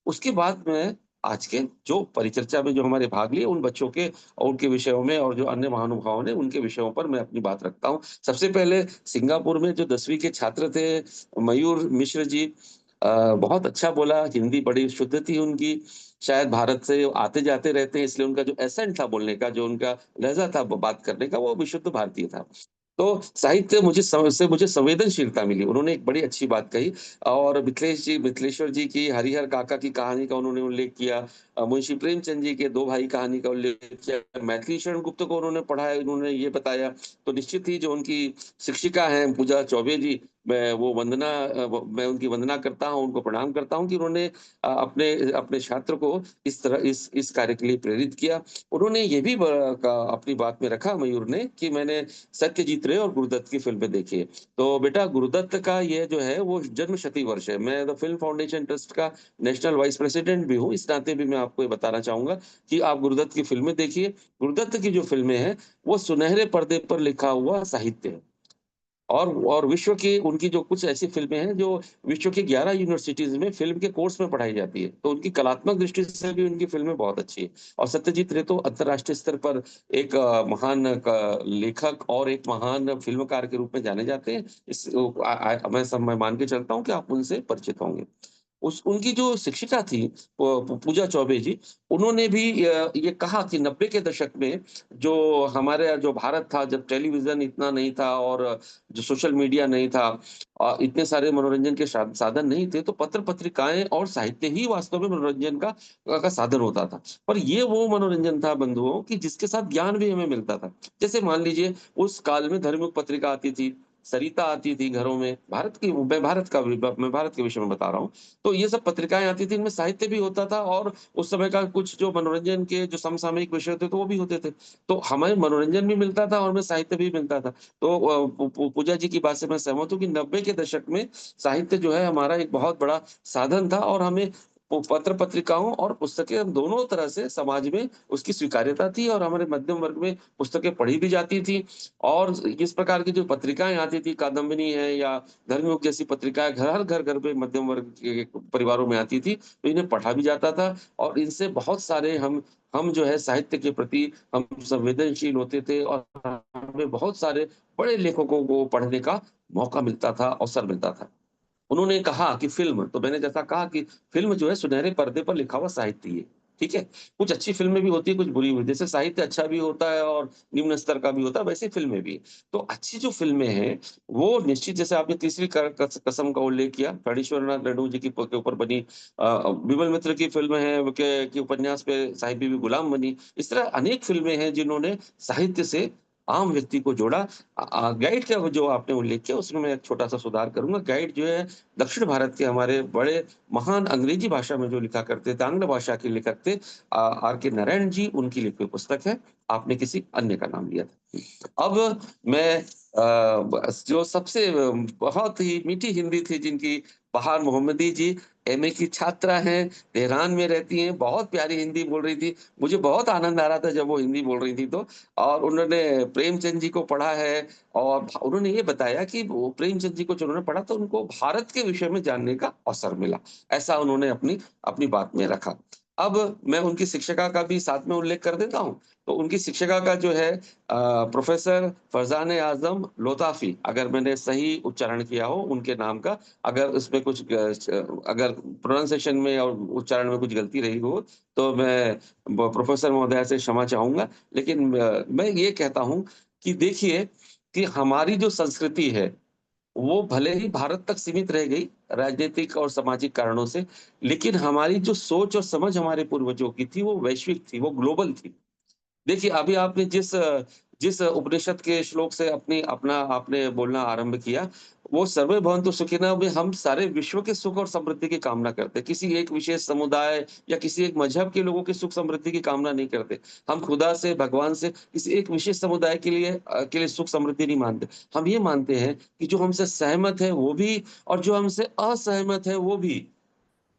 उसके बाद में आज के जो परिचर्चा में जो हमारे भाग लिए उन बच्चों के और उनके विषयों में, और जो अन्य महानुभावों ने उनके विषयों पर मैं अपनी बात रखता हूँ। सबसे पहले सिंगापुर में जो 10वीं के छात्र थे, मयूर मिश्र जी, बहुत अच्छा बोला, हिंदी बड़ी शुद्ध थी उनकी। शायद भारत से आते-जाते रहते हैं, इसलिए उनका जो एसेंट था बोलने का, जो उनका लहज़ा था बात करने का, वो विशुद्ध भारतीय था। तो साहित्य से मुझे संवेदनशीलता मिली। उन्होंने एक बड़ी अच्छी बात कही और मिथिलेश्वर जी की हरिहर काका की कहानी का उन्होंने उल्लेख किया। मुंशी प्रेमचंद जी के 2 भाई कहानी का उल्लेख किया। मैथिली शरण गुप्त को उन्होंने पढ़ा है, उन्होंने ये बताया। तो निश्चित ही जो उनकी शिक्षिका हैं पूजा चौबे जी, मैं उनकी वंदना करता हूँ, उनको प्रणाम करता हूँ कि उन्होंने अपने अपने छात्र को इस तरह इस कार्य के लिए प्रेरित किया। उन्होंने ये भी अपनी बात में रखा मयूर ने कि मैंने सत्यजीत रे और गुरुदत्त की फ़िल्में देखी है। तो बेटा गुरुदत्त का ये जो है वो जन्म शती वर्ष है। मैं द फ़िल्म फाउंडेशन ट्रस्ट का नेशनल वाइस प्रेसिडेंट भी हूँ। इस नाते भी मैं आपको ये बताना चाहूँगा कि आप गुरुदत्त की फ़िल्में देखिए। गुरुदत्त की जो फ़िल्में हैं, वो सुनहरे पर्दे पर लिखा हुआ साहित्य है। और विश्व की उनकी जो कुछ ऐसी फ़िल्में हैं जो विश्व की 11 यूनिवर्सिटीज़ में फ़िल्म के कोर्स में पढ़ाई जाती है। तो उनकी कलात्मक दृष्टि से भी उनकी फ़िल्में बहुत अच्छी है। और सत्यजीत रे तो अंतर्राष्ट्रीय स्तर पर एक महान क लेखक और एक महान फ़िल्मकार के रूप में जाने जाते हैं। मैं मान के चलता हूँ कि आप उनसे परिचित होंगे। उस उनकी जो शिक्षिका थी पूजा चौबे जी, उन्होंने भी ये कहा कि 90 के दशक में जो भारत था, जब टेलीविज़न इतना नहीं था और जो सोशल मीडिया नहीं था, इतने सारे मनोरंजन के साधन नहीं थे, तो पत्र-पत्रिकाएँ और साहित्य ही वास्तव में मनोरंजन का साधन होता था। पर ये वो मनोरंजन था बंधुओं कि जिसके साथ ज्ञान भी हमें मिलता था। जैसे मान लीजिए उस काल में धर्मयुग पत्रिका आती थी, सरिता आती थी घरों में, मैं भारत के विषय में बता रहा हूँ। तो ये सब पत्रिकाएँ आती थी, इनमें साहित्य भी होता था और उस समय का कुछ जो मनोरंजन के जो समसामयिक विषय होते थे, वो भी होते थे। तो हमें मनोरंजन भी मिलता था और हमें साहित्य भी मिलता था। तो पूजा जी की बात से मैं सहमत हूँ कि 90 के दशक में साहित्य जो है हमारा एक बहुत बड़ा साधन था और हमें पत्र-पत्रिकाओं और पुस्तकें दोनों तरह से समाज में उसकी स्वीकार्यता थी और हमारे मध्यम वर्ग में पुस्तकें पढ़ी भी जाती थी। और इस प्रकार की जो पत्रिकाएँ आती थी, कादम्बिनी है या धर्मयुग जैसी पत्रिकाएँ घर पे मध्यम वर्ग के परिवारों में आती थी, तो इन्हें पढ़ा भी जाता था और इनसे बहुत सारे हम जो है साहित्य के प्रति हम संवेदनशील होते थे और हमें बहुत सारे बड़े लेखकों को पढ़ने का मौका मिलता था, अवसर मिलता था। उन्होंने कहा कि फ़िल्म तो मैंने जैसा कहा कि फ़िल्म जो है सुनहरे पर्दे पर लिखा हुआ साहित्य ही है, ठीक है? कुछ अच्छी फ़िल्में भी होती हैं, कुछ बुरी भी। जैसे साहित्य अच्छा भी होता है और निम्न स्तर का भी होता है, वैसे फ़िल्में भी। तो अच्छी जो फ़िल्में हैं, वो निश्चित जैसे आपने तीसरी क कस कसम का उल्लेख किया, फणीश्वरनाथ रेणु जी की के ऊपर बनी विमल मित्र की फ़िल्म है वो के उपन्यास पे साहिब बीबी गुलाम बनी। इस तरह अनेक फ़िल्में हैं जिन्होंने साहित्य से आम व्यक्ति को जोड़ा। गाइड का वो जो आपने उल्लेख किया उसमें मैं एक छोटा-सा सुधार करूँगा। गाइड जो है दक्षिण भारत के हमारे बड़े महान अंग्रेजी भाषा में जो लिखा करते थे, आंग्ल भाषा के लेखक थे आर के नारायण जी, उनकी लिखी हुई पुस्तक है। आपने किसी अन्य का नाम लिया था। अब मैं जो सबसे बहुत ही मीठी हिंदी थी जिनकी बहार मोहम्मदी जी एमए की छात्रा हैं, तेहरान में रहती हैं, बहुत प्यारी हिंदी बोल रही थी। मुझे बहुत आनंद आ रहा था जब वो हिंदी बोल रही थी तो। और उन्होंने प्रेमचंद जी को पढ़ा है और उन्होंने ये बताया कि वो प्रेमचंद जी को जब उन्होंने पढ़ा तो उनको भारत के विषय में जानने का अवसर मिला। ऐसा उन्होंने अपनी अपनी बात में रखा। अब मैं उनकी शिक्षिका का भी साथ में उल्लेख कर देता हूँ। तो उनकी शिक्षिका का जो है प्रोफ़ेसर फरज़ान आज़म लोताफ़ी, अगर मैंने सही उच्चारण किया हो उनके नाम का, अगर उसमें कुछ अगर प्रोनंसिएशन में और उच्चारण में कुछ गलती रही हो, तो मैं प्रोफ़ेसर महोदया से क्षमा चाहूँगा। लेकिन मैं ये कहता हूँ कि देखिए कि हमारी जो संस्कृति है, वो भले ही भारत तक सीमित रह गई, राजनीतिक और सामाजिक कारणों से, लेकिन हमारी जो सोच और समझ हमारे पूर्वजों की थी, वो वैश्विक थी, वो ग्लोबल थी। देखिए, अभी आपने जिस उपनिषद के श्लोक से अपना आपने बोलना आरंभ किया, वो सर्वे भवन्तु सुखिनः में हम सारे विश्व के सुख और समृद्धि की कामना करते हैं। किसी एक विशेष समुदाय या किसी एक मज़हब के लोगों की सुख समृद्धि की कामना नहीं करते। हम खुदा से, भगवान से किसी एक विशेष समुदाय के लिए सुख समृद्धि नहीं मानते। हम ये मानते हैं कि जो हमसे सहमत है वो भी और जो हमसे असहमत है वो भी।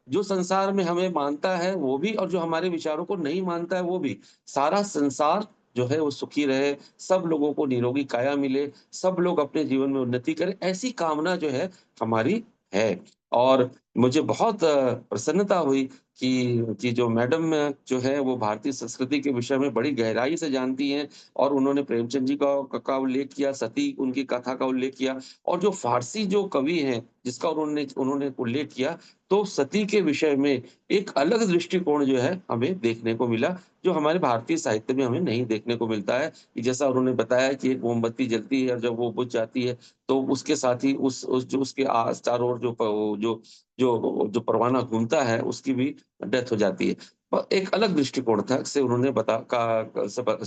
जो संसार में हमें मानता है वो भी और जो हमारे विचारों को नहीं मानता है वो भी। सारा संसार जो है वो सुखी रहे, सब लोगों को निरोगी काया मिले, सब लोग अपने जीवन में उन्नति करें, ऐसी कामना जो है हमारी है। और मुझे बहुत प्रसन्नता हुई कि जो मैडम जो है वो भारतीय संस्कृति के विषय में बड़ी गहराई से जानती हैं और उन्होंने प्रेमचंद जी का उल्लेख किया, सती उनकी कथा का उल्लेख किया और जो फारसी जो कवि हैं जिसका उन्होंने उन्होंने उल्लेख किया, तो सती के विषय में एक अलग दृष्टिकोण जो है हमें देखने को मिला, जो हमारे भारतीय साहित्य में हमें नहीं देखने को मिलता है। कि जैसा उन्होंने बताया कि एक मोमबत्ती जलती है और जब वो बुझ जाती है, तो उसके साथ ही उस जो उसके चारों ओर जो परवाना घूमता है, उसकी भी डेथ हो जाती है। एक अलग दृष्टिकोण था से उन्होंने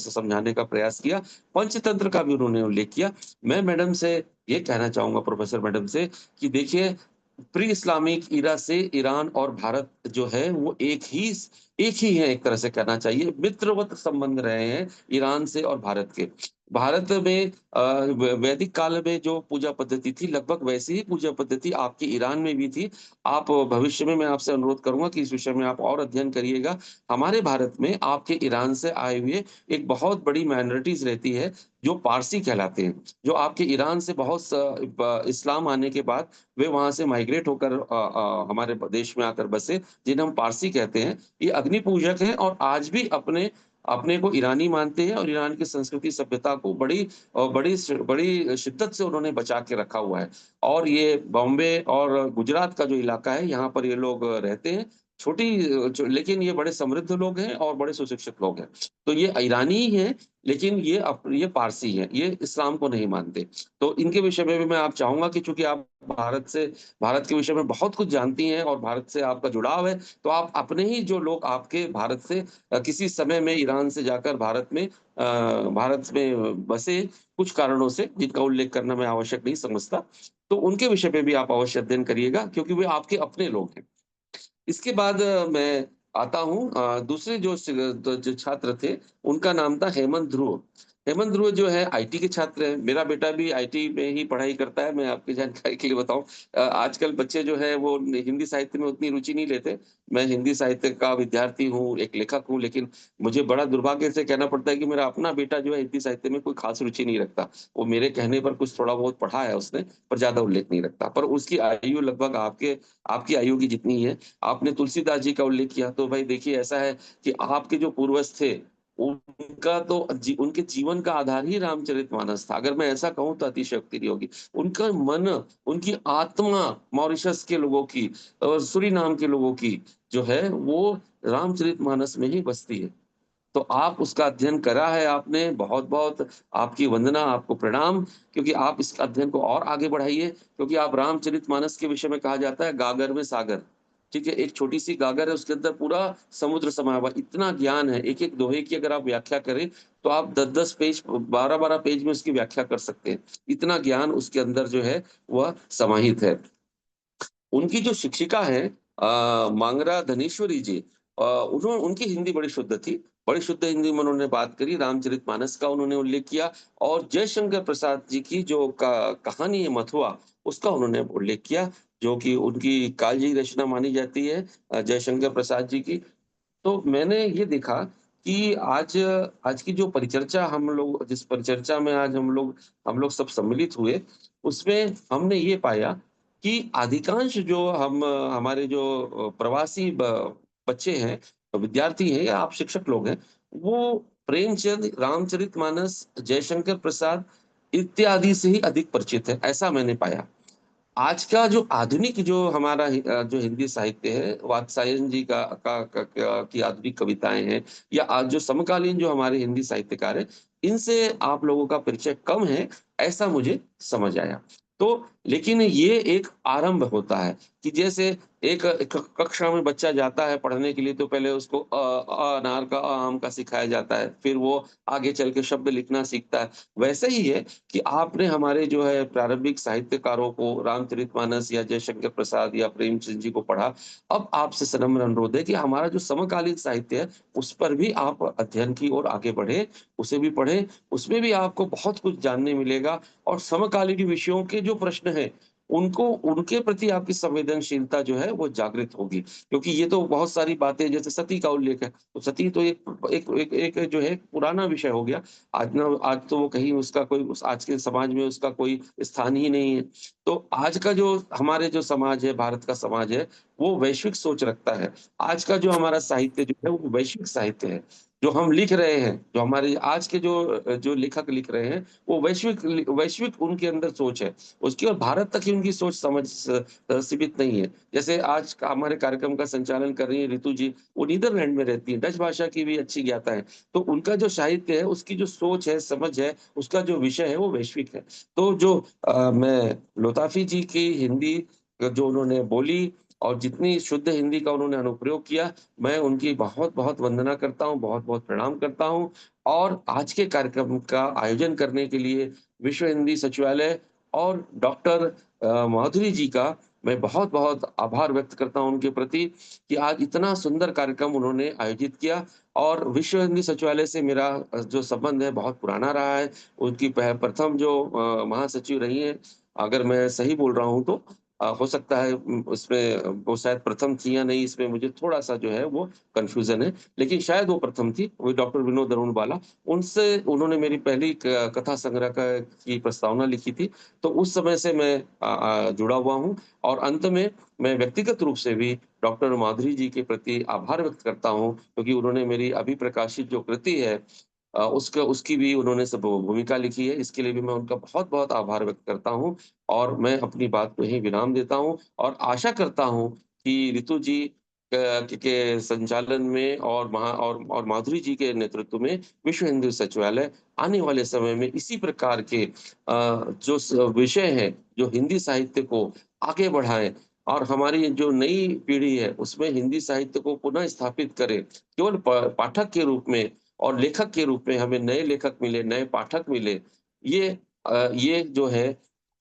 समझाने का प्रयास किया। पंचतंत्र का भी उन्होंने उल्लेख किया। मैं मैडम से ये कहना चाहूँगा, प्रोफेसर मैडम से, कि देखिए प्री इस्लामिक ईरा से ईरान और भारत जो है वो एक ही है, एक तरह से कहना चाहिए। मित्रवत संबंध रहे हैं ईरान से और भारत के। भारत में वैदिक काल में जो पूजा पद्धति थी, लगभग वैसी ही पूजा पद्धति आपकी ईरान में भी थी। आप भविष्य में मैं आपसे अनुरोध करूँगा कि इस विषय में आप और अध्ययन करिएगा। हमारे भारत में आपके ईरान से आए हुए एक बहुत बड़ी माइनॉरिटीज़ रहती है, जो पारसी कहलाते हैं, जो आपके ईरान से बहुत इस्लाम आने के बाद वे वहाँ से माइग्रेट होकर हमारे देश में आकर बसे, जिन्हें हम पारसी कहते हैं। ये अग्नि पूजक हैं और आज भी अपने अपने को ईरानी मानते हैं और ईरान की संस्कृति सभ्यता को बड़ी शिद्दत से उन्होंने बचा के रखा हुआ है। और ये बॉम्बे और गुजरात का जो इलाका है, यहाँ पर ये लोग रहते हैं। लेकिन ये बड़े समृद्ध लोग हैं और बड़े सुशिक्षित लोग हैं। तो ये ईरानी ही हैं, लेकिन ये पारसी हैं, ये इस्लाम को नहीं मानते। तो इनके विषय में भी मैं आप चाहूँगा कि चूँकि आप भारत के विषय में बहुत कुछ जानती हैं और भारत से आपका जुड़ाव है, तो आप अपने ही जो लोग आपके भारत से किसी समय में ईरान से जाकर भारत में बसे कुछ कारणों से, जिनका उल्लेख करना मैं आवश्यक नहीं समझता, तो उनके विषय पे भी आप अवश्य अध्ययन करिएगा, क्योंकि वे आपके अपने लोग हैं। इसके बाद मैं आता हूँ दूसरे जो छात्र थे, उनका नाम था हेमंत ध्रुव। हेमंत ध्रुव जो है आईटी के छात्र हैं। मेरा बेटा भी आईटी में ही पढ़ाई करता है। मैं आपकी जानकारी के लिए बताऊँ, आजकल बच्चे जो है वो हिंदी साहित्य में उतनी रुचि नहीं लेते। मैं हिंदी साहित्य का विद्यार्थी हूँ, एक लेखक हूँ, लेकिन मुझे बड़ा दुर्भाग्य से कहना पड़ता है कि मेरा अपना बेटा जो है हिंदी साहित्य में कोई खास रुचि नहीं रखता। वो मेरे कहने पर कुछ थोड़ा बहुत पढ़ा है उसने, पर ज़्यादा उल्लेख नहीं रखता। पर उसकी आयु लगभग आपकी आयु की जितनी है। आपने तुलसीदास जी का उल्लेख किया, तो भाई देखिए ऐसा है कि आपके जो पूर्वज थे, उनके जीवन का आधार ही रामचरितमानस था। अगर मैं ऐसा कहूँ तो अतिशयोक्ति नहीं होगी। उनका मन, उनकी आत्मा मॉरिशस के लोगों की और सूरीनाम के लोगों की जो है वो रामचरितमानस में ही बसती है। तो आप उसका अध्ययन करा है आपने, बहुत-बहुत आपकी वंदना, आपको प्रणाम, क्योंकि आप इस अध्ययन को और आगे बढ़ाइए, क्योंकि आप रामचरितमानस के विषय में कहा जाता है गागर में सागर, ठीक है? एक छोटी-सी गागर है, उसके अंदर पूरा समुद्र समाया हुआ है। इतना ज्ञान है, एक-एक दोहे की अगर आप व्याख्या करें, तो आप 10-10 पेज, 12-12 पेज में उसकी व्याख्या कर सकते हैं। इतना ज्ञान उसके अंदर जो है, वह समाहित है। उनकी जो शिक्षिका हैं मांगरा धनेश्वरी जी, उनकी हिंदी बड़ी शुद्ध थी। बड़ी शुद्ध हिंदी में उन्होंने बात करी, रामचरितमानस का उन्होंने उल्लेख किया और जयशंकर प्रसाद जी की जो कहानी है मथुआ, उसका उन्होंने उल्लेख किया, जो कि उनकी कालजयी रचना मानी जाती है जयशंकर प्रसाद जी की। तो मैंने ये देखा कि आज की जो परिचर्चा जिस परिचर्चा में आज हम लोग सब सम्मिलित हुए, उसमें हमने ये पाया कि अधिकांश जो हमारे जो प्रवासी बच्चे हैं, विद्यार्थी हैं या आप शिक्षक लोग हैं, वो प्रेमचंद, रामचरितमानस, जयशंकर प्रसाद इत्यादि से ही अधिक परिचित है, ऐसा मैंने पाया। आज का जो आधुनिक जो हमारा जो हिंदी साहित्य है, वात्स्यायन जी की आधुनिक कविताएं हैं, या आज जो समकालीन जो हमारे हिंदी साहित्यकार हैं, इनसे आप लोगों का परिचय कम है, ऐसा मुझे समझ आया। तो लेकिन ये एक आरंभ होता है कि जैसे एक कक्षा में बच्चा जाता है पढ़ने के लिए, तो पहले उसको अनार का आम का सिखाया जाता है, फिर वो आगे चल के शब्द लिखना सीखता है। वैसे ही है कि आपने हमारे जो है प्रारंभिक साहित्यकारों को, रामचरितमानस या जयशंकर प्रसाद या प्रेमचंद जी को पढ़ा। अब आपसे सनम्र अनुरोध है कि हमारा जो समकालीन साहित्य है, उस पर भी आप अध्ययन की ओर आगे बढ़े, उसे भी पढ़ें, उसमें भी आपको बहुत कुछ जानने मिलेगा। और समकालीन विषयों के जो प्रश्न हैं, उनको उनके प्रति आपकी संवेदनशीलता जो है वो जागृत होगी। क्योंकि ये तो बहुत सारी बातें जैसे सती का उल्लेख है, तो सती तो एक जो है पुराना विषय हो गया। आज तो वो कहीं उसका कोई उस आज के समाज में उसका कोई स्थान ही नहीं है। तो आज का जो हमारे जो समाज है, भारत का समाज है, वो वैश्विक सोच रखता है। आज का जो हमारा साहित्य जो है वो वैश्विक साहित्य है। जो हम लिख रहे हैं, जो हमारे आज के जो लेखक लिख रहे हैं, वो वैश्विक उनके अंदर सोच है। उसकी और भारत तक ही उनकी सोच समझ सीमित नहीं है। जैसे आज का हमारे कार्यक्रम का संचालन कर रही हैं ऋतु जी, वो नीदरलैंड में रहती हैं, डच भाषा की भी अच्छी ज्ञाता है। तो उनका जो साहित्य है, उसकी जो सोच है, समझ है, उसका जो विषय है, वो वैश्विक है। तो जो मैं लोताफी जी की हिंदी जो उन्होंने बोली और जितनी शुद्ध हिंदी का उन्होंने अनुप्रयोग किया, मैं उनकी बहुत-बहुत वंदना करता हूँ, बहुत-बहुत प्रणाम करता हूँ। और आज के कार्यक्रम का आयोजन करने के लिए विश्व हिंदी सचिवालय और डॉक्टर माधुरी जी का मैं बहुत-बहुत आभार व्यक्त करता हूँ उनके प्रति कि आज इतना सुंदर कार्यक्रम उन्होंने आयोजित किया। और विश्व हिंदी सचिवालय से मेरा जो संबंध है बहुत पुराना रहा है। उनकी प्रथम जो महासचिव रही हैं, अगर मैं सही बोल रहा हूँ तो हो सकता है उसमें वो शायद प्रथम थी या नहीं, इसमें मुझे थोड़ा-सा जो है वो कन्फ्यूज़न है। लेकिन शायद वो प्रथम थी, वो डॉक्टर विनोद अरुणबाला। उनसे उन्होंने मेरी पहली क कथा संग्रह का की प्रस्तावना लिखी थी, तो उस समय से मैं जुड़ा हुआ हूँ। और अंत में मैं व्यक्तिगत रूप से भी डॉक्टर माधुरी जी के प्रति आभार व्यक्त करता हूँ, क्योंकि उन्होंने मेरी अभी प्रकाशित जो कृति है उसकी भी उन्होंने सब भूमिका लिखी है। इसके लिए भी मैं उनका बहुत-बहुत आभार व्यक्त करता हूँ और मैं अपनी बात को यहीं विराम देता हूँ और आशा करता हूँ कि ऋतु जी के संचालन में और माधुरी जी के नेतृत्व में विश्व हिंदी सचिवालय आने वाले समय में इसी प्रकार के जो विषय हैं, जो हिंदी साहित्य को आगे बढ़ाएँ और हमारी जो नई पीढ़ी है, उसमें हिंदी साहित्य को पुनः स्थापित करें। केवल प पाठक के रूप में और लेखक के रूप में हमें नए लेखक मिले, नए पाठक मिले। ये जो है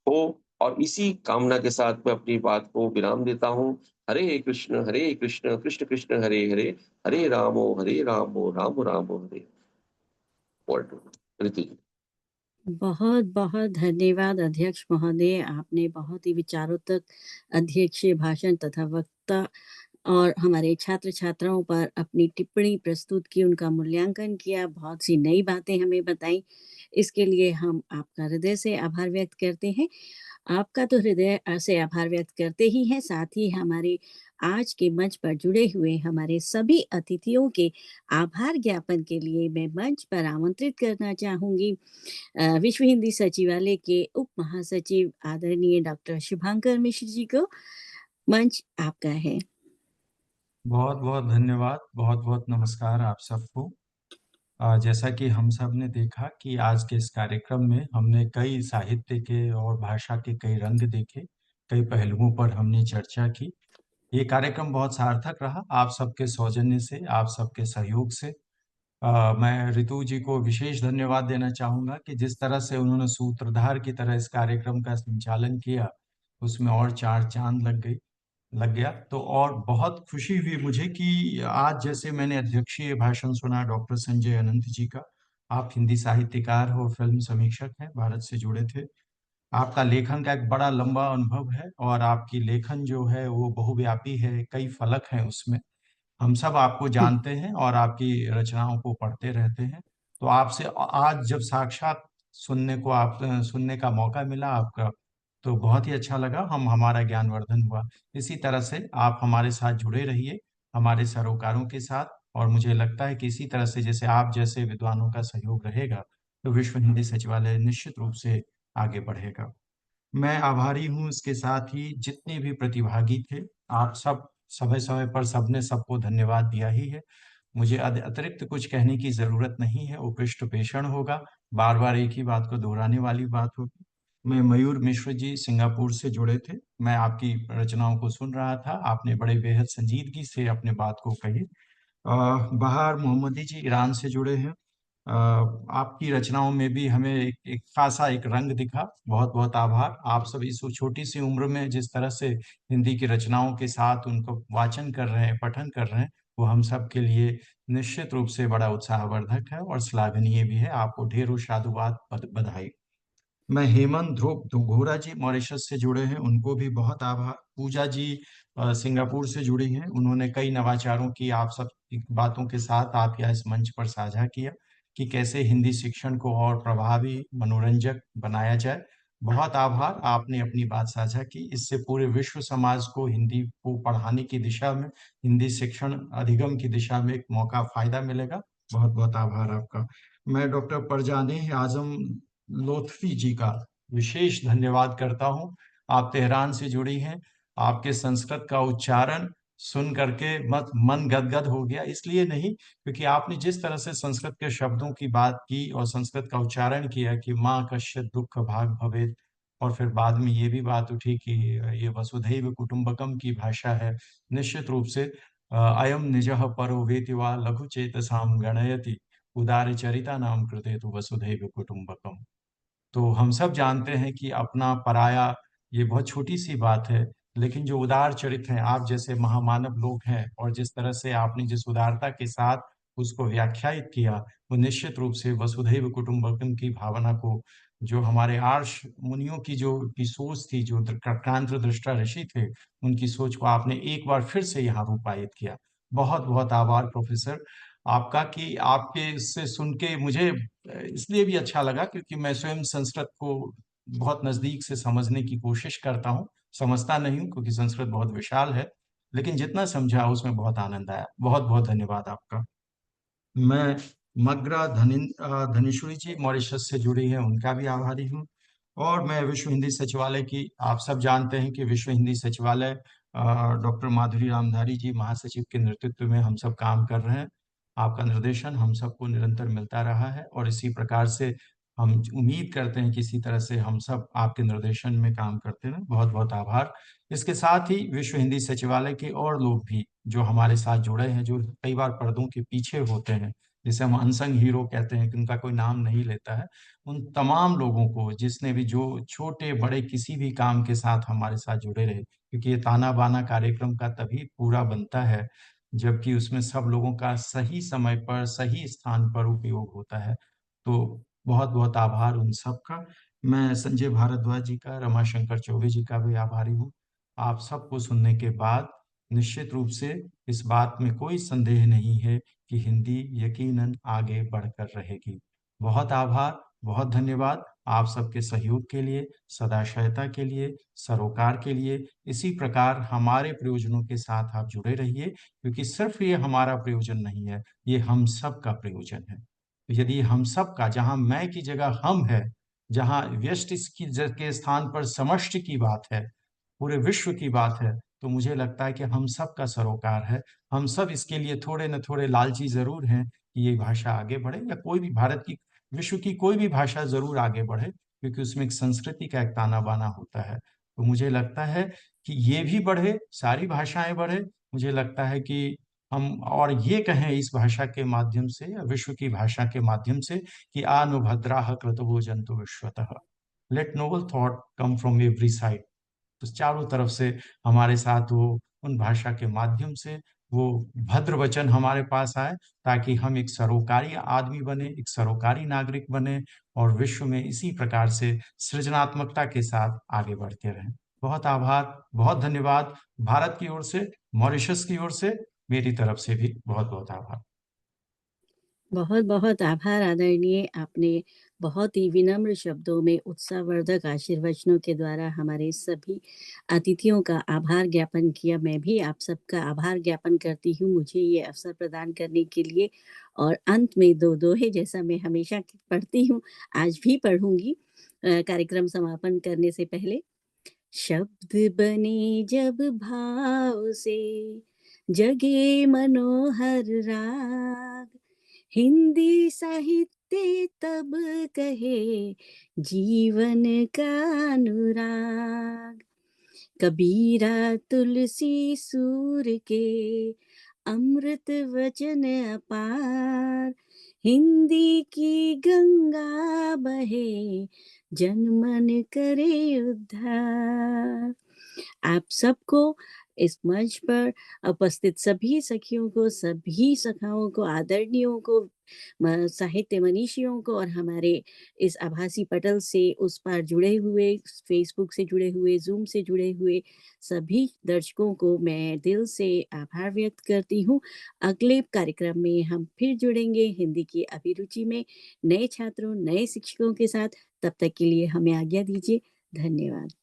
हो और इसी कामना के साथ मैं अपनी बात को विराम देता हूँ। हरे कृष्ण, कृष्ण कृष्ण हरे हरे, हरे रामो, राम रामो हरे। ओवर टू ऋतु जी। बहुत-बहुत धन्यवाद अध्यक्ष महोदय। आपने बहुत ही विचारोत्तक अध्यक्षीय भाषण तथा वक्ता और हमारे छात्र-छात्राओं पर अपनी टिप्पणी प्रस्तुत की, उनका मूल्यांकन किया, बहुत सी नई बातें हमें बताई। इसके लिए हम आपका हृदय से आभार व्यक्त करते हैं। आपका तो हृदय से आभार व्यक्त करते ही हैं, साथ ही हमारे आज के मंच पर जुड़े हुए हमारे सभी अतिथियों के आभार ज्ञापन के लिए मैं मंच पर आमंत्रित करना चाहूँगी विश्व हिंदी सचिवालय के उप महासचिव आदरणीय डॉक्टर शुभांकर मिश्र जी को। मंच आपका है। बहुत बहुत धन्यवाद, बहुत बहुत नमस्कार आप सबको। जैसा कि हम सब ने देखा कि आज के इस कार्यक्रम में हमने कई साहित्य के और भाषा के कई रंग देखे, कई पहलुओं पर हमने चर्चा की। ये कार्यक्रम बहुत सार्थक रहा आप सबके सौजन्य से, आप सबके सहयोग से। मैं ऋतु जी को विशेष धन्यवाद देना चाहूँगा कि जिस तरह से उन्होंने सूत्रधार की तरह इस कार्यक्रम का संचालन किया, उसमें और चार चाँद लग गया। तो और बहुत खुशी हुई मुझे कि आज जैसे मैंने अध्यक्षीय भाषण सुना डॉक्टर संजय अनंत जी का। आप हिंदी साहित्यकार हो, फिल्म समीक्षक हैं, भारत से जुड़े थे। आपका लेखन का एक बड़ा लंबा अनुभव है और आपकी लेखन जो है वो बहुव्यापी है, कई फलक हैं उसमें। हम सब आपको जानते हैं और आपकी रचनाओं को पढ़ते रहते हैं। तो आपसे आज जब साक्षात सुनने का मौका मिला आपका, तो बहुत ही अच्छा लगा। हमारा ज्ञानवर्धन हुआ। इसी तरह से आप हमारे साथ जुड़े रहिए, हमारे सरोकारों के साथ। और मुझे लगता है कि इसी तरह से जैसे आप जैसे विद्वानों का सहयोग रहेगा, तो विश्व हिंदी सचिवालय निश्चित रूप से आगे बढ़ेगा। मैं आभारी हूँ इसके साथ ही जितने भी प्रतिभागी थे, आप सब समय-समय पर सबने सबको धन्यवाद दिया ही है। मुझे अतिरिक्त कुछ कहने की ज़रूरत नहीं है, उपृष्ठ-पेषण होगा, बार-बार एक ही बात को दोहराने वाली बात होगी। मैं मयूर मिश्र जी सिंगापुर से जुड़े थे, मैं आपकी रचनाओं को सुन रहा था, आपने बड़े बेहद संजीदगी से अपने बात को कही। बहार मोहम्मदी जी ईरान से जुड़े हैं। आपकी रचनाओं में भी हमें एक खासा एक रंग दिखा। बहुत-बहुत आभार। आप सब इस छोटी सी उम्र में जिस तरह से हिंदी की रचनाओं के साथ उनको वाचन कर रहे हैं, पठन कर रहे हैं, वो हम सब के लिए निश्चित रूप से बड़ा उत्साहवर्धक है और श्लाघनीय भी है। आपको ढेरों साधुवाद, बधाई। मैं हेमंत ध्रुव घोरा जी मॉरिशस से जुड़े हैं, उनको भी बहुत आभार। पूजा जी सिंगापुर से जुड़ी हैं, उन्होंने कई नवाचारों की आप सब की बातों के साथ आप या इस मंच पर साझा किया कि कैसे हिंदी शिक्षण को और प्रभावी मनोरंजक बनाया जाए। बहुत आभार, आपने अपनी बात साझा की। इससे पूरे विश्व समाज को हिंदी को पढ़ाने की दिशा में, हिंदी शिक्षण अधिगम की दिशा में एक मौका, फायदा मिलेगा। बहुत बहुत आभार आपका। मैं डॉक्टर परजानेह आजम लोथफी जी का विशेष धन्यवाद करता हूं। आप तेहरान से जुड़ी हैं, आपके संस्कृत का उच्चारण सुन करके मत मन गदगद हो गया। इसलिए नहीं, क्योंकि आपने जिस तरह से संस्कृत के शब्दों की बात की और संस्कृत का उच्चारण किया कि माँ कश्चित् दुःख भाग भवेत्, और फिर बाद में ये भी बात उठी कि ये वसुधैव कुटुंबकम की भाषा है। निश्चित रूप से अयम निजः परो वेति वा लघु चेतसाम गणयति उदार चरिता नाम कृते तु वसुधैव कुटुंबकम। तो हम सब जानते हैं कि अपना पराया ये बहुत छोटी सी बात है, लेकिन जो उदार चरित्र हैं, आप जैसे महामानव लोग हैं, और जिस तरह से आपने जिस उदारता के साथ उसको व्याख्यायित किया, वो निश्चित रूप से वसुधैव कुटुंबकम की भावना को, जो हमारे आर्ष मुनियों की जो की सोच थी, जो क्रांति दृष्टा ऋषि थे, उनकी सोच को आपने एक बार फिर से यहाँ रूपायित किया। बहुत बहुत आभार प्रोफेसर आपका, कि आपके इससे सुन के मुझे इसलिए भी अच्छा लगा क्योंकि मैं स्वयं संस्कृत को बहुत नजदीक से समझने की कोशिश करता हूँ। समझता नहीं हूँ क्योंकि संस्कृत बहुत विशाल है, लेकिन जितना समझा उसमें बहुत आनंद आया। बहुत बहुत धन्यवाद आपका। मैं मग्रा धनेश्वरी जी मॉरिशस से जुड़ी है, उनका भी आभारी हूँ। और मैं विश्व हिंदी सचिवालय की, आप सब जानते हैं कि विश्व हिंदी सचिवालय डॉक्टर माधुरी रामधारी जी महासचिव के नेतृत्व में हम सब काम कर रहे हैं। आपका निर्देशन हम सबको निरंतर मिलता रहा है, और इसी प्रकार से हम उम्मीद करते हैं कि इसी तरह से हम सब आपके निर्देशन में काम करते रहें। बहुत बहुत आभार। इसके साथ ही विश्व हिंदी सचिवालय के और लोग भी जो हमारे साथ जुड़े हैं, जो कई बार पर्दों के पीछे होते हैं, जिसे हम अनसंग हीरो कहते हैं, कि उनका कोई नाम नहीं लेता है, उन तमाम लोगों को जिसने भी, जो छोटे बड़े किसी भी काम के साथ हमारे साथ जुड़े रहे, क्योंकि ये ताना बाना कार्यक्रम का तभी पूरा बनता है जबकि उसमें सब लोगों का सही समय पर सही स्थान पर उपयोग होता है। तो बहुत बहुत आभार उन सब का। मैं संजय भारद्वाज जी का, रमाशंकर चौबे जी का भी आभारी हूँ। आप सबको सुनने के बाद निश्चित रूप से इस बात में कोई संदेह नहीं है कि हिंदी यकीनन आगे बढ़कर रहेगी। बहुत आभार, बहुत धन्यवाद आप सबके सहयोग के लिए, सदाशयता के लिए, सरोकार के लिए। इसी प्रकार हमारे प्रयोजनों के साथ आप जुड़े रहिए, क्योंकि सिर्फ ये हमारा प्रयोजन नहीं है, ये हम सब का प्रयोजन है। यदि हम सब का, जहाँ मैं की जगह हम है, जहाँ व्यष्टि के स्थान पर समष्टि की बात है, पूरे विश्व की बात है, तो मुझे लगता है कि हम सब का सरोकार है। हम सब इसके लिए थोड़े न थोड़े लालची जरूर हैं कि ये भाषा आगे बढ़े, या कोई भी भारत की, विश्व की कोई भी भाषा जरूर आगे बढ़े, क्योंकि उसमें एक संस्कृति का एक ताना बाना होता है। तो मुझे लगता है कि ये भी बढ़े, सारी भाषाएं बढ़े। मुझे लगता है कि हम और ये कहें इस भाषा के माध्यम से, या विश्व की भाषा के माध्यम से, कि आ नो भद्राः क्रतवो जन्तु विश्वतः, let noble thought come from every side. तो चारों तरफ से हमारे साथ वो उन भाषा के माध्यम से वो भद्र वचन हमारे पास आए, ताकि हम एक सरोकारी आदमी बने, एक सरोकारी नागरिक बने, और विश्व में इसी प्रकार से सृजनात्मकता के साथ आगे बढ़ते रहें। बहुत आभार, बहुत धन्यवाद। भारत की ओर से, मॉरिशस की ओर से, मेरी तरफ से भी बहुत बहुत आभार। बहुत बहुत आभार आदरणीय, आपने बहुत ही विनम्र शब्दों में उत्साहवर्धक आशीर्वचनों के द्वारा हमारे सभी अतिथियों का आभार ज्ञापन किया। मैं भी आप सबका आभार ज्ञापन करती हूँ मुझे ये अवसर प्रदान करने के लिए। और अंत में दो दोहे, जैसा मैं हमेशा पढ़ती हूँ, आज भी पढ़ूंगी कार्यक्रम समापन करने से पहले। शब्द बने जब भाव से, जगे मनोहर राग, हिंदी साहित्य तब कहे जीवन का अनुराग। कबीरा तुलसी सूर के अमृत वचन अपार, हिंदी की गंगा बहे जन मन करे उद्धार। आप सबको इस मंच पर उपस्थित सभी सखियों को, सभी सखाओं को, आदरणीयों को, साहित्य मनीषियों को और हमारे इस आभासी पटल से उस पार जुड़े हुए, फेसबुक से जुड़े हुए, जूम से जुड़े हुए सभी दर्शकों को मैं दिल से आभार व्यक्त करती हूँ। अगले कार्यक्रम में हम फिर जुड़ेंगे हिंदी की अभिरुचि में नए छात्रों, नए शिक्षकों के साथ। तब तक के लिए हमें आज्ञा दीजिए। धन्यवाद।